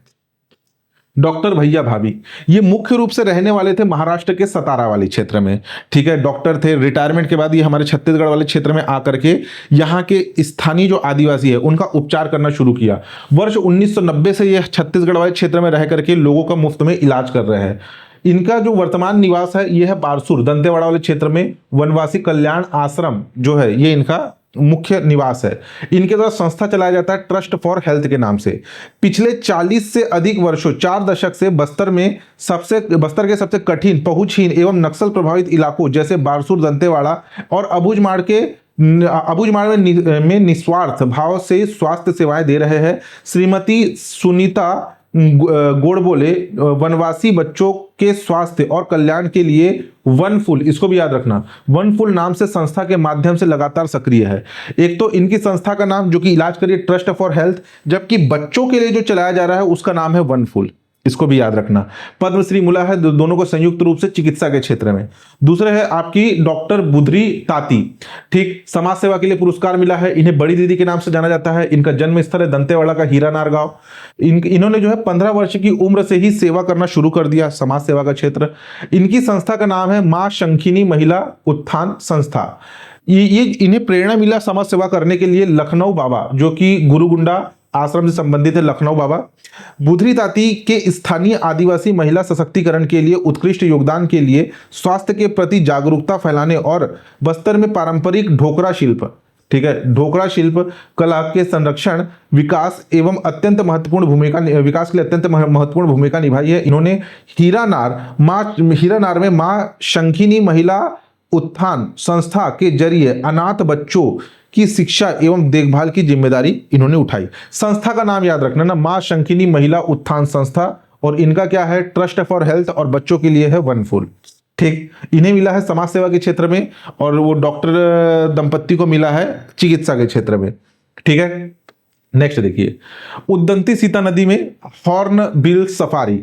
डॉक्टर भैया भाभी, ये मुख्य रूप से रहने वाले थे महाराष्ट्र के सतारा वाले क्षेत्र में। ठीक है, डॉक्टर थे। रिटायरमेंट के बाद ये हमारे छत्तीसगढ़ वाले क्षेत्र में आकर के यहाँ के स्थानीय जो आदिवासी है उनका उपचार करना शुरू किया। वर्ष 1990 से ये छत्तीसगढ़ वाले क्षेत्र में रह करके लोगों का मुफ्त में इलाज कर रहे हैं। इनका जो वर्तमान निवास है ये है बारसूर दंतेवाड़ा वाले क्षेत्र में। वनवासी कल्याण आश्रम जो है ये इनका मुख्य निवास है। इनके द्वारा संस्था चलाया जाता है ट्रस्ट फॉर हेल्थ के नाम से। पिछले 40 से अधिक वर्षों 4 दशक से बस्तर के सबसे कठिन, पहुंचहीन एवं नक्सल प्रभावित इलाकों जैसे बारसूर, दंतेवाड़ा और अबूझमाड़ में निस्वार्थ भाव से स्वास्थ्य सेवाएं दे रहे हैं। श्रीमती सुनीता गोड़बोले वनवासी बच्चों के स्वास्थ्य और कल्याण के लिए वनफुल, इसको भी याद रखना, वनफुल नाम से संस्था के माध्यम से लगातार सक्रिय है। एक तो इनकी संस्था का नाम जो कि इलाज करिए ट्रस्ट फॉर हेल्थ, जबकि बच्चों के लिए जो चलाया जा रहा है उसका नाम है वनफुल, इसको भी याद रखना। पद्मश्री मिला है दोनों को संयुक्त रूप से चिकित्सा के क्षेत्र में। दूसरे है आपकी डॉक्टर बुधरी ताती, ठीक, समाज सेवा के लिए पुरस्कार मिला है। इन्हें बड़ी दीदी के नाम से जाना जाता है। इनका जन्म स्थल है दंतेवाड़ा का हीरानार गांव। इन्होंने जो है 15 वर्ष की उम्र से ही सेवा करना शुरू कर दिया, समाज सेवा का क्षेत्र। इनकी संस्था का नाम है मां शंखिनी महिला उत्थान संस्था। ये इन्हें प्रेरणा मिला समाज सेवा करने के लिए लखनऊ बाबा, जो कि गुरुगुंडा आश्रम से संबंधित है, लखनऊ बाबा। बुधरी ताती के स्थानीय आदिवासी महिला सशक्तिकरण के लिए उत्कृष्ट योगदान के लिए स्वास्थ्य के प्रति जागरूकता फैलाने और बस्तर में पारंपरिक ढोकरा शिल्प, ठीक है, ढोकरा शिल्प कला के संरक्षण विकास एवं अत्यंत महत्वपूर्ण भूमिका विकास के लिए अत्यंत महत्वपूर्ण भूमिका निभाई है। इन्होंने हीरानार में मां शंखिनी महिला उत्थान संस्था के जरिए अनाथ बच्चों की शिक्षा एवं देखभाल की जिम्मेदारी इन्होंने उठाई। संस्था का नाम याद रखना ना, मां शंखिनी महिला उत्थान संस्था, और इनका क्या है ट्रस्ट फॉर हेल्थ, और बच्चों के लिए है वनफुल, ठीक। इन्हें मिला है समाज सेवा के क्षेत्र में, और वो डॉक्टर दंपत्ति को मिला है चिकित्सा के क्षेत्र में, ठीक है। नेक्स्ट देखिए, उद्दंती सीता नदी में हॉर्नबिल सफारी।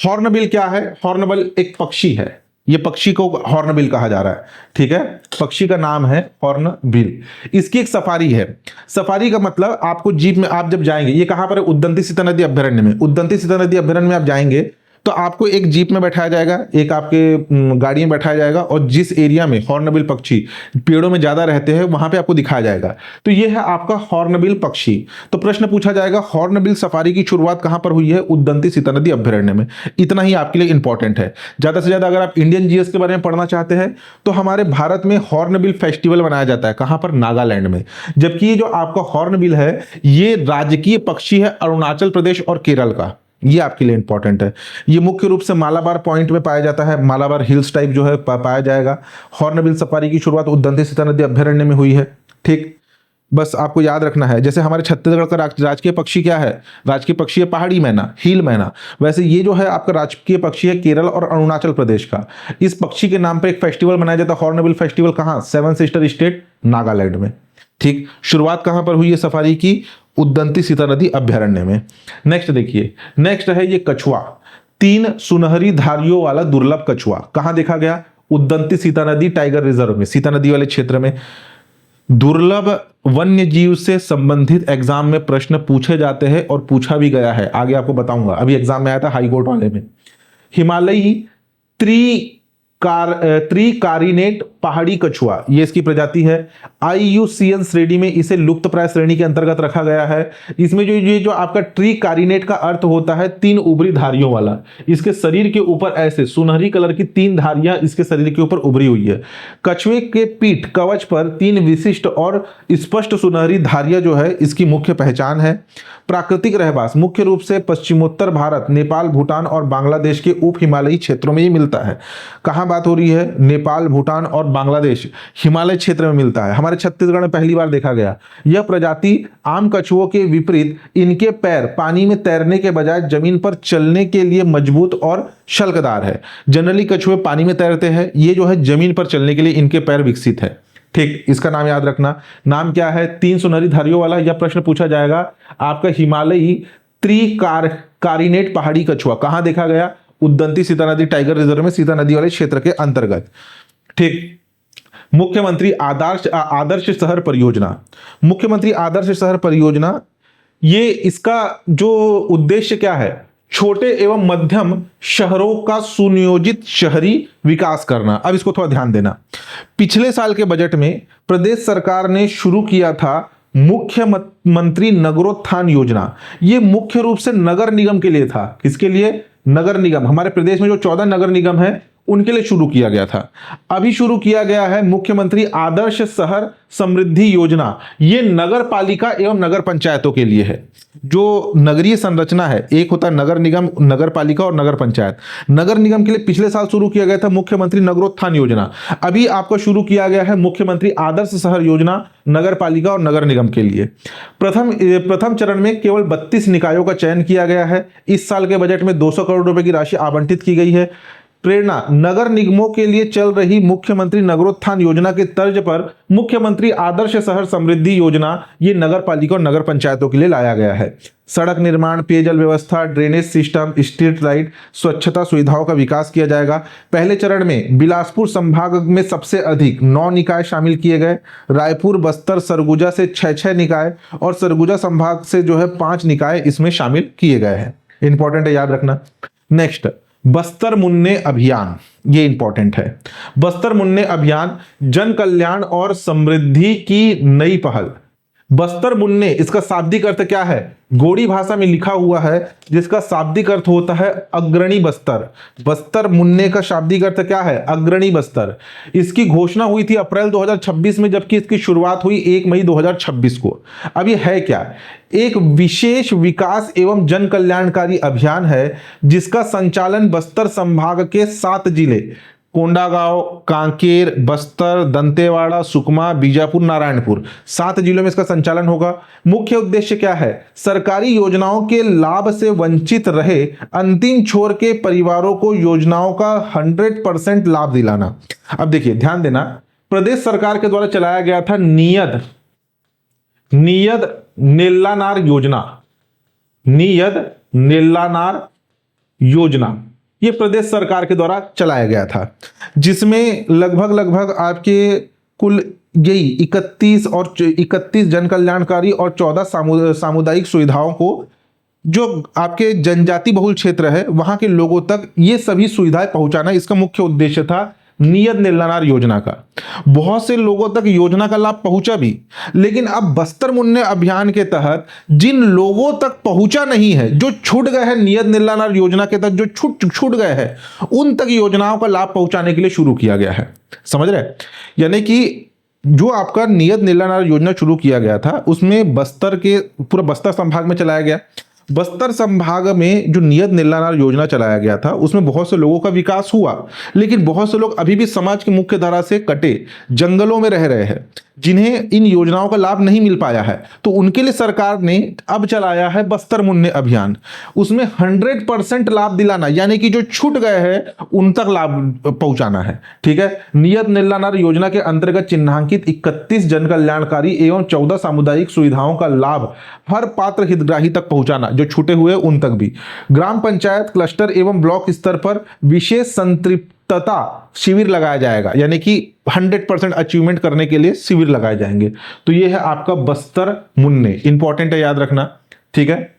हॉर्नबिल क्या है? हॉर्नबिल एक पक्षी है, ये पक्षी को हॉर्नबिल कहा जा रहा है, ठीक है, पक्षी का नाम है हॉर्नबिल। इसकी एक सफारी है। सफारी का मतलब आपको जीप में आप जब जाएंगे, ये कहां पर है? उद्दंती सीता नदी अभ्यारण्य में। उद्दंती सीता नदी अभ्यारण्य में आप जाएंगे तो आपको एक जीप में बैठाया जाएगा, एक आपके गाड़ी में बैठाया जाएगा, और जिस एरिया में हॉर्नबिल पक्षी पेड़ों में ज्यादा रहते हैं वहां पे आपको दिखाया जाएगा। तो ये है आपका हॉर्नबिल पक्षी। तो प्रश्न पूछा जाएगा हॉर्नबिल सफारी की शुरुआत कहां पर हुई है? उद्दंती सीता नदी अभ्यारण्य में। इतना ही आपके लिए इंपॉर्टेंट है। ज्यादा से ज्यादा अगर आप इंडियन जीएस के बारे में पढ़ना चाहते हैं तो हमारे भारत में हॉर्नबिल फेस्टिवल मनाया जाता है। कहां पर? नागालैंड में। जबकि ये जो आपका हॉर्नबिल है ये राजकीय पक्षी है अरुणाचल प्रदेश और केरल का। ये आपके लिए इंपॉर्टेंट है। ये मुख्य रूप से मालाबार पॉइंट में पाया जाता है, मालाबार हिल्स टाइप जो है पाया जाएगा। हॉर्नबिल सफारी की शुरुआत उद्दंती सीता नदी अभ्यारण्य में हुई है, ठीक। बस आपको याद रखना है, जैसे हमारे छत्तीसगढ़ का राजकीय पक्षी क्या है? राजकीय पक्षी है पहाड़ी मैना, हील मैना। वैसे ये जो है आपका राजकीय पक्षी है केरल और अरुणाचल प्रदेश का। इस पक्षी के नाम पर एक फेस्टिवल मनाया जाता है, हॉर्नबिल फेस्टिवल। कहाँ? 7 सिस्टर स्टेट नागालैंड में, ठीक। शुरुआत कहां पर हुई है सफारी की? उद्दंती सीता नदी अभ्यारण्य में। नेक्स्ट देखिए, नेक्स्ट है ये कछुआ, 3 सुनहरी धारियों वाला दुर्लभ कछुआ। कहां देखा गया? उद्दंती सीता नदी टाइगर रिजर्व में, सीता नदी वाले क्षेत्र में। दुर्लभ वन्य जीव से संबंधित एग्जाम में प्रश्न पूछे जाते हैं और पूछा भी गया है, आगे आपको बताऊंगा। अभी एग्जाम में आया था हाईकोर्ट वाले में। हिमालयी त्रिकारिनेट पहाड़ी कछुआ, ये इसकी प्रजाति है। IUCN श्रेणी में इसे लुप्तप्राय श्रेणी के अंतर्गत रखा गया है। इसमें जो आपका ट्रिकारिनेट का अर्थ होता है 3 उभरी धारियों वाला। इसके शरीर के ऊपर ऐसे सुनहरी कलर की 3 धारियां इसके शरीर के ऊपर उभरी हुई है। कछुए के पीठ कवच पर 3 विशिष्ट और स्पष्ट सुनहरी धारियां जो है इसकी मुख्य पहचान है। प्राकृतिक रहवास मुख्य रूप से पश्चिमोत्तर भारत, नेपाल, भूटान और बांग्लादेश के उप हिमालयी क्षेत्रों में ये मिलता है। कहां बात हो रही है? नेपाल, भूटान और बांग्लादेश हिमालय क्षेत्र में मिलता है। हमारे छत्तीसगढ़ में पहली बार देखा गया। यह प्रजाति आम कछुओं के विपरीत इनके पैर पानी में तैरने के बजाय जमीन पर चलने के लिए मजबूत और शल्कदार है। जनरली कछुए पानी में तैरते हैं, ये जो है जमीन पर चलने के लिए इनके पैर विकसित है, ठीक। इसका नाम याद रखना। नाम क्या है? 3 सुनहरी धारियों वाला। यह प्रश्न पूछा जाएगा आपका हिमालयी त्रिकारिनेट पहाड़ी कछुआ कहां देखा गया? उद्दंती सीता नदी टाइगर रिजर्व में, सीता नदी वाले क्षेत्र के अंतर्गत, ठीक। मुख्यमंत्री आदर्श शहर परियोजना। मुख्यमंत्री आदर्श शहर परियोजना, ये इसका जो उद्देश्य क्या है? छोटे एवं मध्यम शहरों का सुनियोजित शहरी विकास करना। अब इसको थोड़ा ध्यान देना। पिछले साल के बजट में प्रदेश सरकार ने शुरू किया था मुख्यमंत्री नगरोत्थान योजना। ये मुख्य रूप से नगर निगम के लिए था। किसके लिए? नगर निगम, हमारे प्रदेश में जो 14 नगर निगम है उनके लिए शुरू किया गया था। अभी शुरू किया गया है मुख्यमंत्री आदर्श शहर समृद्धि योजना। ये नगर पालिका एवं नगर पंचायतों के लिए है। जो नगरीय संरचना है, एक होता है नगर निगम, नगर पालिका और नगर पंचायत। नगर निगम के लिए पिछले साल शुरू किया गया था मुख्यमंत्री नगरोत्थान योजना। अभी आपको शुरू किया गया है मुख्यमंत्री आदर्श शहर योजना नगर पालिका और नगर निगम के लिए। प्रथम चरण में केवल 32 निकायों का चयन किया गया है। इस साल के बजट में 200 करोड़ रुपए की राशि आवंटित की गई है। प्रेरणा नगर निगमों के लिए चल रही मुख्यमंत्री नगरोत्थान योजना के तर्ज पर मुख्यमंत्री आदर्श शहर समृद्धि योजना ये नगर पालिका और नगर पंचायतों के लिए लाया गया है। सड़क निर्माण, पेयजल व्यवस्था, ड्रेनेज सिस्टम, स्ट्रीट लाइट, स्वच्छता सुविधाओं का विकास किया जाएगा। पहले चरण में बिलासपुर संभाग में सबसे अधिक 9 निकाय शामिल किए गए। रायपुर, बस्तर, सरगुजा से 6 निकाय और सरगुजा संभाग से जो है 5 निकाय इसमें शामिल किए गए हैं। इंपॉर्टेंट है, याद रखना। नेक्स्ट, बस्तर मुन्ने अभियान, ये इंपॉर्टेंट है। बस्तर मुन्ने अभियान जन कल्याण और समृद्धि की नई पहल। बस्तर मुन्ने, इसका शाब्दिक अर्थ क्या है? गोड़ी भाषा में लिखा हुआ है, जिसका शाब्दिक अर्थ होता है अग्रणी बस्तर। बस्तर मुन्ने का शाब्दिक अर्थ क्या है? अग्रणी बस्तर। इसकी घोषणा हुई थी अप्रैल 2026 में, जबकि इसकी शुरुआत हुई 1 मई 2026 को। अब ये है क्या? एक विशेष विकास एवं जन कल्याणकारी अभियान है, जिसका संचालन बस्तर संभाग के 7 जिले कोंडागांव, कांकेर, बस्तर, दंतेवाड़ा, सुकमा, बीजापुर, नारायणपुर, 7 जिलों में इसका संचालन होगा। मुख्य उद्देश्य क्या है? सरकारी योजनाओं के लाभ से वंचित रहे अंतिम छोर के परिवारों को योजनाओं का 100% लाभ दिलाना। अब देखिए, ध्यान देना, प्रदेश सरकार के द्वारा चलाया गया था नियत नेल्लानार योजना। नियत नेल्लानार योजना ये प्रदेश सरकार के द्वारा चलाया गया था, जिसमें लगभग आपके कुल यही 31 जन कल्याणकारी और 14 सामुदायिक सुविधाओं को, जो आपके जनजाति बहुल क्षेत्र है वहां के लोगों तक ये सभी सुविधाएं पहुंचाना, इसका मुख्य उद्देश्य था नियत नेल्लानार योजना का। बहुत से लोगों तक योजना का लाभ पहुंचा भी, लेकिन अब बस्तर मुन्ने अभियान के तहत जिन लोगों तक पहुंचा नहीं है, जो छूट गए हैं नियत नेल्लानार योजना के तहत, जो छूट गए हैं, उन तक योजनाओं का लाभ पहुंचाने के लिए शुरू किया गया है। समझ रहे? यानी कि जो आपका नियत नेल्लानार योजना शुरू किया गया था, उसमें बस्तर के पूरा बस्तर संभाग में चलाया गया। बस्तर संभाग में जो नियत नेल्लानार योजना चलाया गया था, उसमें बहुत से लोगों का विकास हुआ, लेकिन बहुत से लोग अभी भी समाज की मुख्य धारा से कटे जंगलों में रह रहे हैं, जिन्हें इन योजनाओं का लाभ नहीं मिल पाया है। तो उनके लिए सरकार ने अब चलाया है बस्तर मुन्ने अभियान। उसमें 100% लाभ दिलाना, यानी कि जो छूट गए हैं उन तक लाभ पहुंचाना है। ठीक है। नियत नेल्लानार योजना के अंतर्गत चिन्हांकित 31 जन कल्याणकारी एवं 14 सामुदायिक सुविधाओं का लाभ हर पात्र हितग्राही तक पहुंचाना, जो छूटे हुए उन तक भी। ग्राम पंचायत, क्लस्टर एवं ब्लॉक स्तर पर विशेष संतृप्तता शिविर लगाया जाएगा, यानी कि 100% अचीवमेंट करने के लिए शिविर लगाए जाएंगे। तो ये है आपका बस्तर मुन्ने, इंपॉर्टेंट है, याद रखना। ठीक है।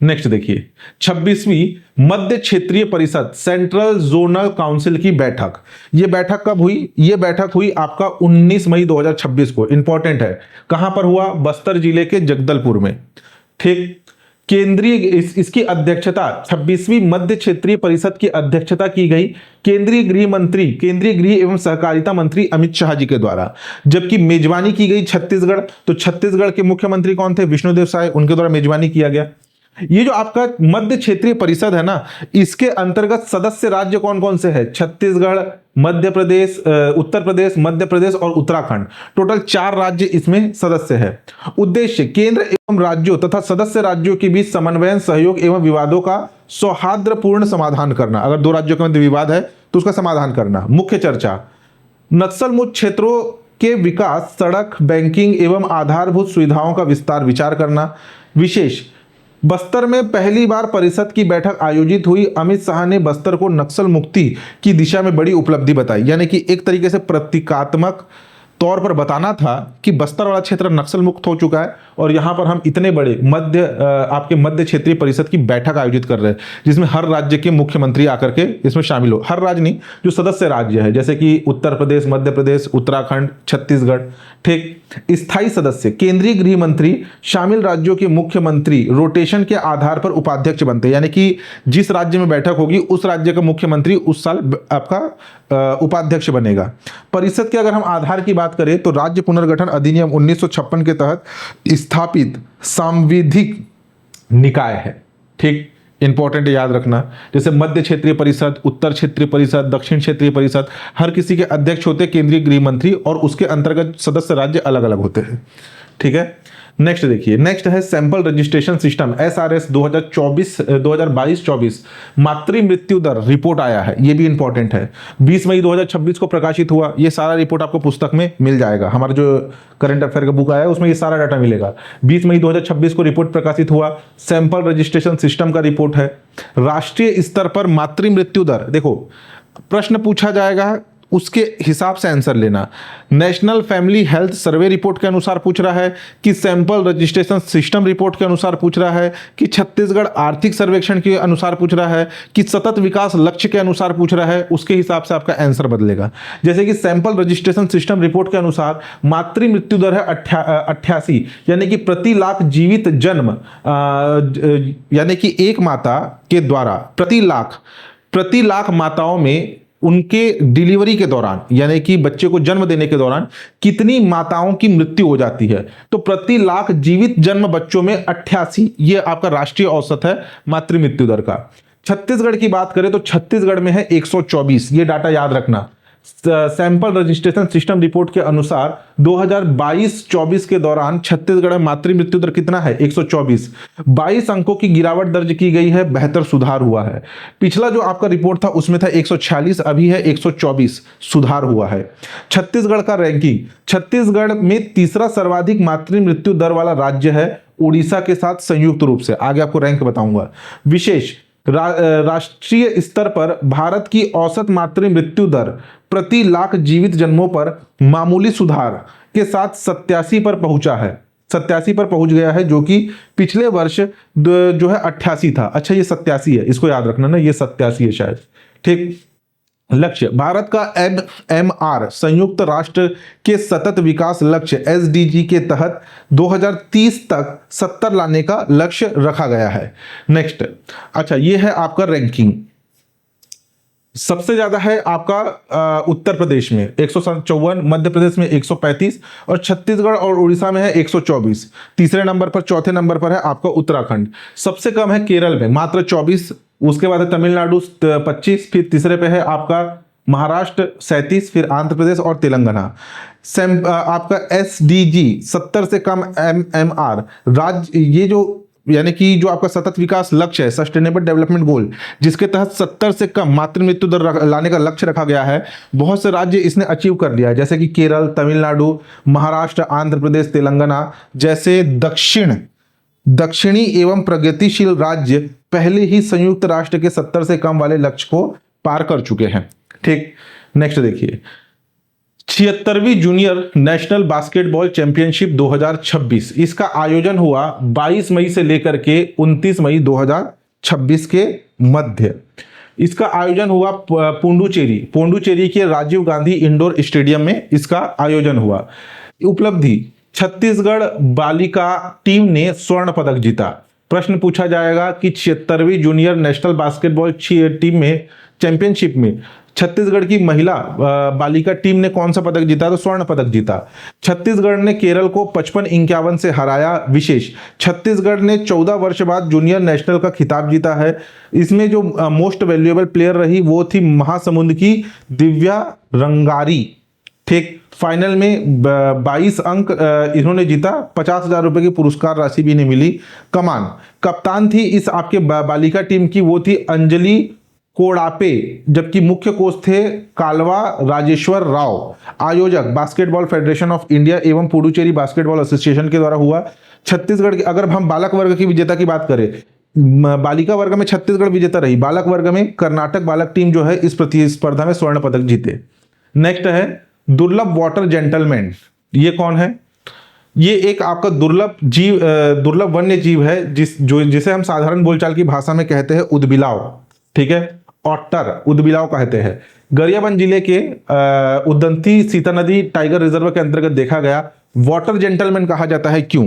नेक्स्ट देखिए, 26वीं मध्य क्षेत्रीय परिषद सेंट्रल जोनल काउंसिल की बैठक। ये बैठक कब हुई? ये बैठक हुई आपका 19 मई 2026 को। इंपॉर्टेंट है, कहां पर हुआ? बस्तर जिले के जगदलपुर में। ठीक। केंद्रीय इसकी अध्यक्षता 26वीं मध्य क्षेत्रीय परिषद की अध्यक्षता की गई केंद्रीय गृह एवं सहकारिता मंत्री अमित शाह जी के द्वारा, जबकि मेजबानी की गई छत्तीसगढ़। तो छत्तीसगढ़ के मुख्यमंत्री कौन थे? विष्णुदेव साय, उनके द्वारा मेजबानी किया गया। ये जो आपका मध्य क्षेत्रीय परिषद है ना, इसके अंतर्गत सदस्य राज्य कौन कौन से हैं? छत्तीसगढ़, मध्य प्रदेश, उत्तर प्रदेश, मध्य प्रदेश और उत्तराखंड। टोटल 4 राज्य इसमें सदस्य है। उद्देश्य केंद्र एवं राज्यों तथा सदस्य राज्यों के बीच समन्वय, सहयोग एवं विवादों का सौहार्दपूर्ण समाधान करना। अगर 2 राज्यों के मध्य विवाद है तो उसका समाधान करना। मुख्य चर्चा नक्सल मुक्त क्षेत्रों के विकास, सड़क, बैंकिंग एवं आधारभूत सुविधाओं का विस्तार विचार करना। विशेष बस्तर में पहली बार परिषद की बैठक आयोजित हुई। अमित शाह ने बस्तर को नक्सल मुक्ति की दिशा में बड़ी उपलब्धि बताई, यानी कि एक तरीके से प्रतीकात्मक तौर पर बताना था कि बस्तर वाला क्षेत्र नक्सल मुक्त हो चुका है और यहां पर हम इतने बड़े आपके मध्य क्षेत्रीय परिषद की बैठक आयोजित कर रहे हैं, जिसमें हर राज्य के मुख्यमंत्री आकर के इसमें शामिल हो। हर राज्य नहीं, जो सदस्य राज्य है, जैसे कि उत्तर प्रदेश, मध्य प्रदेश, उत्तराखंड, छत्तीसगढ़। ठीक। स्थायी सदस्य केंद्रीय गृह मंत्री शामिल राज्यों के मुख्यमंत्री रोटेशन के आधार पर उपाध्यक्ष बनते हैं, यानी कि जिस राज्य में बैठक होगी उस राज्य का मुख्यमंत्री उस साल आपका उपाध्यक्ष बनेगा। परिषद के अगर हम आधार की बात करें तो राज्य पुनर्गठन अधिनियम 1956 के तहत स्थापित सांविधिक निकाय है। ठीक, इंपॉर्टेंट याद रखना, जैसे मध्य क्षेत्रीय परिषद, उत्तर क्षेत्रीय परिषद, दक्षिण क्षेत्रीय परिषद, हर किसी के अध्यक्ष होते केंद्रीय गृह मंत्री और उसके अंतर्गत सदस्य राज्य अलग अलग होते हैं। ठीक है, नेक्स्ट देखिए, नेक्स्ट है सैंपल रजिस्ट्रेशन सिस्टम SRS 2022-24 मातृ मृत्यु दर रिपोर्ट आया है, ये भी इंपॉर्टेंट है। 20 मई 2026 को प्रकाशित हुआ। ये सारा रिपोर्ट आपको पुस्तक में मिल जाएगा, हमारा जो करंट अफेयर का बुक आया है उसमें ये सारा डाटा मिलेगा। 20 मई 2026 को रिपोर्ट प्रकाशित हुआ, सैंपल रजिस्ट्रेशन सिस्टम का रिपोर्ट है। राष्ट्रीय स्तर पर मातृ मृत्यु दर, देखो प्रश्न पूछा जाएगा उसके हिसाब से आंसर लेना। National family health survey report के अनुसार पूछ रहा है कि सैंपल रजिस्ट्रेशन सिस्टम रिपोर्ट के अनुसार पूछ रहा है कि छत्तीसगढ़ आर्थिक सर्वेक्षण के अनुसार पूछ रहा है कि सतत विकास लक्ष्य के अनुसार पूछ रहा है, उसके हिसाब से आपका आंसर बदलेगा। जैसे कि सैंपल रजिस्ट्रेशन सिस्टम रिपोर्ट के अनुसार मातृ मृत्यु दर है 88, यानी कि प्रति लाख जीवित जन्म, यानी कि एक माता के द्वारा प्रति लाख माताओं में उनके डिलीवरी के दौरान, यानी कि बच्चे को जन्म देने के दौरान कितनी माताओं की मृत्यु हो जाती है, तो प्रति लाख जीवित जन्म बच्चों में 88, ये आपका राष्ट्रीय औसत है मातृ मृत्यु दर का। छत्तीसगढ़ की बात करें तो छत्तीसगढ़ में है 124, ये डाटा याद रखना। सैंपल रजिस्ट्रेशन सिस्टम रिपोर्ट के अनुसार 2022-24 के दौरान छत्तीसगढ़ में मातृ मृत्यु दर कितना है, 124। 22 अंकों की गिरावट दर्ज की गई है, बेहतर सुधार हुआ है। पिछला जो आपका रिपोर्ट था उसमें था 146, अभी है 124, सुधार हुआ है। छत्तीसगढ़ का रैंकिंग, छत्तीसगढ़ में तीसरा सर्वाधिक मातृ मृत्यु दर वाला राज्य है उड़ीसा के साथ संयुक्त रूप से, आगे आपको रैंक बताऊंगा। विशेष राष्ट्रीय स्तर पर भारत की औसत मातृ मृत्यु दर प्रति लाख जीवित जन्मों पर मामूली सुधार के साथ 87 पर पहुंचा है, 87 पर पहुंच गया है, जो कि पिछले वर्ष जो है 88 था। अच्छा ये 87 है, इसको याद रखना ना, ये 87 है शायद। ठीक, लक्ष्य, भारत का MMR संयुक्त राष्ट्र के सतत विकास लक्ष्य SDG के तहत 2030 तक 70 लाने का लक्ष्य रखा गया है। नेक्स्ट, अच्छा ये है आपका रैंकिंग। सबसे ज्यादा है आपका उत्तर प्रदेश में 154, मध्य प्रदेश में 135 और छत्तीसगढ़ और उड़ीसा में है 124। तीसरे नंबर पर, चौथे नंबर पर है आपका उत्तराखंड। सबसे कम है केरल में मात्र 24, उसके बाद है तमिलनाडु 25, फिर तीसरे पे है आपका महाराष्ट्र 37, फिर आंध्र प्रदेश और तेलंगाना। आपका SDG 70 से कम MMR राज्य, ये जो यानी कि जो आपका सतत विकास लक्ष्य है, सस्टेनेबल डेवलपमेंट गोल, जिसके तहत 70 से कम मातृ मृत्यु दर लाने का लक्ष्य रखा गया है, बहुत से राज्य इसने अचीव कर लिया है, जैसे कि केरल, तमिलनाडु, महाराष्ट्र, आंध्र प्रदेश, तेलंगाना जैसे दक्षिणी एवं प्रगतिशील राज्य पहले ही संयुक्त राष्ट्र के 70 से कम वाले लक्ष्य को पार कर चुके हैं। ठीक, नेक्स्ट देखिए, 76वीं जूनियर नेशनल बास्केटबॉल चैंपियनशिप 2026, इसका आयोजन हुआ 22 मई से लेकर के 29 मई 2026 के मध्य। इसका आयोजन हुआ पुडुचेरी के राजीव गांधी इंडोर स्टेडियम में इसका आयोजन हुआ। उपलब्धि, छत्तीसगढ़ बालिका टीम ने स्वर्ण पदक जीता। प्रश्न पूछा जाएगा कि 76वीं जूनियर नेशनल बास्केटबॉल टीम में चैंपियनशिप में छत्तीसगढ़ की महिला बालिका टीम ने कौन सा पदक जीता, तो स्वर्ण पदक जीता। छत्तीसगढ़ ने केरल को 55-51 से हराया। विशेष, छत्तीसगढ़ ने 14 वर्ष बाद जूनियर नेशनल का खिताब जीता है। इसमें जो मोस्ट वैल्यूएबल प्लेयर रही वो थी महासमुंद की दिव्या रंगारी। ठीक, फाइनल में 22 अंक इन्होंने जीता, 50,000 रुपए की पुरस्कार राशि भी इन्हें मिली। कप्तान थी इस आपके बालिका टीम की, वो थी अंजलि कोड़ापे, जबकि मुख्य कोच थे कालवा राजेश्वर राव। आयोजक बास्केटबॉल फेडरेशन ऑफ इंडिया एवं पुडुचेरी बास्केटबॉल एसोसिएशन के द्वारा हुआ। छत्तीसगढ़ की, अगर हम बालक वर्ग की विजेता की बात करें, बालिका वर्ग में छत्तीसगढ़ विजेता रही, बालक वर्ग में कर्नाटक बालक टीम जो है इस प्रतिस्पर्धा में स्वर्ण पदक जीते। नेक्स्ट है दुर्लभ वाटर जेंटलमैन, ये कौन है? ये एक आपका दुर्लभ वन्य जीव है जिसे हम साधारण बोलचाल की भाषा में कहते हैं उदबिलाव। ठीक है, ऑटर उदबिलाव कहते हैं। गरियाबंद जिले के उदंती सीता नदी टाइगर रिजर्व के अंतर्गत देखा गया। वाटर जेंटलमैन कहा जाता है। क्यों?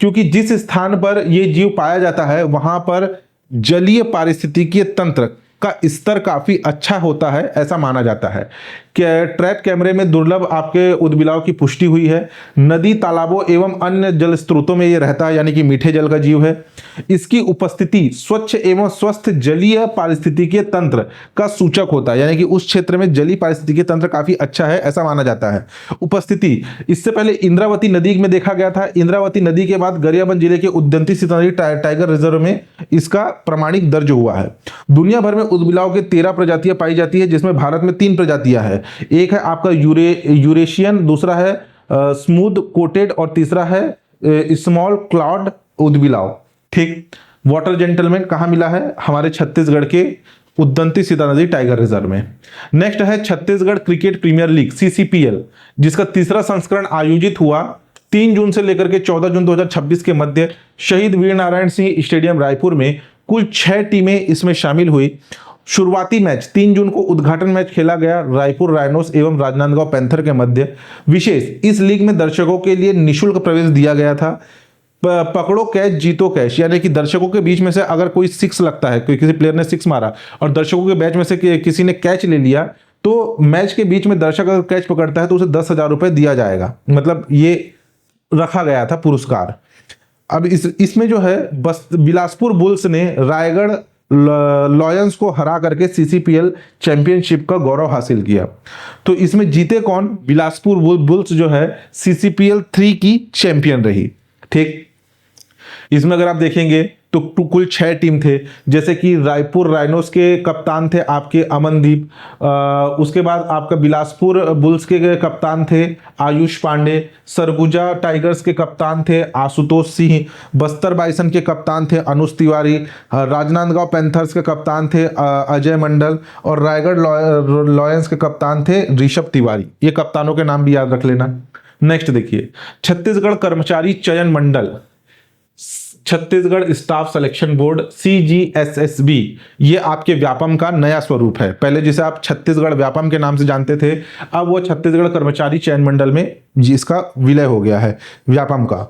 क्योंकि जिस स्थान पर यह जीव पाया जाता है वहां पर जलीय पारिस्थितिकीय तंत्र का स्तर काफी अच्छा होता है, ऐसा माना जाता है। ट्रैप कैमरे में दुर्लभ आपके उदबिलाव की पुष्टि हुई है। नदी, तालाबों एवं अन्य जल स्रोतों में यह रहता है, यानी कि मीठे जल का जीव है। इसकी उपस्थिति स्वच्छ एवं स्वस्थ जलीय पारिस्थितिकीय तंत्र का सूचक होता है, यानी कि उस क्षेत्र में जलीय पारिस्थितिकीय तंत्र काफी अच्छा है, ऐसा माना जाता है। उपस्थिति इससे पहले इंद्रावती नदी में देखा गया था। इंद्रावती नदी के बाद गरियाबंद जिले के उद्यंती सीतानदी टाइगर रिजर्व में इसका प्रमाणिक दर्ज हुआ है। दुनिया भर में उदबिलाव के 13 प्रजातियां पाई जाती है, जिसमें भारत में 3 प्रजातियां हैं। एक है आपका यूरेशियन, दूसरा है स्मूथ कोटेड और तीसरा है स्मॉल क्लाउड उदबिलाव। ठीक। वाटर जेंटलमैन कहां मिला है? हमारे छत्तीसगढ़ के उद्यंती सीता नदी टाइगर रिजर्व में। नेक्स्ट है Chhattisgarh cricket premier league CCPL, जिसका तीसरा संस्करण आयोजित हुआ 3 जून से लेकर के 14 जून 2026 के मध्य शहीद वीर नारायण सिंह स्टेडियम रायपुर में। कुल 6 टीमें इसमें शामिल हुई। शुरुआती मैच 3 जून को उद्घाटन मैच खेला गया रायपुर राइनोस एवं राजनांदगांव पैंथर के मध्य। विशेष, इस लीग में दर्शकों के लिए निःशुल्क प्रवेश दिया गया था। पकड़ो कैच जीतो कैश, यानी कि दर्शकों के बीच में से अगर कोई 6 लगता है, कोई किसी प्लेयर ने 6 मारा और दर्शकों के बैच में से किसी ने कैच ले लिया, तो मैच के बीच में दर्शक अगर कैच पकड़ता है तो उसे 10,000 रुपए दिया जाएगा। मतलब ये रखा गया था पुरस्कार। अब इसमें जो है बस बिलासपुर बुल्स ने रायगढ़ लॉयंस को हरा करके CCPL चैंपियनशिप का गौरव हासिल किया। तो इसमें जीते कौन? बिलासपुर बुल्स जो है CCPL 3 की चैंपियन रही। ठीक। इसमें अगर आप देखेंगे तो कुल 6 टीम थे, जैसे कि रायपुर राइनोस के कप्तान थे आपके अमनदीप, उसके बाद आपका बिलासपुर बुल्स के कप्तान थे आयुष पांडे, सरगुजा टाइगर्स के कप्तान थे आशुतोष सिंह, बस्तर बाइसन के कप्तान थे अनुज तिवारी, राजनांदगांव पैंथर्स के कप्तान थे अजय मंडल और रायगढ़ लॉयंस के कप्तान थे ऋषभ तिवारी। ये कप्तानों के नाम भी याद रख लेना। नेक्स्ट देखिए, छत्तीसगढ़ कर्मचारी चयन मंडल, Chhattisgarh staff selection board CGSSB, ये आपके व्यापम का नया स्वरूप है। पहले जिसे आप छत्तीसगढ़ व्यापम के नाम से जानते थे, अब वो छत्तीसगढ़ कर्मचारी चयन मंडल में जिसका विलय हो गया है व्यापम का।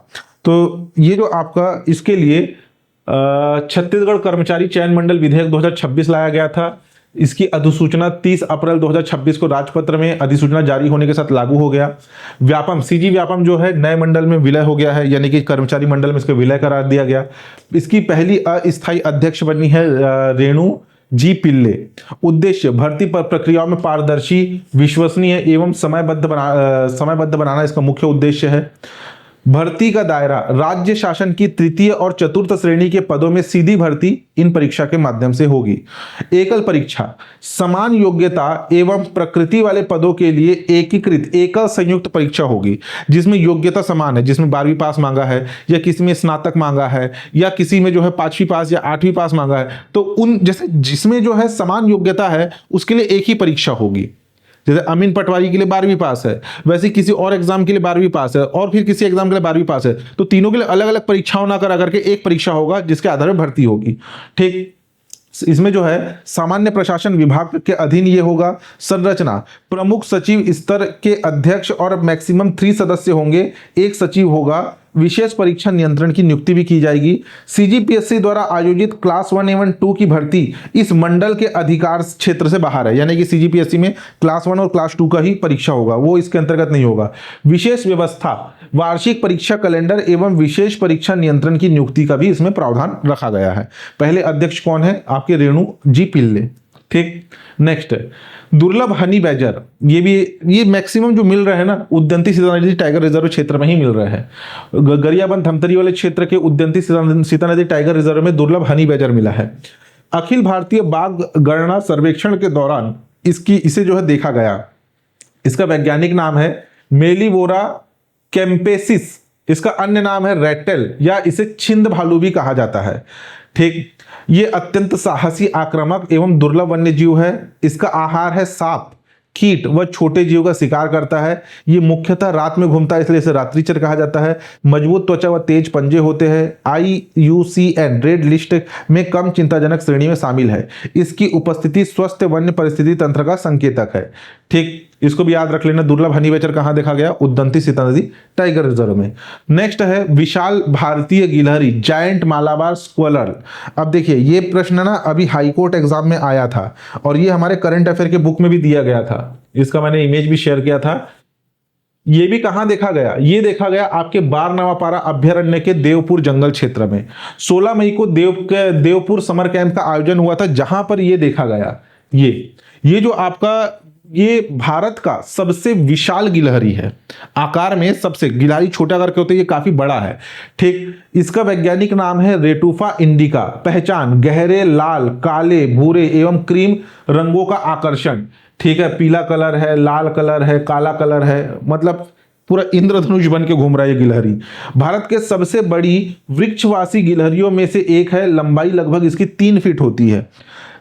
तो ये जो आपका इसके लिए छत्तीसगढ़ कर्मचारी चयन मंडल विधेयक 2026 लाया गया था। इसकी अधिसूचना 30 अप्रैल 2026 को राजपत्र में अधिसूचना जारी होने के साथ लागू हो गया। व्यापम CG व्यापम जो है नए मंडल में विलय हो गया है, यानी कि कर्मचारी मंडल में इसका विलय करार दिया गया। इसकी पहली अस्थायी अध्यक्ष बनी है रेणु जी पिल्ले। उद्देश्य भर्ती प्रक्रियाओं में पारदर्शी, विश्वसनीय एवं समयबद्ध बनाना इसका मुख्य उद्देश्य है। भर्ती का दायरा राज्य शासन की तृतीय और चतुर्थ श्रेणी के पदों में सीधी भर्ती इन परीक्षा के माध्यम से होगी। एकल परीक्षा, समान योग्यता एवं प्रकृति वाले पदों के लिए एकीकृत एकल संयुक्त परीक्षा होगी, जिसमें योग्यता समान है, जिसमें 12वीं पास मांगा है या किसी में स्नातक मांगा है या किसी में जो है 5वीं पास या 8वीं पास मांगा है, तो उन जैसे जिसमें जो है समान योग्यता है उसके लिए एक ही परीक्षा होगी। जैसे अमीन पटवारी के लिए 12वीं पास है, वैसे किसी और एग्जाम के लिए 12वीं पास है और फिर किसी एग्जाम के लिए 12वीं पास है, तो तीनों के लिए अलग अलग परीक्षाओं ना करा करके एक परीक्षा होगा जिसके आधार पर भर्ती होगी। ठीक। इसमें जो है सामान्य प्रशासन विभाग के अधीन ये होगा। संरचना, प्रमुख सचिव स्तर के अध्यक्ष और मैक्सिमम 3 सदस्य होंगे, एक सचिव होगा। विशेष परीक्षा नियंत्रण की नियुक्ति भी की जाएगी। CGPSC द्वारा आयोजित क्लास 1 एवं 2 की भर्ती इस मंडल के अधिकार क्षेत्र से बाहर है, यानी कि CGPSC में क्लास 1 और क्लास 2 का ही परीक्षा होगा, वो इसके अंतर्गत नहीं होगा। विशेष व्यवस्था, वार्षिक परीक्षा कैलेंडर एवं विशेष परीक्षा नियंत्रण की नियुक्ति का भी इसमें प्रावधान रखा गया है। पहले अध्यक्ष कौन है? आपके रेणु जी पिल्ले। ठीक। नेक्स्ट, दुर्लभ हनी बैजर, ये मैक्सिमम जो मिल रहे हैं ना उद्यंती सीता नदी टाइगर रिजर्व क्षेत्र में ही मिल रहे हैं। गरियाबंद धमतरी वाले क्षेत्र के उद्यंती सीता नदी टाइगर रिजर्व में दुर्लभ हनी बैजर मिला है। अखिल भारतीय बाघ गणना सर्वेक्षण के दौरान इसे जो है देखा गया। इसका वैज्ञानिक नाम है मेलिवोरा कैंपेसिस, इसका अन्य नाम है रेटेल या इसे छिंद भालू भी कहा जाता है। ठीक। ये अत्यंत साहसी, आक्रामक एवं दुर्लभ वन्य जीव है। इसका आहार है सांप, कीट व छोटे जीव का शिकार करता है। ये मुख्यतः रात में घूमता है, इसलिए इसे रात्रिचर कहा जाता है। मजबूत त्वचा व तेज पंजे होते हैं। IUCN रेड लिस्ट में कम चिंताजनक श्रेणी में शामिल है। इसकी उपस्थिति स्वस्थ वन्य परिस्थिति तंत्र का संकेतक है। ठीक। इसको भी याद रख लेना। दुर्लभ हनी बैचर कहां देखा गया? उदंती सीता नदी टाइगर रिजर्व में। नेक्स्ट है विशाल भारतीय गिलहरी, जायंट मालाबार स्क्वरल। अब देखिए ये प्रश्न ना अभी हाईकोर्ट एग्जाम में आया था और ये हमारे करंट अफेयर के बुक में भी दिया गया था, इसका मैंने इमेज भी शेयर किया था। ये भी कहां देखा गया? ये देखा गया आपके बारनवापारा अभ्यारण्य के देवपुर जंगल क्षेत्र में। 16 मई को देवपुर समर कैंप का आयोजन हुआ था, जहां पर ये देखा गया। ये जो आपका ये भारत का सबसे विशाल गिलहरी है, आकार में सबसे, गिलहरी छोटा करके होते, ये काफी बड़ा है, ठीक। इसका वैज्ञानिक नाम है रेटुफा इंडिका। पहचान गहरे लाल, काले, भूरे एवं क्रीम रंगों का आकर्षण, ठीक है। पीला कलर है, लाल कलर है, काला कलर है, मतलब पूरा इंद्रधनुष बन के घूम रहा है ये गिलहरी। भारत के सबसे बड़ी वृक्षवासी गिलहरियों में से एक है, लंबाई लगभग इसकी 3 फीट होती है।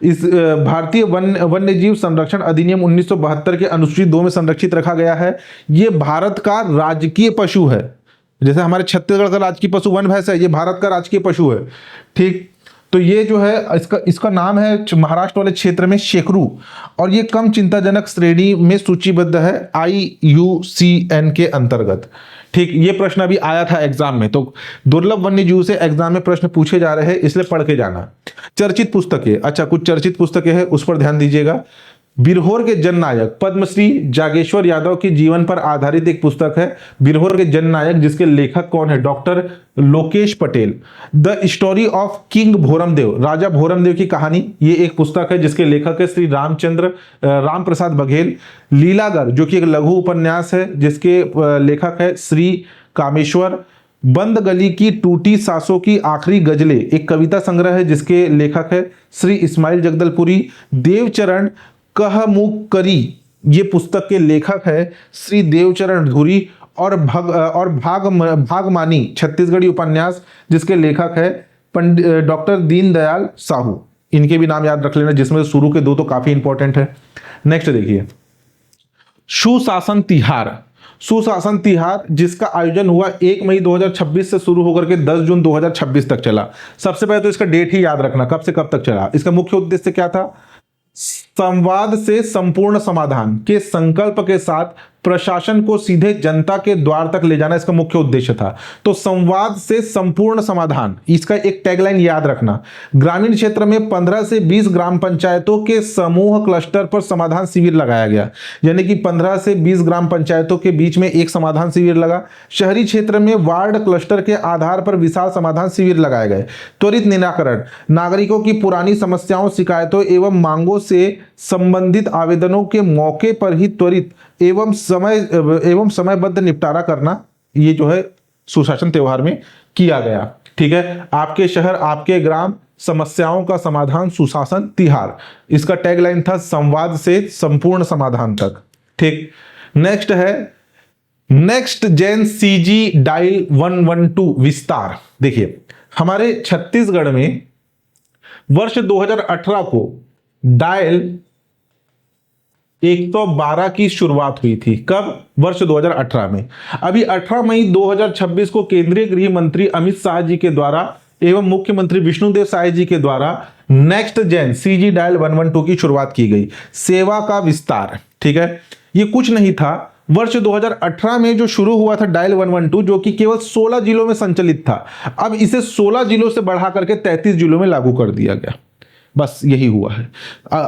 इस भारतीय वन्यजीव संरक्षण अधिनियम 1972 के अनुसूची 2 में संरक्षित रखा गया है। ये भारत का राजकीय पशु है, जैसे हमारे छत्तीसगढ़ का राजकीय पशु वन भैंस है, ये भारत का राजकीय पशु है, ठीक। तो ये जो है इसका नाम है महाराष्ट्र वाले क्षेत्र में शेकरू, और ये कम चिंताजनक श्रेणी में सूचीबद्ध है IUCN के अंतर्गत, ठीक। ये प्रश्न अभी आया था एग्जाम में, तो दुर्लभ वन्यजीव से एग्जाम में प्रश्न पूछे जा रहे हैं, इसलिए पढ़ के जाना। चर्चित पुस्तकें, अच्छा कुछ चर्चित पुस्तकें हैं, उस पर ध्यान दीजिएगा। बिरहोर के जननायक पद्मश्री जागेश्वर यादव के जीवन पर आधारित एक पुस्तक है, बिरहोर के जननायक, जिसके लेखक कौन है? Doctor Lokesh Patel. The story of king Bhoramdev, राजा भोरमदेव की कहानी, ये एक पुस्तक है जिसके लेखक है श्री राम प्रसाद बघेल। लीलागर, जो कि एक लघु उपन्यास है, जिसके लेखक है श्री कामेश्वर। बंद गली की टूटी सांसों की आखिरी गजलें, एक कविता संग्रह है, जिसके लेखक है श्री इस्माइल जगदलपुरी। देवचरण कहमुकरी, ये पुस्तक के लेखक है श्री देवचरण धुरी। और भागमानी, छत्तीसगढ़ी उपन्यास, जिसके लेखक है डॉक्टर दीनदयाल साहू। इनके भी नाम याद रख लेना, जिसमें शुरू के 2 तो काफी इंपॉर्टेंट है। नेक्स्ट देखिए, सुशासन तिहार। सुशासन तिहार, जिसका आयोजन हुआ 1 मई 2026 से शुरू होकर के 10 जून 2026 तक चला। सबसे पहले तो इसका डेट ही याद रखना, कब से कब तक चला। इसका मुख्य उद्देश्य क्या था? संवाद से संपूर्ण समाधान के संकल्प के साथ प्रशासन को सीधे जनता के द्वार तक ले जाना इसका मुख्य उद्देश्य था। तो संवाद से संपूर्ण समाधान, इसका एक टैगलाइन याद रखना। ग्रामीण क्षेत्र में 15 से 20 ग्राम पंचायतों के समूह क्लस्टर पर समाधान शिविर लगाया गया, यानी कि 15 से 20 ग्राम पंचायतों के बीच में एक समाधान शिविर लगा। शहरी क्षेत्र में वार्ड क्लस्टर के आधार पर विशाल समाधान शिविर लगाए गए। त्वरित निराकरण, नागरिकों की पुरानी समस्याओं, शिकायतों एवं मांगों से संबंधित आवेदनों के मौके पर ही त्वरित एवं समयबद्ध निपटारा करना, ये जो है सुशासन त्योहार में किया गया, ठीक है। आपके शहर, आपके ग्राम, समस्याओं का समाधान, सुशासन तिहार। इसका टैगलाइन था संवाद से संपूर्ण समाधान तक, ठीक। नेक्स्ट है नेक्स्ट जेन सीजी डायल 112 विस्तार। देखिए हमारे छत्तीसगढ़ में वर्ष 2018 को डायल 112 की शुरुआत हुई थी। कब? वर्ष 2018 में। अभी 18 मई 2026 को केंद्रीय गृह मंत्री अमित शाह जी के द्वारा एवं मुख्यमंत्री विष्णुदेव साय जी के द्वारा नेक्स्ट जेन सीजी डायल 112 की शुरुआत की गई। सेवा का विस्तार, ठीक है। ये कुछ नहीं था, वर्ष 2018 में जो शुरू हुआ था डायल 112, जो कि केवल 16 जिलों में संचालित था, अब इसे 16 जिलों से बढ़ा करके 33 जिलों में लागू कर दिया गया। बस यही हुआ है।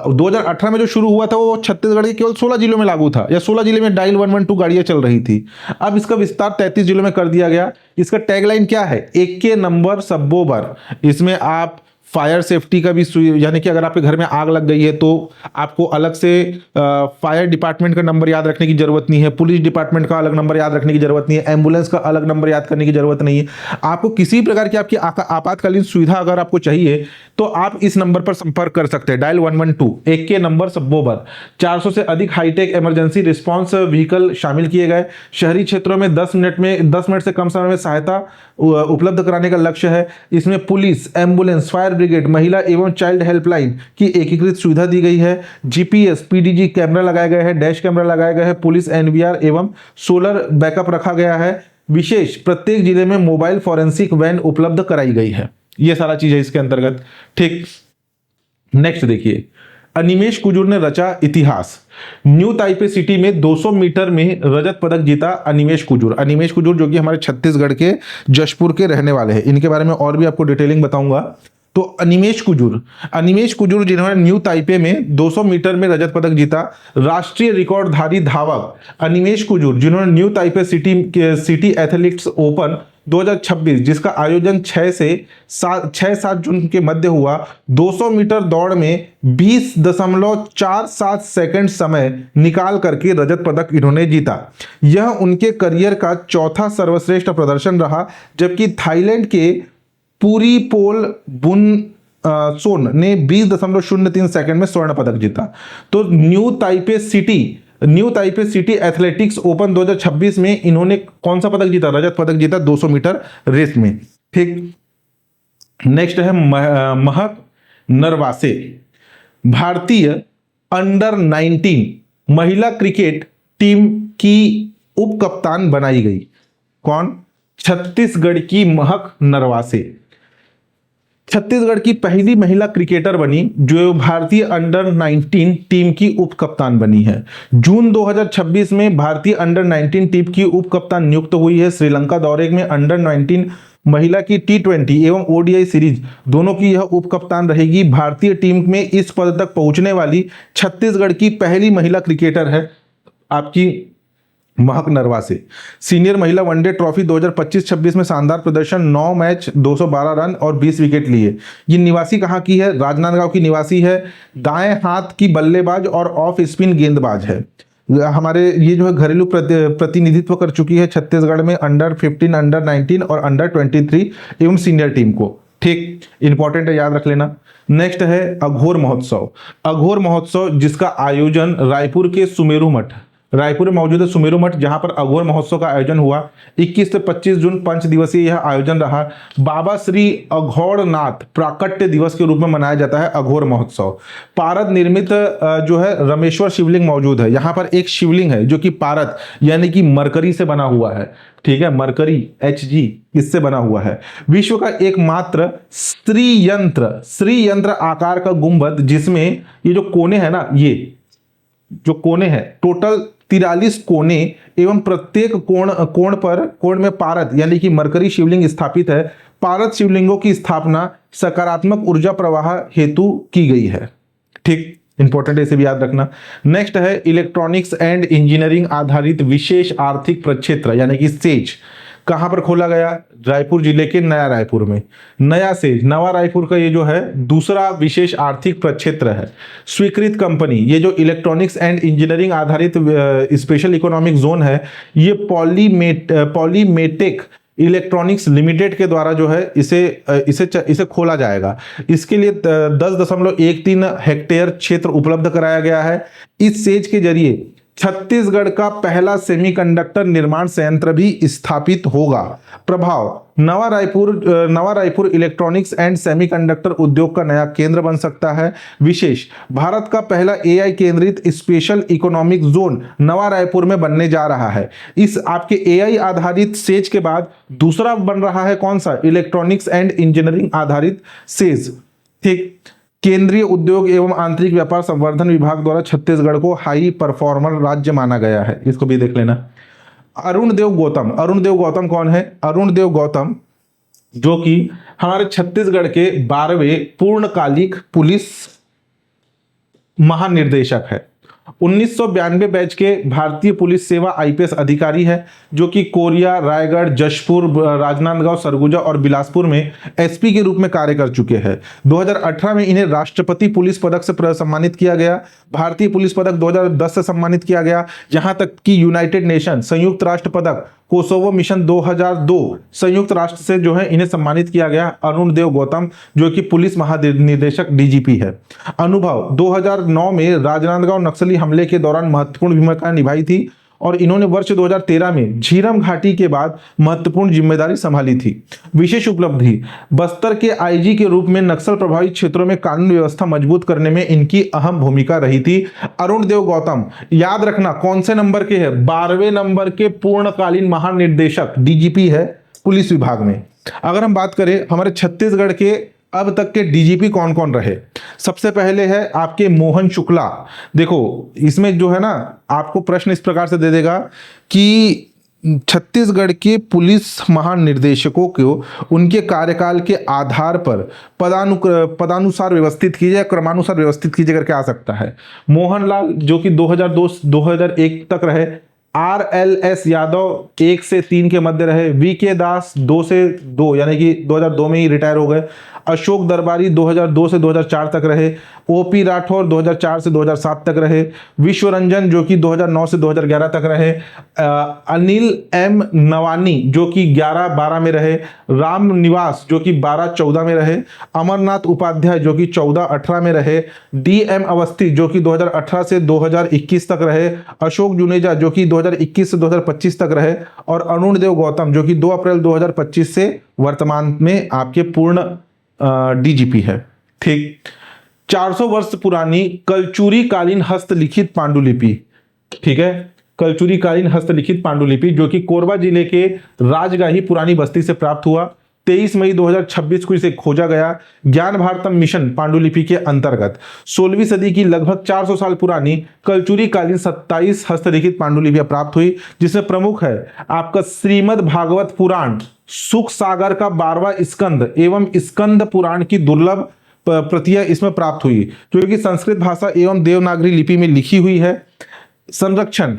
2018 में जो शुरू हुआ था वो छत्तीसगढ़ के केवल 16 जिलों में लागू था, या 16 जिले में डायल 112 गाड़ियां चल रही थी। अब इसका विस्तार 33 जिलों में कर दिया गया। इसका टैगलाइन क्या है? एक के नंबर सब्बो बर। इसमें आप फायर सेफ्टी का भी, यानी कि अगर आपके घर में आग लग गई है तो आपको अलग से फायर डिपार्टमेंट का नंबर याद रखने की जरूरत नहीं है, पुलिस डिपार्टमेंट का अलग नंबर याद रखने की जरूरत नहीं है, एम्बुलेंस का अलग नंबर याद करने की जरूरत नहीं है। आपको किसी प्रकार की आपकी आपातकालीन सुविधा अगर आपको चाहिए तो आप इस नंबर पर संपर्क कर सकते हैं, डायल 112, एक के नंबर सब्बो बर। 400 से अधिक हाईटेक इमरजेंसी रिस्पांस व्हीकल शामिल किए गए। शहरी क्षेत्रों में 10 मिनट से कम समय में सहायता उपलब्ध कराने का लक्ष्य है। इसमें पुलिस, एम्बुलेंस, फायर ब्रिगेड, महिला एवं चाइल्ड हेल्पलाइन की एकीकृत सुविधा दी गई है। जीपीएस, पीडीजी कैमरा लगाए गए हैं, डैश कैमरा लगाए गए हैं, पुलिस एनवीआर एवं सोलर बैकअप रखा गया है। विशेष, प्रत्येक जिले में मोबाइल फॉरेंसिक वैन उपलब्ध कराई गई है। ये सारा चीज है इसके अंतर्गत, ठीक। नेक्स्ट देखिए, अनिमेष कुजूर ने रचा इतिहास। न्यू ताइपे सिटी में 200 मीटर में रजत पदक जीता अनिमेष कुजूर। अनिमेष कुजूर जो कि हमारे छत्तीसगढ़ के जशपुर के रहने वाले हैं, इनके बारे में और भी आपको डिटेलिंग बताऊंगा। तो अनिमेष कुजूर जिन्होंने न्यू ताइपे में 200 मीटर में रजत पदक जीता। राष्ट्रीय रिकॉर्डधारी धावक अनिमेष कुजूर जिन्होंने new Taipei city athletics open 2026 जिसका आयोजन 6 से 7 जून के मध्य हुआ, 200 मीटर दौड़ में 20.47 सेकंड समय निकाल करके रजत पदक इन्होंने जीता। यह उनके करियर का चौथा सर्वश्रेष्ठ प्रदर्शन रहा, जबकि थाईलैंड के पूरी पोल बुनसोन ने 20.03 सेकंड में स्वर्ण पदक जीता। तो new Taipei city athletics open 2026 में इन्होंने कौन सा पदक जीता? रजत पदक जीता 200 मीटर रेस में। ठीक, नेक्स्ट है महक नरवासे, भारतीय अंडर 19 महिला क्रिकेट टीम की उप कप्तान बनाई गई। कौन? छत्तीसगढ़ की महक नरवासे छत्तीसगढ़ की पहली महिला क्रिकेटर बनी जो भारतीय अंडर 19 टीम की उप कप्तान बनी है। जून 2026 में भारतीय अंडर 19 टीम की उप कप्तान नियुक्त हुई है। श्रीलंका दौरे में अंडर 19 महिला की T20 एवं ODI सीरीज दोनों की यह उप कप्तान रहेगी। भारतीय टीम में इस पद तक पहुंचने वाली छत्तीसगढ़ की पहली महिला क्रिकेटर है आपकी महक नरवासे। सीनियर महिला वनडे ट्रॉफी 2025-26 में शानदार प्रदर्शन, 9 मैच 212 रन और 20 विकेट लिए। ये निवासी कहाँ की है? राजनांदगांव की निवासी है। दाएं हाथ की बल्लेबाज और ऑफ स्पिन गेंदबाज है। हमारे ये जो है घरेलू प्रतिनिधित्व कर चुकी है छत्तीसगढ़ में अंडर 15, अंडर 19 और अंडर 23 एवं सीनियर टीम को। ठीक, इंपॉर्टेंट है, याद रख लेना। नेक्स्ट है अघोर महोत्सव जिसका आयोजन रायपुर में मौजूद है सुमेरु मठ, जहां पर अघोर महोत्सव का आयोजन हुआ। 21 से 25 जून 5 दिवसीय यह आयोजन रहा। बाबा श्री अघोरनाथ प्राकट्य दिवस के रूप में मनाया जाता है अघोर महोत्सव। पारद निर्मित जो है रमेश्वर शिवलिंग मौजूद है। यहाँ पर एक शिवलिंग है जो कि पारद यानी कि मरकरी से बना हुआ है। ठीक है, मरकरी Hg इससे बना हुआ है। विश्व का एकमात्र श्रीयंत्र आकार का गुंबद जिसमें ये जो कोने है ना, ये जो कोने हैं टोटल 43 कोने एवं प्रत्येक कोण में पारद यानी कि मरकरी शिवलिंग स्थापित है। पारद शिवलिंगों की स्थापना सकारात्मक ऊर्जा प्रवाह हेतु की गई है। ठीक, इंपॉर्टेंट है, इसे भी याद रखना। नेक्स्ट है इलेक्ट्रॉनिक्स एंड इंजीनियरिंग आधारित विशेष आर्थिक प्रक्षेत्र यानी कि सेज। कहां पर खोला गया? रायपुर जिले के नया रायपुर में। नवा रायपुर का ये जो है दूसरा विशेष आर्थिक प्रक्षेत्र है। स्वीकृत कंपनी ये जो इलेक्ट्रॉनिक्स एंड इंजीनियरिंग आधारित स्पेशल इकोनॉमिक जोन है, ये पॉलीमेटेक इलेक्ट्रॉनिक्स लिमिटेड के द्वारा जो है इसे खोला जाएगा। इसके लिए 10.13 हेक्टेयर क्षेत्र उपलब्ध कराया गया है। इस सेज के जरिए छत्तीसगढ़ का पहला सेमीकंडक्टर निर्माण संयंत्र भी स्थापित होगा। प्रभाव, नवा रायपुर इलेक्ट्रॉनिक्स एंड सेमीकंडक्टर उद्योग का नया केंद्र बन सकता है। विशेष, भारत का पहला AI केंद्रित स्पेशल इकोनॉमिक जोन नवा रायपुर में बनने जा रहा है। इस आपके AI आधारित सेज के बाद दूसरा बन रहा है कौन सा? इलेक्ट्रॉनिक्स एंड इंजीनियरिंग आधारित सेज। ठीक, केंद्रीय उद्योग एवं आंतरिक व्यापार संवर्धन विभाग द्वारा छत्तीसगढ़ को हाई परफॉर्मर राज्य माना गया है। इसको भी देख लेना। अरुण देव गौतम कौन है? अरुण देव गौतम जो कि हमारे छत्तीसगढ़ के 12वें पूर्णकालिक पुलिस महानिर्देशक है। 1992 बैच के भारतीय पुलिस सेवा IPS अधिकारी है, जो कि कोरिया, रायगढ़, जशपुर, राजनांदगांव, सरगुजा और बिलासपुर में SP के रूप में कार्य कर चुके हैं। 2018 में इन्हें राष्ट्रपति पुलिस पदक से सम्मानित किया गया। भारतीय पुलिस पदक 2010 से सम्मानित किया गया। जहां तक कि यूनाइटेड नेशन संयुक्त राष्ट्र पदक कोसोवो मिशन 2002 संयुक्त राष्ट्र से जो है इन्हें सम्मानित किया गया। अरुण देव गौतम जो कि पुलिस महानिदेशक DGP है। अनुभव, 2009 में राजनांदगांव नक्सली हमले के दौरान महत्वपूर्ण भूमिका निभाई थी और इन्होंने वर्ष 2013 में झीरम घाटी के बाद महत्वपूर्ण जिम्मेदारी संभाली थी। विशेष उपलब्धि, बस्तर के IG के रूप में नक्सल प्रभावित क्षेत्रों में कानून व्यवस्था मजबूत करने में इनकी अहम भूमिका रही थी। अरुण देव गौतम याद रखना कौन से नंबर के है? 12वें नंबर के पूर्णकालीन महानिर्देशक DGP है पुलिस विभाग में। अगर हम बात करें हमारे छत्तीसगढ़ के अब तक के DGP कौन कौन रहे, सबसे पहले है आपके मोहन शुक्ला। देखो इसमें जो है ना, आपको प्रश्न इस प्रकार से दे देगा कि छत्तीसगढ़ के पुलिस महानिर्देशकों को उनके कार्यकाल के आधार पर पदानुसार व्यवस्थित कीजिए, क्रमानुसार व्यवस्थित कीजिए करके आ सकता है। मोहनलाल जो कि 2002-2001 तक रहे, RLS यादव 1 से 3 के मध्य रहे, VK दास 2 से 2 यानी कि 2002 में ही रिटायर हो गए, अशोक दरबारी 2002 से 2004 तक रहे, OP राठौर 2004 से 2007 तक रहे, विश्वरंजन जो कि 2009 से 2011 तक रहे, अनिल M नवानी जो कि 11-12 में रहे, राम निवास जो कि 12-14 में रहे, अमरनाथ उपाध्याय जो कि 14-18 में रहे, DM अवस्थी जो कि 2018 से 2021 तक रहे, अशोक जुनेजा जो कि 2021 से 2025 तक रहे, और अरुण देव गौतम जो कि 2 अप्रैल 2025 से वर्तमान में आपके पूर्ण DGP है। ठीक, 400 वर्ष पुरानी कलचुरी कालीन हस्तलिखित पांडुलिपि, ठीक है, कलचुरी कालीन हस्तलिखित पांडुलिपि जो कि कोरबा जिले के राजगाही पुरानी बस्ती से प्राप्त हुआ। 23 मई 2026 को इसे खोजा गया। ज्ञान भारतम मिशन पांडुलिपि के अंतर्गत 16वीं सदी की लगभग 400 साल पुरानी कलचुरी कालीन 27 हस्तलिखित पांडुलिपियां प्राप्त हुई, जिसमें प्रमुख है आपका श्रीमद् भागवत पुराण, सुख सागर का 12वां स्कंद एवं स्कंद पुराण की दुर्लभ प्रतियां इसमें प्राप्त हुई, जो कि संस्कृत भाषा एवं देवनागरी लिपि में लिखी हुई है। संरक्षण,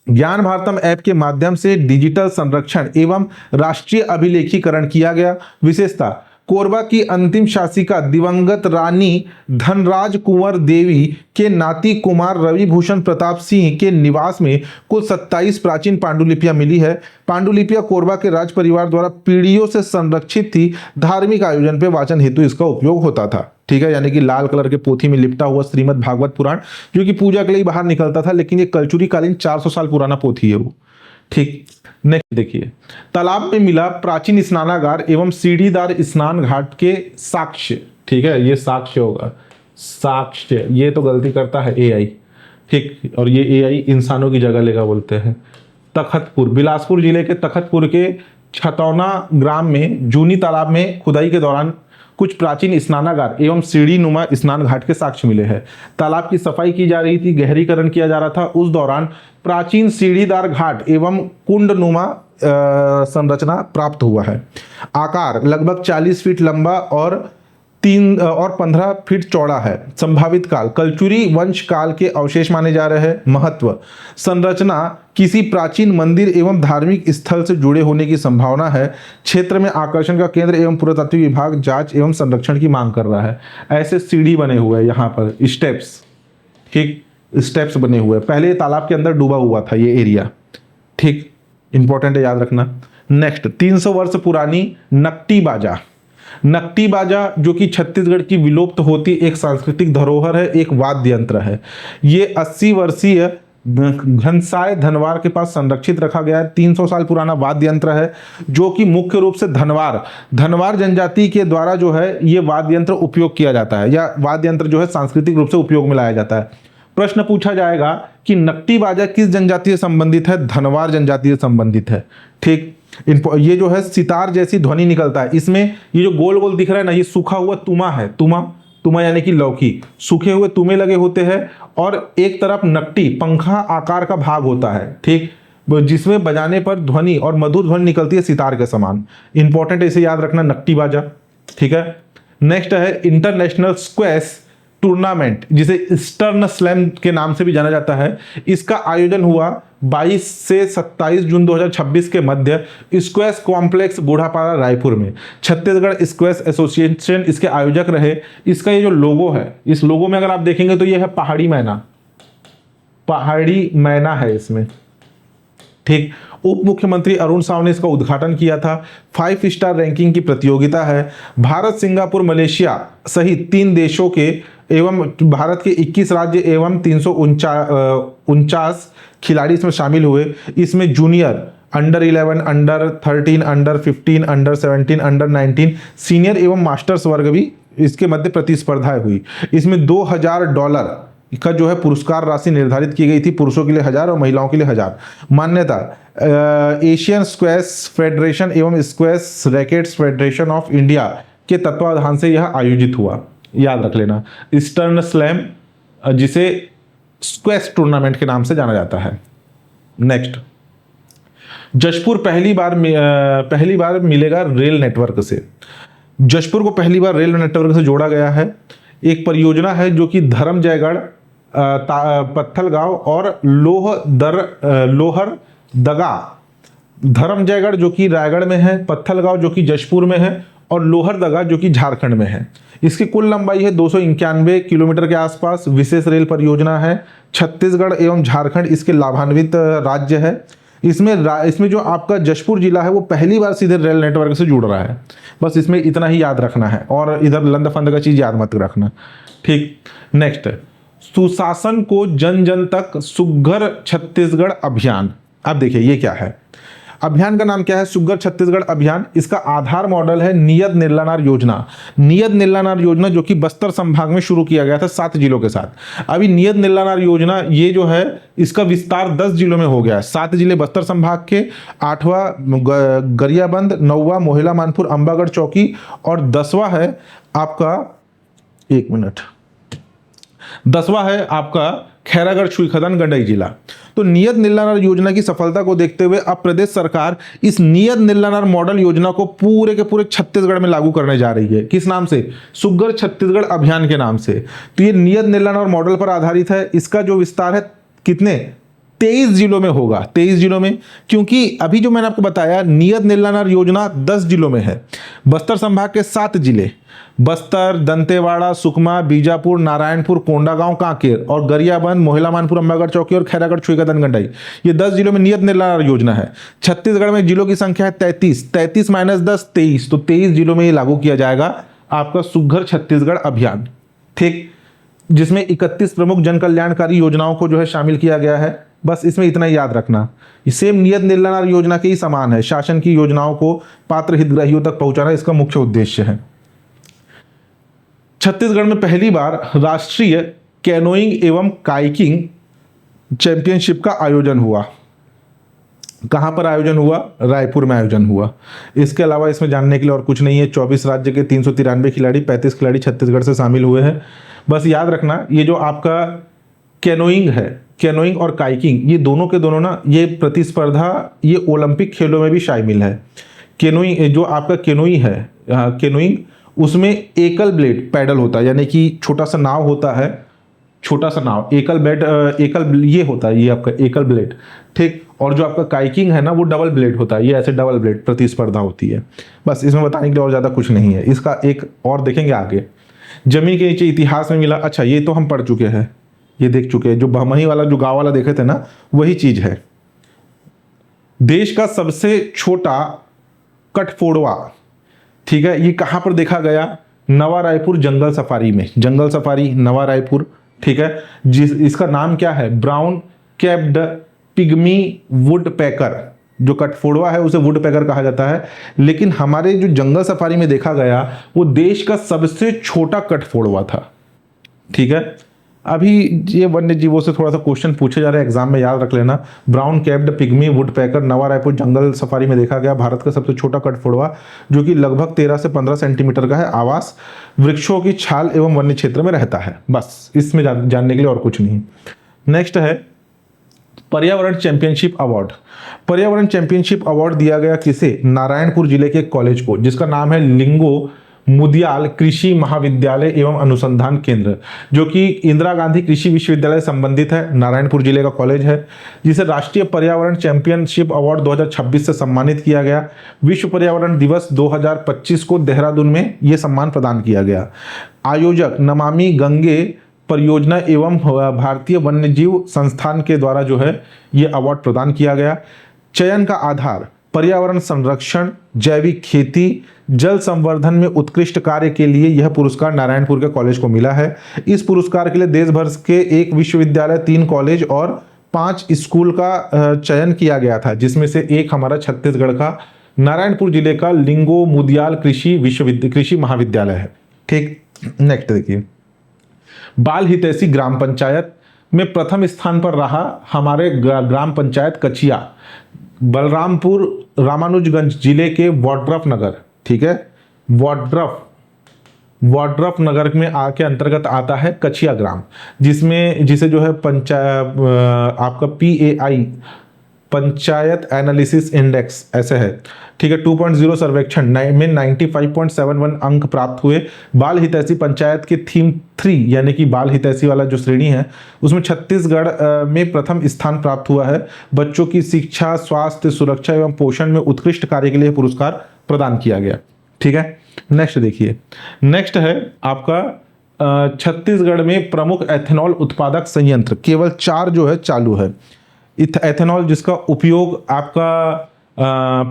ज्ञान भारतम ऐप के माध्यम से डिजिटल संरक्षण एवं राष्ट्रीय अभिलेखीकरण किया गया। विशेषता, कोरबा की अंतिम शासिका दिवंगत रानी धनराज कुंवर देवी के नाती कुमार रवि भूषण प्रताप सिंह के निवास में कुल 27 प्राचीन पांडुलिपियां मिली है। पांडुलिपियां कोरबा के राज परिवार द्वारा पीढ़ियों से संरक्षित थी। धार्मिक आयोजन पे वाचन हेतु इसका उपयोग होता था। ठीक है, यानी कि लाल कलर के पोथी में लिपटा हुआ श्रीमद् भागवत पुराण जो कि पूजा के लिए बाहर निकलता था, लेकिन ये कलचुरी कालीन 400 साल पुराना पोथी है वो। ठीक, नेक्स्ट देखिए, तालाब में मिला प्राचीन स्नानागार एवं सीढ़ीदार स्नान घाट के साक्ष्य। ठीक है, ये साक्ष्य होगा, साक्ष्य, ये तो गलती करता है AI। ठीक, और ये AI इंसानों की जगह लेगा बोलते हैं। तखतपुर, बिलासपुर जिले के तखतपुर के छतौना ग्राम में जूनी तालाब में खुदाई के दौरान कुछ प्राचीन स्नानागार एवं सीढ़ी नुमा स्नान घाट के साक्ष्य मिले हैं। तालाब की सफाई की जा रही थी, गहरीकरण किया जा रहा था, उस दौरान प्राचीन सीढ़ीदार घाट एवं कुंड नुमा संरचना प्राप्त हुआ है। आकार लगभग 40 फीट लंबा और 15 फीट चौड़ा है। संभावित काल कलचुरी वंश काल के अवशेष माने जा रहे हैं। महत्व, संरचना किसी प्राचीन मंदिर एवं धार्मिक स्थल से जुड़े होने की संभावना है। क्षेत्र में आकर्षण का केंद्र एवं पुरातत्व विभाग जांच एवं संरक्षण की मांग कर रहा है। ऐसे सीढ़ी बने हुए हैं यहाँ पर, स्टेप्स, ठीक, स्टेप्स बने हुए हैं। पहले तालाब के अंदर डूबा हुआ था ये एरिया। ठीक, इंपॉर्टेंट है, याद रखना। नेक्स्ट, 300 वर्ष पुरानी नकटी बाजा। नकटी बाजा जो कि छत्तीसगढ़ की विलुप्त होती एक सांस्कृतिक धरोहर है, एक वाद्य यंत्र है। ये 80 वर्षीय घनसाय धनवार के पास संरक्षित रखा गया है। 300 साल पुराना वाद्य यंत्र है, जो कि मुख्य रूप से धनवार जनजाति के द्वारा जो है ये वाद्य यंत्र उपयोग किया जाता है, या वाद्य यंत्र जो है सांस्कृतिक रूप से उपयोग में लाया जाता है। प्रश्न पूछा जाएगा कि नकटी बाजा किस जनजाति से संबंधित है? धनवार जनजाति से संबंधित है। ठीक, ये जो है सितार जैसी ध्वनि निकलता है इसमें। ये जो गोल गोल दिख रहा है ना, ये सूखा हुआ तुमा है, तुमा यानी कि लौकी, सूखे हुए तुमे लगे होते हैं, और एक तरफ नकटी पंखा आकार का भाग होता है। ठीक, जिसमें बजाने पर ध्वनि और मधुर ध्वनि निकलती है सितार के समान। इंपॉर्टेंट, इसे याद रखना, नकटी बाजा। ठीक है, नेक्स्ट है इंटरनेशनल स्क्वैश टूर्नामेंट, जिसे ईस्टर्न स्लैम के नाम से भी जाना जाता है। इसका आयोजन हुआ 22 से 27 जून 2026 के मध्य स्क्वैश कॉम्प्लेक्स बूढ़ापारा रायपुर में। छत्तीसगढ़ स्क्वैश एसोसिएशन इसके आयोजक रहे। इसका ये जो लोगो है, इस लोगो में अगर आप देखेंगे तो ये है पहाड़ी मैना है इसमें। ठीक, उप मुख्यमंत्री अरुण साव ने इसका उद्घाटन किया था। 5 स्टार रैंकिंग की प्रतियोगिता है। भारत, सिंगापुर, मलेशिया सहित 3 देशों के एवं भारत के 21 राज्य एवं 349 खिलाड़ी इसमें शामिल हुए। इसमें junior, under 11, under 13, under 15, under 17, under 19, senior एवं मास्टर्स वर्ग भी इसके मध्य प्रतिस्पर्धाएं हुई। इसमें $2000 का जो है पुरस्कार राशि निर्धारित की गई थी, पुरुषों के लिए 1000 और महिलाओं के लिए 1000। मान्यता, एशियन स्क्वैश फेडरेशन एवं squash rackets federation of India के तत्वावधान से यह आयोजित हुआ। याद रख लेना, ईस्टर्न स्लैम, जिसे स्क्वैश टूर्नामेंट के नाम से जाना जाता है। नेक्स्ट, जशपुर पहली बार मिलेगा रेल नेटवर्क से। जशपुर को पहली बार रेल नेटवर्क से जोड़ा गया है। एक परियोजना है जो कि धर्मजयगढ़, पत्थलगांव और लोहरदगा, धर्मजयगढ़ जो कि रायगढ़ में है, पत्थलगांव जो कि जशपुर में है और लोहरदगा जो कि झारखंड में है। इसकी कुल लंबाई है 291 किलोमीटर के आसपास। विशेष रेल परियोजना है। छत्तीसगढ़ एवं झारखंड इसके लाभान्वित राज्य है। इसमें जो आपका जशपुर जिला है वो पहली बार सीधे रेल नेटवर्क से जुड़ रहा है। बस इसमें इतना ही याद रखना है और इधर लंद फंद का चीज याद मत रखना। ठीक, नेक्स्ट, सुशासन को जन जन तक सुघ्घर छत्तीसगढ़ अभियान। अब देखिए ये क्या है, अभियान का नाम क्या है, सुघ्घर छत्तीसगढ़ अभियान। इसका आधार मॉडल है नियत नीलानार योजना। नियत नीलानार योजना जो कि बस्तर संभाग में शुरू किया गया था 7 जिलों के साथ। अभी नियत नीलानार योजना ये जो है इसका विस्तार 10 जिलों में हो गया है। 7 जिले बस्तर संभाग के, 8वां गरियाबंद, 9वां मोहिला मानपुर अंबागढ़ चौकी और 10वां है आपका 10वां है आपका खैरागढ़ छुईखदन गंडई जिला। तो नियत नीलानार योजना की सफलता को देखते हुए अब प्रदेश सरकार इस नियत नीलानार मॉडल योजना को पूरे के पूरे छत्तीसगढ़ में लागू करने जा रही है। किस नाम से? सुघ्घर छत्तीसगढ़ अभियान के नाम से। तो ये नियत नीलानार मॉडल पर आधारित है। इसका जो विस्तार है कितने 23 जिलों में होगा। 23 जिलों में, क्योंकि अभी जो मैंने आपको बताया नियत नीलानार योजना 10 जिलों में है। बस्तर संभाग के 7 जिले, बस्तर, दंतेवाड़ा, सुकमा, बीजापुर, नारायणपुर, कोंडागांव, कांकेर और गरियाबंद, मोहिला मानपुर अंबागढ़ चौकी और खैरागढ़ छुईखदन गंडई, ये 10 जिलों में नियत नीलानार योजना है। छत्तीसगढ़ में जिलों की संख्या है 33, 33 माइनस 10 23, तो 23 जिलों में ये लागू किया जाएगा आपका सुघ्घर छत्तीसगढ़ अभियान। ठीक, जिसमें 31 प्रमुख जन कल्याणकारी योजनाओं को जो है शामिल किया गया है। बस इसमें इतना ही याद रखना। ये सेम नियत नीलानार योजना के ही समान है। शासन की योजनाओं को पात्र हितग्राहियों तक पहुंचाना इसका मुख्य उद्देश्य है। छत्तीसगढ़ में पहली बार राष्ट्रीय कैनोइंग एवं काइकिंग चैंपियनशिप का आयोजन हुआ। कहां पर आयोजन हुआ? रायपुर में आयोजन हुआ। इसके अलावा इसमें जानने के लिए और कुछ नहीं है। 24 राज्य के 393 खिलाड़ी, 35 खिलाड़ी छत्तीसगढ़ से शामिल हुए हैं। बस याद रखना, ये जो आपका कैनोइंग है, कैनोइंग और काइकिंग, ये दोनों के दोनों ना, ये प्रतिस्पर्धा ये ओलंपिक खेलों में भी शामिल है। कैनोइंग जो आपका कैनोई है, कैनोइंग, उसमें एकल ब्लेड पैडल होता है, यानी कि छोटा सा नाव होता है, छोटा सा नाव, एकल ये होता है, ये आपका एकल ब्लेड। ठीक, और जो आपका काइकिंग है ना वो डबल ब्लेड होता है, ये ऐसे डबल ब्लेड प्रतिस्पर्धा होती है। बस इसमें बताने के लिए और ज़्यादा कुछ नहीं है। इसका एक और देखेंगे आगे, जमीन के नीचे इतिहास में मिला। अच्छा, ये तो हम पढ़ चुके हैं, ये देख चुके हैं। जो बहमनी वाला जो गाँव वाला देखे थे ना, वही चीज है। देश का सबसे छोटा कठफोड़वा, ठीक है, ये कहां पर देखा गया? नवा रायपुर जंगल सफारी में। जंगल सफारी नवा रायपुर, ठीक है। इसका नाम क्या है? Brown capped pygmy woodpecker. जो कठफोड़वा है उसे वुडपेकर कहा जाता है, लेकिन हमारे जो जंगल सफारी में देखा गया वो देश का सबसे छोटा कठफोड़वा था। ठीक है, अभी ये वन्य जीवों से थोड़ा सा क्वेश्चन पूछे जा रहे हैं एग्जाम में, याद रख लेना। ब्राउन कैप्ड पिग्मी वुडपेकर नवा रायपुर जंगल सफारी में देखा गया। भारत का सबसे छोटा कठफोड़वा जो कि लगभग 13 से 15 सेंटीमीटर का है। आवास वृक्षों की छाल एवं वन्य क्षेत्र में रहता है। बस इसमें जानने के लिए और कुछ नहीं। नेक्स्ट है पर्यावरण चैंपियनशिप अवार्ड। पर्यावरण चैंपियनशिप अवार्ड दिया गया किसे? नारायणपुर जिले के कॉलेज को, जिसका नाम है लिंगो मुदियाल कृषि महाविद्यालय एवं अनुसंधान केंद्र, जो कि इंदिरा गांधी कृषि विश्वविद्यालय संबंधित है। नारायणपुर जिले का कॉलेज है, जिसे राष्ट्रीय पर्यावरण चैंपियनशिप अवार्ड 2026 से सम्मानित किया गया। विश्व पर्यावरण दिवस 2025 को देहरादून में यह सम्मान प्रदान किया गया। आयोजक नमामि गंगे परियोजना एवं भारतीय वन्यजीव संस्थान के द्वारा जो है ये अवार्ड प्रदान किया गया। चयन का आधार पर्यावरण संरक्षण, जैविक खेती, जल संवर्धन में उत्कृष्ट कार्य के लिए यह पुरस्कार नारायणपुर के कॉलेज को मिला है। इस पुरस्कार के लिए देश भर के 1 विश्वविद्यालय, 3 कॉलेज और 5 स्कूल का चयन किया गया था, जिसमें से एक हमारा छत्तीसगढ़ का नारायणपुर जिले का लिंगो मुदियाल कृषि महाविद्यालय है। ठीक, नेक्स्ट देखिए, बाल हितैषी ग्राम पंचायत में प्रथम स्थान पर रहा हमारे ग्राम पंचायत कचिया, बलरामपुर रामानुजगंज जिले के वाड्रफ नगर। ठीक है, वाड्रफ वाड्रफ नगर में के अंतर्गत आता है कछिया ग्राम, जिसे जो है आपका PAI पंचायत एनालिसिस इंडेक्स ऐसे है, ठीक है। 2.0 सर्वेक्षण में 95.71 अंक प्राप्त हुए। बाल हितैषी पंचायत के थीम 3 यानी कि बाल हितैषी वाला जो श्रेणी है उसमें छत्तीसगढ़ में प्रथम स्थान प्राप्त हुआ है। बच्चों की शिक्षा, स्वास्थ्य, सुरक्षा एवं पोषण में उत्कृष्ट कार्य के लिए पुरस्कार प्रदान किया गया, ठीक है। नेक्स्ट देखिए, नेक्स्ट है आपका छत्तीसगढ़ में प्रमुख एथेनॉल उत्पादक संयंत्र केवल 4 जो है चालू है। एथेनॉल जिसका उपयोग आपका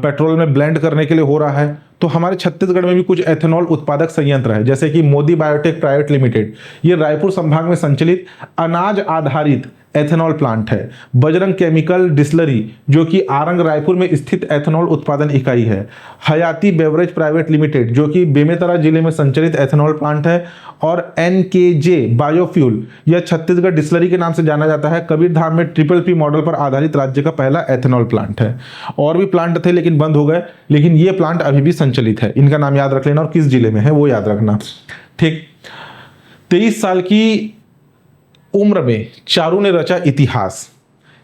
पेट्रोल में ब्लेंड करने के लिए हो रहा है, तो हमारे छत्तीसगढ़ में भी कुछ एथेनॉल उत्पादक संयंत्र है, जैसे कि मोदी बायोटेक प्राइवेट लिमिटेड, ये रायपुर संभाग में संचालित अनाज आधारित एथेनॉल प्लांट है। बजरंग केमिकल डिस्लरी जो कि आरंग रायपुर में स्थित एथेनॉल उत्पादन इकाई है। हयाती बेवरेज प्राइवेट लिमिटेड जो कि बेमेतरा जिले में संचालित एथेनॉल प्लांट है। और NKJ बायोफ्यूल यह छत्तीसगढ़ डिस्लरी के नाम से जाना जाता है। कबीरधाम में PPP मॉडल पर आधारित राज्य का पहला एथेनॉल प्लांट है। और भी प्लांट थे लेकिन बंद हो गए, लेकिन ये प्लांट अभी भी संचालित है। इनका नाम याद रख लेना और किस जिले में है वो याद रखना, ठीक। 23 साल की उम्र में चारू ने रचा इतिहास।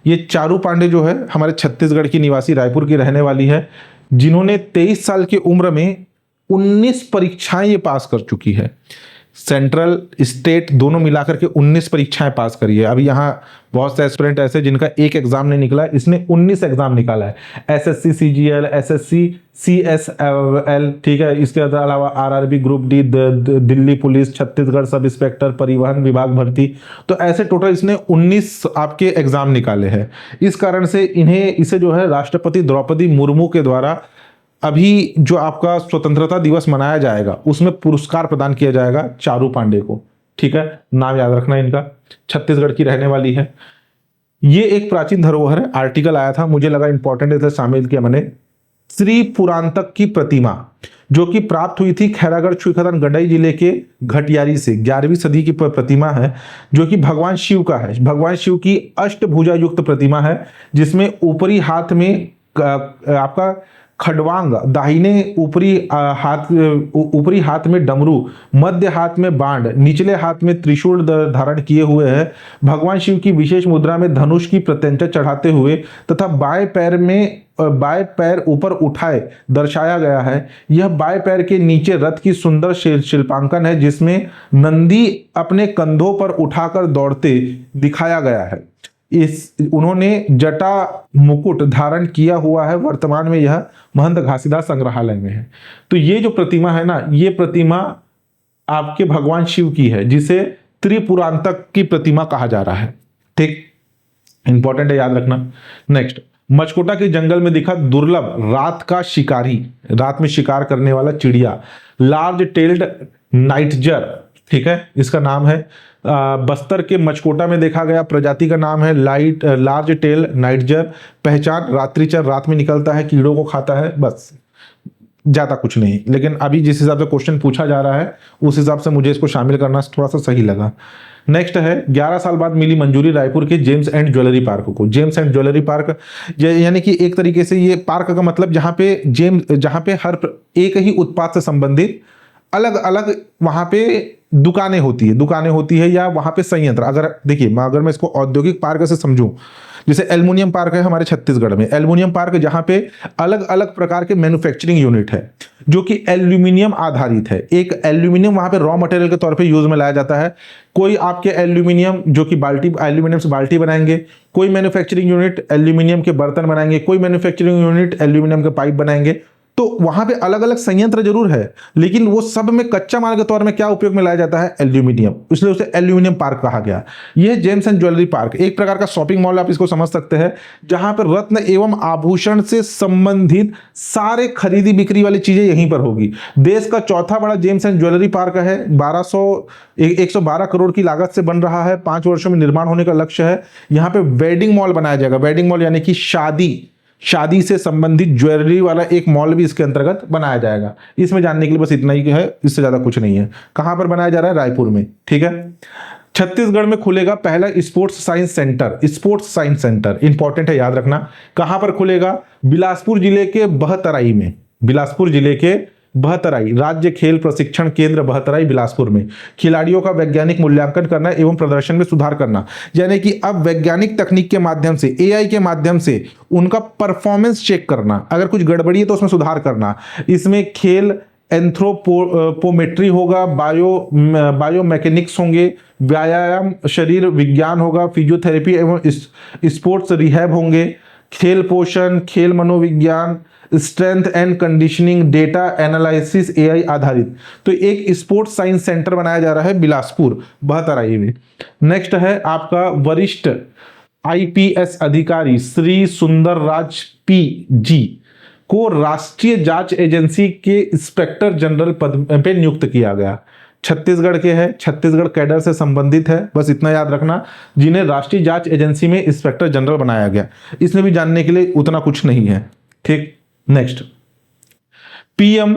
ये चारू पांडे जो है हमारे छत्तीसगढ़ की निवासी, रायपुर की रहने वाली है, जिन्होंने 23 साल की उम्र में 19 परीक्षाएं ये पास कर चुकी है। सेंट्रल स्टेट दोनों मिलाकर के 19 परीक्षाएं पास करी है। अभी यहाँ बहुत से एस्पिरेंट ऐसे जिनका एक एग्जाम नहीं निकला है, इसने 19 एग्जाम निकाला है। SSC CGL, SSC CSL, ठीक है। इसके अलावा RRB group D, Delhi police, Chhattisgarh sub inspector, परिवहन विभाग भर्ती, तो ऐसे टोटल इसने 19 आपके एग्जाम निकाले हैं। इस कारण से इसे जो है राष्ट्रपति द्रौपदी मुर्मू के द्वारा अभी जो आपका स्वतंत्रता दिवस मनाया जाएगा उसमें पुरस्कार प्रदान किया जाएगा चारू पांडे को, ठीक है। नाम याद रखना इनका, छत्तीसगढ़ की रहने वाली है। ये एक प्राचीन धरोहर है, आर्टिकल आया था, मुझे लगा इंपॉर्टेंट है, शामिल किया मैंने। श्री पुरांतक की प्रतिमा जो कि प्राप्त हुई थी खैरागढ़ छुईखदान गंडई जिले के घटियारी से, 11वीं सदी की प्रतिमा है, जो कि भगवान शिव का है। भगवान शिव की अष्टभुजा युक्त प्रतिमा है, जिसमें ऊपरी हाथ में आपका खडवांग, दाहिने ऊपरी हाथ में डमरू, मध्य हाथ में बाण, निचले हाथ में त्रिशूल धारण किए हुए है। भगवान शिव की विशेष मुद्रा में धनुष की प्रत्यंचा चढ़ाते हुए तथा बाएं पैर ऊपर उठाए दर्शाया गया है। यह बाएं पैर के नीचे रथ की सुंदर शिल्पांकन है, जिसमें नंदी अपने कंधों पर उठाकर दौड़ते दिखाया गया है। उन्होंने जटा मुकुट धारण किया हुआ है। वर्तमान में यह महंत घासीदास संग्रहालय में है। तो ये जो प्रतिमा है ना, ये प्रतिमा आपके भगवान शिव की है, जिसे त्रिपुरांतक की प्रतिमा कहा जा रहा है, ठीक। इंपॉर्टेंट है, याद रखना। नेक्स्ट, मचकोटा के जंगल में दिखा दुर्लभ रात का शिकारी, रात में शिकार करने वाला चिड़िया, लार्ज टेल्ड नाइटजर, ठीक है, इसका नाम है। बस्तर के मचकोटा में देखा गया प्रजाति का नाम है लार्ज टेल नाइटजर। पहचान रात्रिचर, रात में निकलता है, कीड़ों को खाता है, बस, ज्यादा कुछ नहीं। लेकिन अभी जिस हिसाब से क्वेश्चन पूछा जा रहा है उस हिसाब से मुझे इसको शामिल करना थोड़ा सा सही लगा। नेक्स्ट है, 11 साल बाद मिली मंजूरी रायपुर के जेम्स एंड ज्वेलरी पार्क को। जेम्स एंड ज्वेलरी पार्क यानी कि एक तरीके से ये पार्क का मतलब जहां पे हर एक ही उत्पाद से संबंधित अलग अलग वहां पे दुकानें होती है या वहां पे संयंत्र। अगर देखिए, अगर मैं इसको औद्योगिक पार्क से समझूं, जैसे एल्युमिनियम पार्क है हमारे छत्तीसगढ़ में, एल्युमिनियम पार्क जहां पे अलग अलग प्रकार के मैन्युफैक्चरिंग यूनिट है जो कि एल्यूमिनियम आधारित है। एक एल्यूमिनियम वहां पे रॉ मटेरियल के तौर पे यूज में लाया जाता है। कोई आपके एल्यूमिनियम जो कि एल्यूमिनियम से बाल्टी बनाएंगे, कोई मैन्युफैक्चरिंग यूनिट एल्यूमिनियम के बर्तन बनाएंगे, कोई मैन्युफैक्चरिंग यूनिट एल्यूमिनियम के पाइप बनाएंगे। तो वहां पे अलग अलग संयंत्र जरूर है, लेकिन वो सब में कच्चा माल के तौर में क्या उपयोग में लाया जाता है, एल्यूमिनियम, इसलिए उसे एल्यूमिनियम पार्क कहा गया। यह जेम्स एंड ज्वेलरी पार्क एक प्रकार का शॉपिंग मॉल आप इसको समझ सकते हैं, जहां पर रत्न एवं आभूषण से संबंधित सारे खरीदी बिक्री वाली चीजें यहीं पर होगी। देश का चौथा बड़ा जेम्स एंड ज्वेलरी पार्क है, 112 करोड़ की लागत से बन रहा है, 5 वर्षों में निर्माण होने का लक्ष्य है। यहाँ पे वेडिंग मॉल बनाया जाएगा। वेडिंग मॉल यानी कि शादी से संबंधित ज्वेलरी वाला एक मॉल भी इसके अंतर्गत बनाया जाएगा। इसमें जानने के लिए बस इतना ही है, इससे ज्यादा कुछ नहीं है। कहां पर बनाया जा रहा है, रायपुर में, ठीक है। छत्तीसगढ़ में खुलेगा पहला स्पोर्ट्स साइंस सेंटर, इंपॉर्टेंट है, याद रखना। कहां पर खुलेगा, बिलासपुर जिले के बहतराई, राज्य खेल प्रशिक्षण केंद्र बहतराई बिलासपुर में खिलाड़ियों का वैज्ञानिक मूल्यांकन करना एवं प्रदर्शन में सुधार करना। यानी कि अब वैज्ञानिक तकनीक के माध्यम से, एआई के माध्यम से उनका परफॉर्मेंस चेक करना, अगर कुछ गड़बड़ी है तो उसमें सुधार करना। इसमें खेल एंथ्रोपोमेट्री होगा, बायोमैकेनिक्स होंगे, व्यायाम शरीर विज्ञान होगा, फिजियोथेरेपी एवं स्पोर्ट्स रिहैब होंगे, खेल पोषण, खेल मनोविज्ञान, strength and conditioning, data analysis AI आधारित। तो एक स्पोर्ट्स साइंस सेंटर बनाया जा रहा है बिलासपुर बहतराई में। नेक्स्ट है आपका वरिष्ठ आईपीएस अधिकारी श्री सुंदर राज पी जी को राष्ट्रीय जांच एजेंसी के इंस्पेक्टर जनरल पद पे नियुक्त किया गया। छत्तीसगढ़ के हैं, छत्तीसगढ़ कैडर से संबंधित है, बस इतना याद रखना, जिन्हें राष्ट्रीय जांच एजेंसी में इंस्पेक्टर जनरल बनाया गया। इसमें भी जानने के लिए उतना कुछ नहीं है, ठीक। नेक्स्ट, पीएम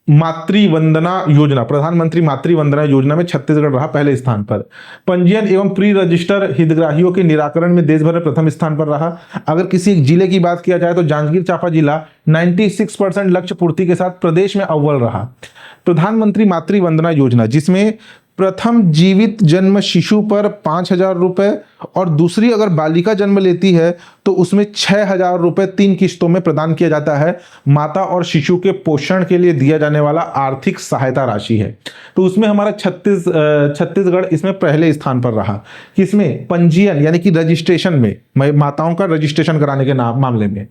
मातृ वंदना योजना, प्रधानमंत्री मातृ वंदना योजना में छत्तीसगढ़ रहा पहले स्थान पर। पंजीयन एवं प्री रजिस्टर हितग्राहियों के निराकरण में देश भर में प्रथम स्थान पर रहा। अगर किसी एक जिले की बात किया जाए तो जांजगीर चांपा जिला 96% लक्ष्य पूर्ति के साथ प्रदेश में अव्वल रहा। प्रधानमंत्री मातृ वंदना योजना, जिसमें प्रथम जीवित जन्म शिशु पर 5,000 रुपए और दूसरी अगर बालिका जन्म लेती है तो उसमें 6,000 रुपए 3 किस्तों में प्रदान किया जाता है। माता और शिशु के पोषण के लिए दिया जाने वाला आर्थिक सहायता राशि है। तो उसमें हमारा छत्तीसगढ़ इसमें पहले स्थान पर रहा। किसमें? पंजीयन यानी कि रजिस्ट्रेशन में, माताओं का रजिस्ट्रेशन कराने के मामले में।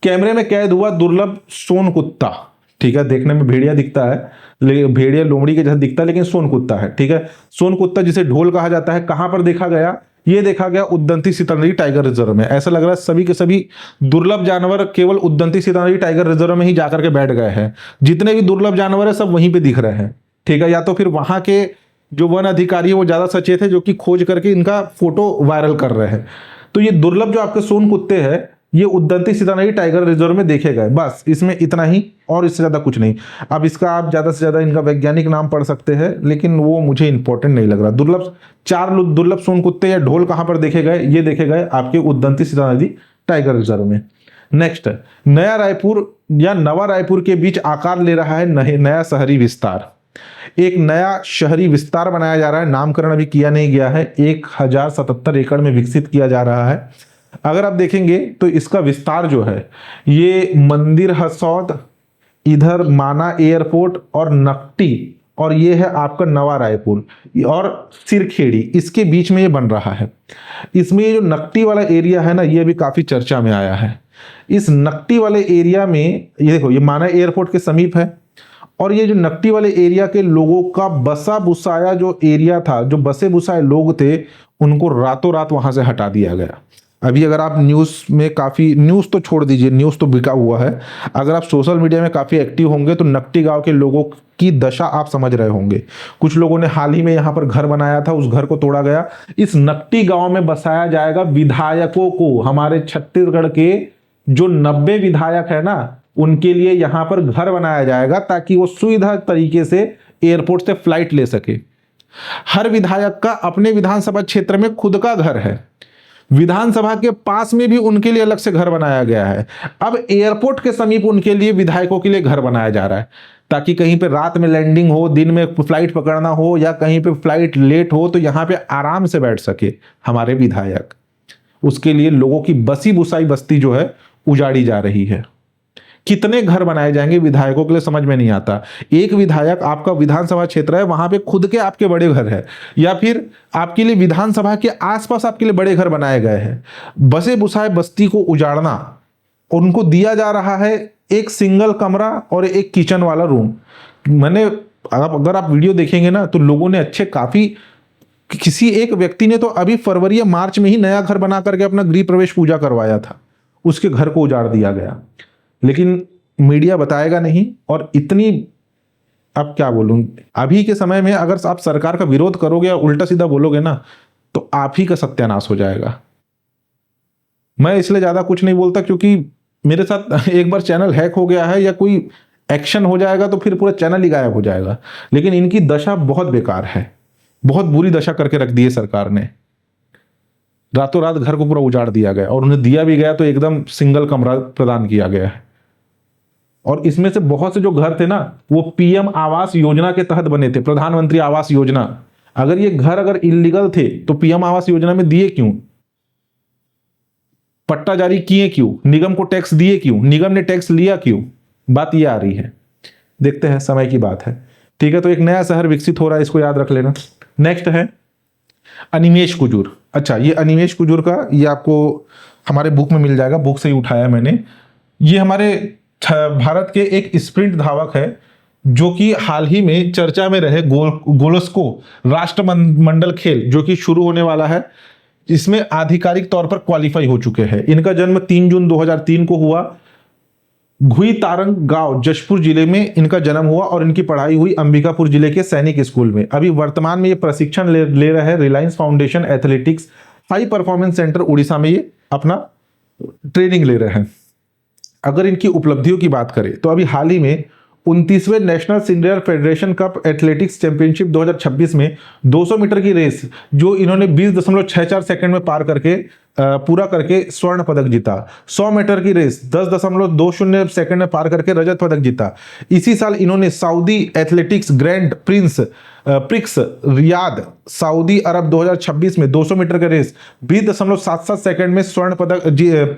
कैमरे में कैद हुआ दुर्लभ सोन कुत्ता, ठीक है, देखने में भेड़िया दिखता है, भेड़िया लोमड़ी के जैसा दिखता है, लेकिन सोन कुत्ता है, ठीक है। सोन कुत्ता जिसे ढोल कहा जाता है, कहां पर देखा गया? ये देखा गया उद्दंती सीतानदी टाइगर रिजर्व में। ऐसा लग रहा है सभी के सभी दुर्लभ जानवर केवल उद्दंती सीतानदी टाइगर रिजर्व में ही जाकर के बैठ गए हैं। जितने भी दुर्लभ जानवर है सब वहीं पे दिख रहे हैं, ठीक है। या तो फिर वहां के जो वन अधिकारी है वो ज्यादा सचेत है, जो कि खोज करके इनका फोटो वायरल कर रहे हैं। तो ये दुर्लभ जो आपके सोन कुत्ते हैं ये उद्दंती सीतानदी टाइगर रिजर्व में देखे गए, बस इसमें इतना ही और इससे ज्यादा कुछ नहीं। अब इसका आप ज्यादा से ज्यादा इनका वैज्ञानिक नाम पढ़ सकते हैं, लेकिन वो मुझे इंपॉर्टेंट नहीं लग रहा। चार दुर्लभ सोन कुत्ते या ढोल कहां पर देखे गए? ये देखे गए आपके उद्दंती सीतानदी टाइगर रिजर्व में। नेक्स्ट, नया रायपुर या नवा रायपुर के बीच आकार ले रहा है नया शहरी विस्तार। एक नया शहरी विस्तार बनाया जा रहा है, नामकरण अभी किया नहीं गया है। 1077 एकड़ में विकसित किया जा रहा है। अगर आप देखेंगे तो इसका विस्तार जो है ये मंदिर हसौद, इधर माना एयरपोर्ट और नकटी, और ये है आपका नवा रायपुर और सिरखेड़ी, इसके बीच में ये बन रहा है। इसमें ये जो नकटी वाला एरिया है ना, ये भी काफी चर्चा में आया है। इस नकटी वाले एरिया में ये देखो, ये माना एयरपोर्ट के समीप है, और ये जो नकटी वाले एरिया के लोगों का बसा बुसाया जो एरिया था, जो बसे बुसाए लोग थे, उनको रातों रात वहां से हटा दिया गया। अभी अगर आप न्यूज़ में काफ़ी, न्यूज़ तो छोड़ दीजिए, न्यूज़ तो बिका हुआ है, अगर आप सोशल मीडिया में काफ़ी एक्टिव होंगे तो नकटी गांव के लोगों की दशा आप समझ रहे होंगे। कुछ लोगों ने हाल ही में यहाँ पर घर बनाया था, उस घर को तोड़ा गया। इस नकटी गांव में बसाया जाएगा विधायकों को। हमारे छत्तीसगढ़ के जो 90 विधायक है ना, उनके लिए यहाँ पर घर बनाया जाएगा ताकि वो सुविधा तरीके से एयरपोर्ट से फ्लाइट ले सके। हर विधायक का अपने विधानसभा क्षेत्र में खुद का घर है, विधानसभा के पास में भी उनके लिए अलग से घर बनाया गया है। अब एयरपोर्ट के समीप उनके लिए, विधायकों के लिए घर बनाया जा रहा है ताकि कहीं पे रात में लैंडिंग हो, दिन में फ्लाइट पकड़ना हो, या कहीं पे फ्लाइट लेट हो तो यहाँ पे आराम से बैठ सके हमारे विधायक। उसके लिए लोगों की बसी बुसाई बस्ती जो है उजाड़ी जा रही है। कितने घर बनाए जाएंगे विधायकों के लिए समझ में नहीं आता। एक विधायक, आपका विधानसभा क्षेत्र है, वहां पे खुद के आपके बड़े घर है, या फिर आपके लिए विधानसभा के आसपास आपके लिए बड़े घर बनाए गए हैं। बसे बुसाए बस्ती को उजाड़ना, उनको दिया जा रहा है एक सिंगल कमरा और एक किचन वाला रूम। मैंने, अगर आप वीडियो देखेंगे ना तो लोगों ने अच्छे काफी, किसी एक व्यक्ति ने तो अभी फरवरी या मार्च में ही नया घर बना करके अपना गृह प्रवेश पूजा करवाया था, उसके घर को उजाड़ दिया गया। लेकिन मीडिया बताएगा नहीं। और इतनी, अब क्या बोलूं, अभी के समय में अगर आप सरकार का विरोध करोगे या उल्टा सीधा बोलोगे ना तो आप ही का सत्यानाश हो जाएगा। मैं इसलिए ज्यादा कुछ नहीं बोलता, क्योंकि मेरे साथ एक बार चैनल हैक हो गया है या कोई एक्शन हो जाएगा तो फिर पूरा चैनल ही गायब हो जाएगा। लेकिन इनकी दशा बहुत बेकार है, बहुत बुरी दशा करके रख दी है सरकार ने। रातों रात घर को पूरा उजाड़ दिया गया, और उन्हें दिया भी गया तो एकदम सिंगल कमरा प्रदान किया गया है। और इसमें से बहुत से जो घर थे ना वो पीएम आवास योजना के तहत बने थे, प्रधानमंत्री आवास योजना। अगर ये घर अगर इलीगल थे तो पीएम आवास योजना में दिए क्यों, पट्टा जारी किए क्यों, निगम को टैक्स दिए क्यों, निगम ने टैक्स लिया क्यों, बात ये आ रही है। देखते हैं, समय की बात है। ठीक है, तो एक नया शहर विकसित हो रहा है, इसको याद रख लेना। नेक्स्ट है अनिमेष कुजूर। अच्छा, ये अनिमेष कुजूर का ये आपको हमारे बुक में मिल जाएगा, बुक से ही उठाया मैंने। ये हमारे भारत के एक स्प्रिंट धावक है जो कि हाल ही में चर्चा में रहे गोलस्को राष्ट्रमंडल खेल जो कि शुरू होने वाला है, इसमें आधिकारिक तौर पर क्वालिफाई हो चुके हैं। इनका जन्म 3 जून 2003 को हुआ। घुईतारंग गांव जशपुर जिले में इनका जन्म हुआ और इनकी पढ़ाई हुई अंबिकापुर जिले के सैनिक स्कूल में। अभी वर्तमान में ये प्रशिक्षण ले रहे हैं Reliance foundation athletics high performance centre Orissa में, ये अपना ट्रेनिंग ले रहे हैं। अगर इनकी उपलब्धियों की बात करें तो अभी हाल ही में 29वें national senior federation cup athletics championship 2026 में 200 मीटर की रेस जो इन्होंने 20.64 सेकंड में पार करके पूरा करके स्वर्ण पदक जीता। 100 मीटर की रेस 10.20 सेकंड में पार करके रजत पदक जीता। इसी साल इन्होंने Saudi athletics grand prix Riyadh Saudi Arab 2026 में 200 मीटर का रेस 20.77 सेकंड में स्वर्ण पदक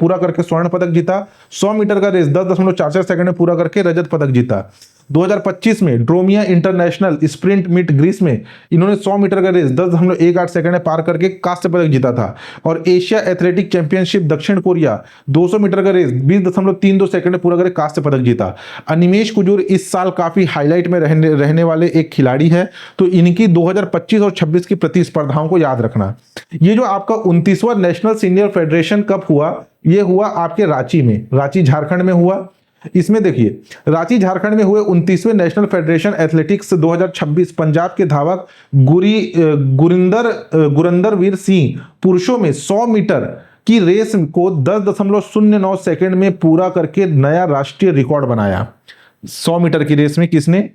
पूरा करके स्वर्ण पदक जीता। 100 मीटर का रेस 10.44 सेकंड में पूरा करके रजत पदक जीता। 2025 में Dromia international sprint meet Greece में इन्होंने 100 मीटर का रेस 10.18 सेकंड में पार करके कांस्य पदक जीता था। और एशिया एथलेटिक चैंपियनशिप दक्षिण कोरिया 200 मीटर का रेस 20.32 सेकंड में पूरा करके कांस्य पदक जीता। अनिमेष कुजूर इस साल काफी हाईलाइट में रहने वाले एक खिलाड़ी है, तो इनकी 2025 और 26 की प्रतिस्पर्धाओं को याद रखना। ये जो आपका 29वां नेशनल सीनियर फेडरेशन कप हुआ, ये हुआ आपके रांची में, रांची झारखंड में हुआ। इसमें देखिए, रांची झारखंड में हुए 29वें नेशनल फेडरेशन एथलेटिक्स 2026 पंजाब के धावक गुरिंदर वीर सिंह पुरुषों में 100 मीटर की रेस को 10.09 सेकंड में पूरा करके नया राष्ट्रीय रिकॉर्ड बनाया। 100 मीटर की रेस में किसने?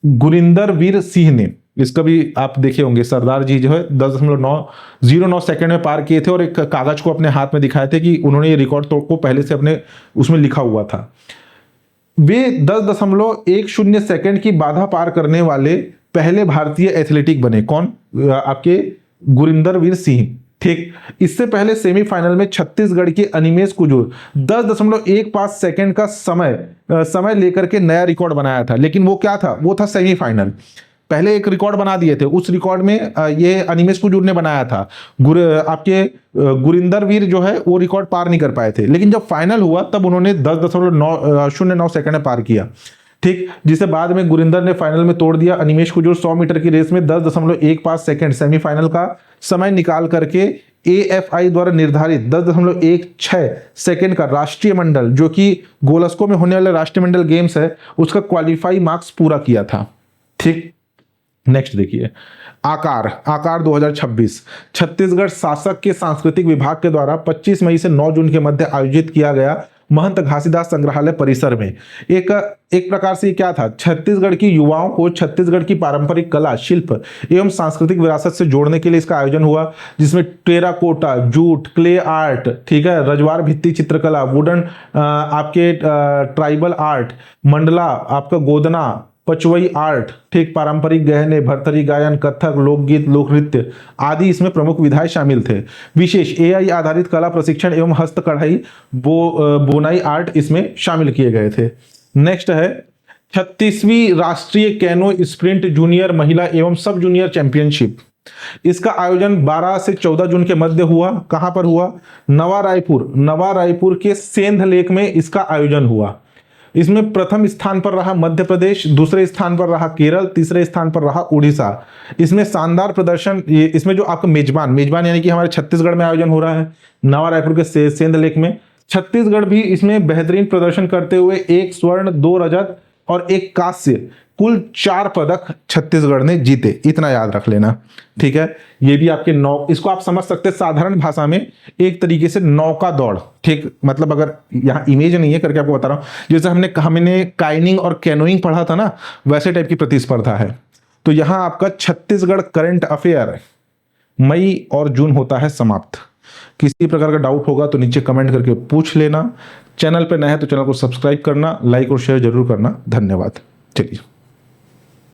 गुरिंदर वीर सिंह ने। इसका भी आप देखे होंगे, सरदार जी जो है 10.09 सेकंड में पार किए थे और एक कागज को अपने हाथ में दिखाए थे कि उन्होंने ये रिकॉर्ड को पहले से अपने उसमें लिखा हुआ था। वे 10.10 सेकंड की बाधा पार करने वाले पहले भारतीय एथलेटिक बने। कौन? आपके गुरिंदर वीर सिंह। ठीक, इससे पहले सेमीफाइनल में छत्तीसगढ़ के अनिमेष कुजूर 10.15 सेकंड का समय लेकर के नया रिकॉर्ड बनाया था, लेकिन वो क्या था? वो था सेमीफाइनल। पहले एक रिकॉर्ड बना दिए थे, उस रिकॉर्ड में ये अनिमेष कुजूर ने बनाया था। आपके गुरिंदर वीर जो है वो रिकॉर्ड पार नहीं कर पाए थे, लेकिन जब फाइनल हुआ तब उन्होंने 10.09 सेकंड में पार किया। ठीक, जिसे बाद में गुरिंदर ने फाइनल में तोड़ दिया। अनिमेष कुजूर 100 मीटर की रेस में 10.15 सेकंड सेमीफाइनल का समय निकाल करके AFI द्वारा निर्धारित 10.16 सेकंड का राष्ट्रीय मंडल जो कि गोलस्को में होने वाले राष्ट्रीय मंडल गेम्स है उसका क्वालिफाई मार्क्स पूरा किया था। ठीक, नेक्स्ट देखिए, आकार 2026 छत्तीसगढ़ शासक के सांस्कृतिक विभाग के द्वारा 25 मई से 9 जून के मध्य आयोजित किया गया महंत घासीदास संग्रहालय परिसर में एक प्रकार से क्या था? छत्तीसगढ़ की युवाओं को छत्तीसगढ़ की पारंपरिक कला, शिल्प एवं सांस्कृतिक विरासत से जोड़ने के लिए इसका आयोजन हुआ, जिसमें टेराकोटा, जूट, क्ले आर्ट, ठीक है, रजवार भित्ति चित्रकला, वुडन आपके ट्राइबल आर्ट, मंडला, आपका गोदना, पचवई आर्ट, ठीक, पारंपरिक गहने, भरथरी गायन, कथक, लोकगीत, लोक नृत्य आदि इसमें प्रमुख विधाएं शामिल थे। विशेष AI आधारित कला प्रशिक्षण एवं हस्त कढ़ाई बोनाई आर्ट इसमें शामिल किए गए थे। नेक्स्ट है 36वीं राष्ट्रीय कैनो स्प्रिंट जूनियर महिला एवं सब जूनियर चैंपियनशिप। इसका आयोजन 12 से 14 जून के मध्य हुआ। कहां पर हुआ? नवा रायपुर के सेंध लेक में इसका आयोजन हुआ। इसमें प्रथम स्थान पर रहा मध्य प्रदेश, दूसरे स्थान पर रहा केरल, तीसरे स्थान पर रहा उड़ीसा। इसमें शानदार प्रदर्शन, इसमें जो आपका मेजबान यानी कि हमारे छत्तीसगढ़ में आयोजन हो रहा है नवा रायपुर के सेंध लेक में। छत्तीसगढ़ भी इसमें बेहतरीन प्रदर्शन करते हुए 1 स्वर्ण, 2 रजत और 1 कांस्य, कुल 4 पदक छत्तीसगढ़ ने जीते। इतना याद रख लेना, ठीक है। ये भी आपके इसको आप समझ सकते हैं साधारण भाषा में एक तरीके से नौका दौड़, ठीक, मतलब अगर यहाँ इमेज नहीं है करके आपको बता रहा हूँ, जैसे हमने काइनिंग और कैनोइंग पढ़ा था ना, वैसे टाइप की प्रतिस्पर्धा है। तो यहाँ आपका छत्तीसगढ़ करंट अफेयर मई और जून होता है समाप्त। किसी प्रकार का डाउट होगा तो नीचे कमेंट करके पूछ लेना। चैनल पर नया है तो चैनल को सब्सक्राइब करना, लाइक और शेयर जरूर करना। धन्यवाद। चलिए।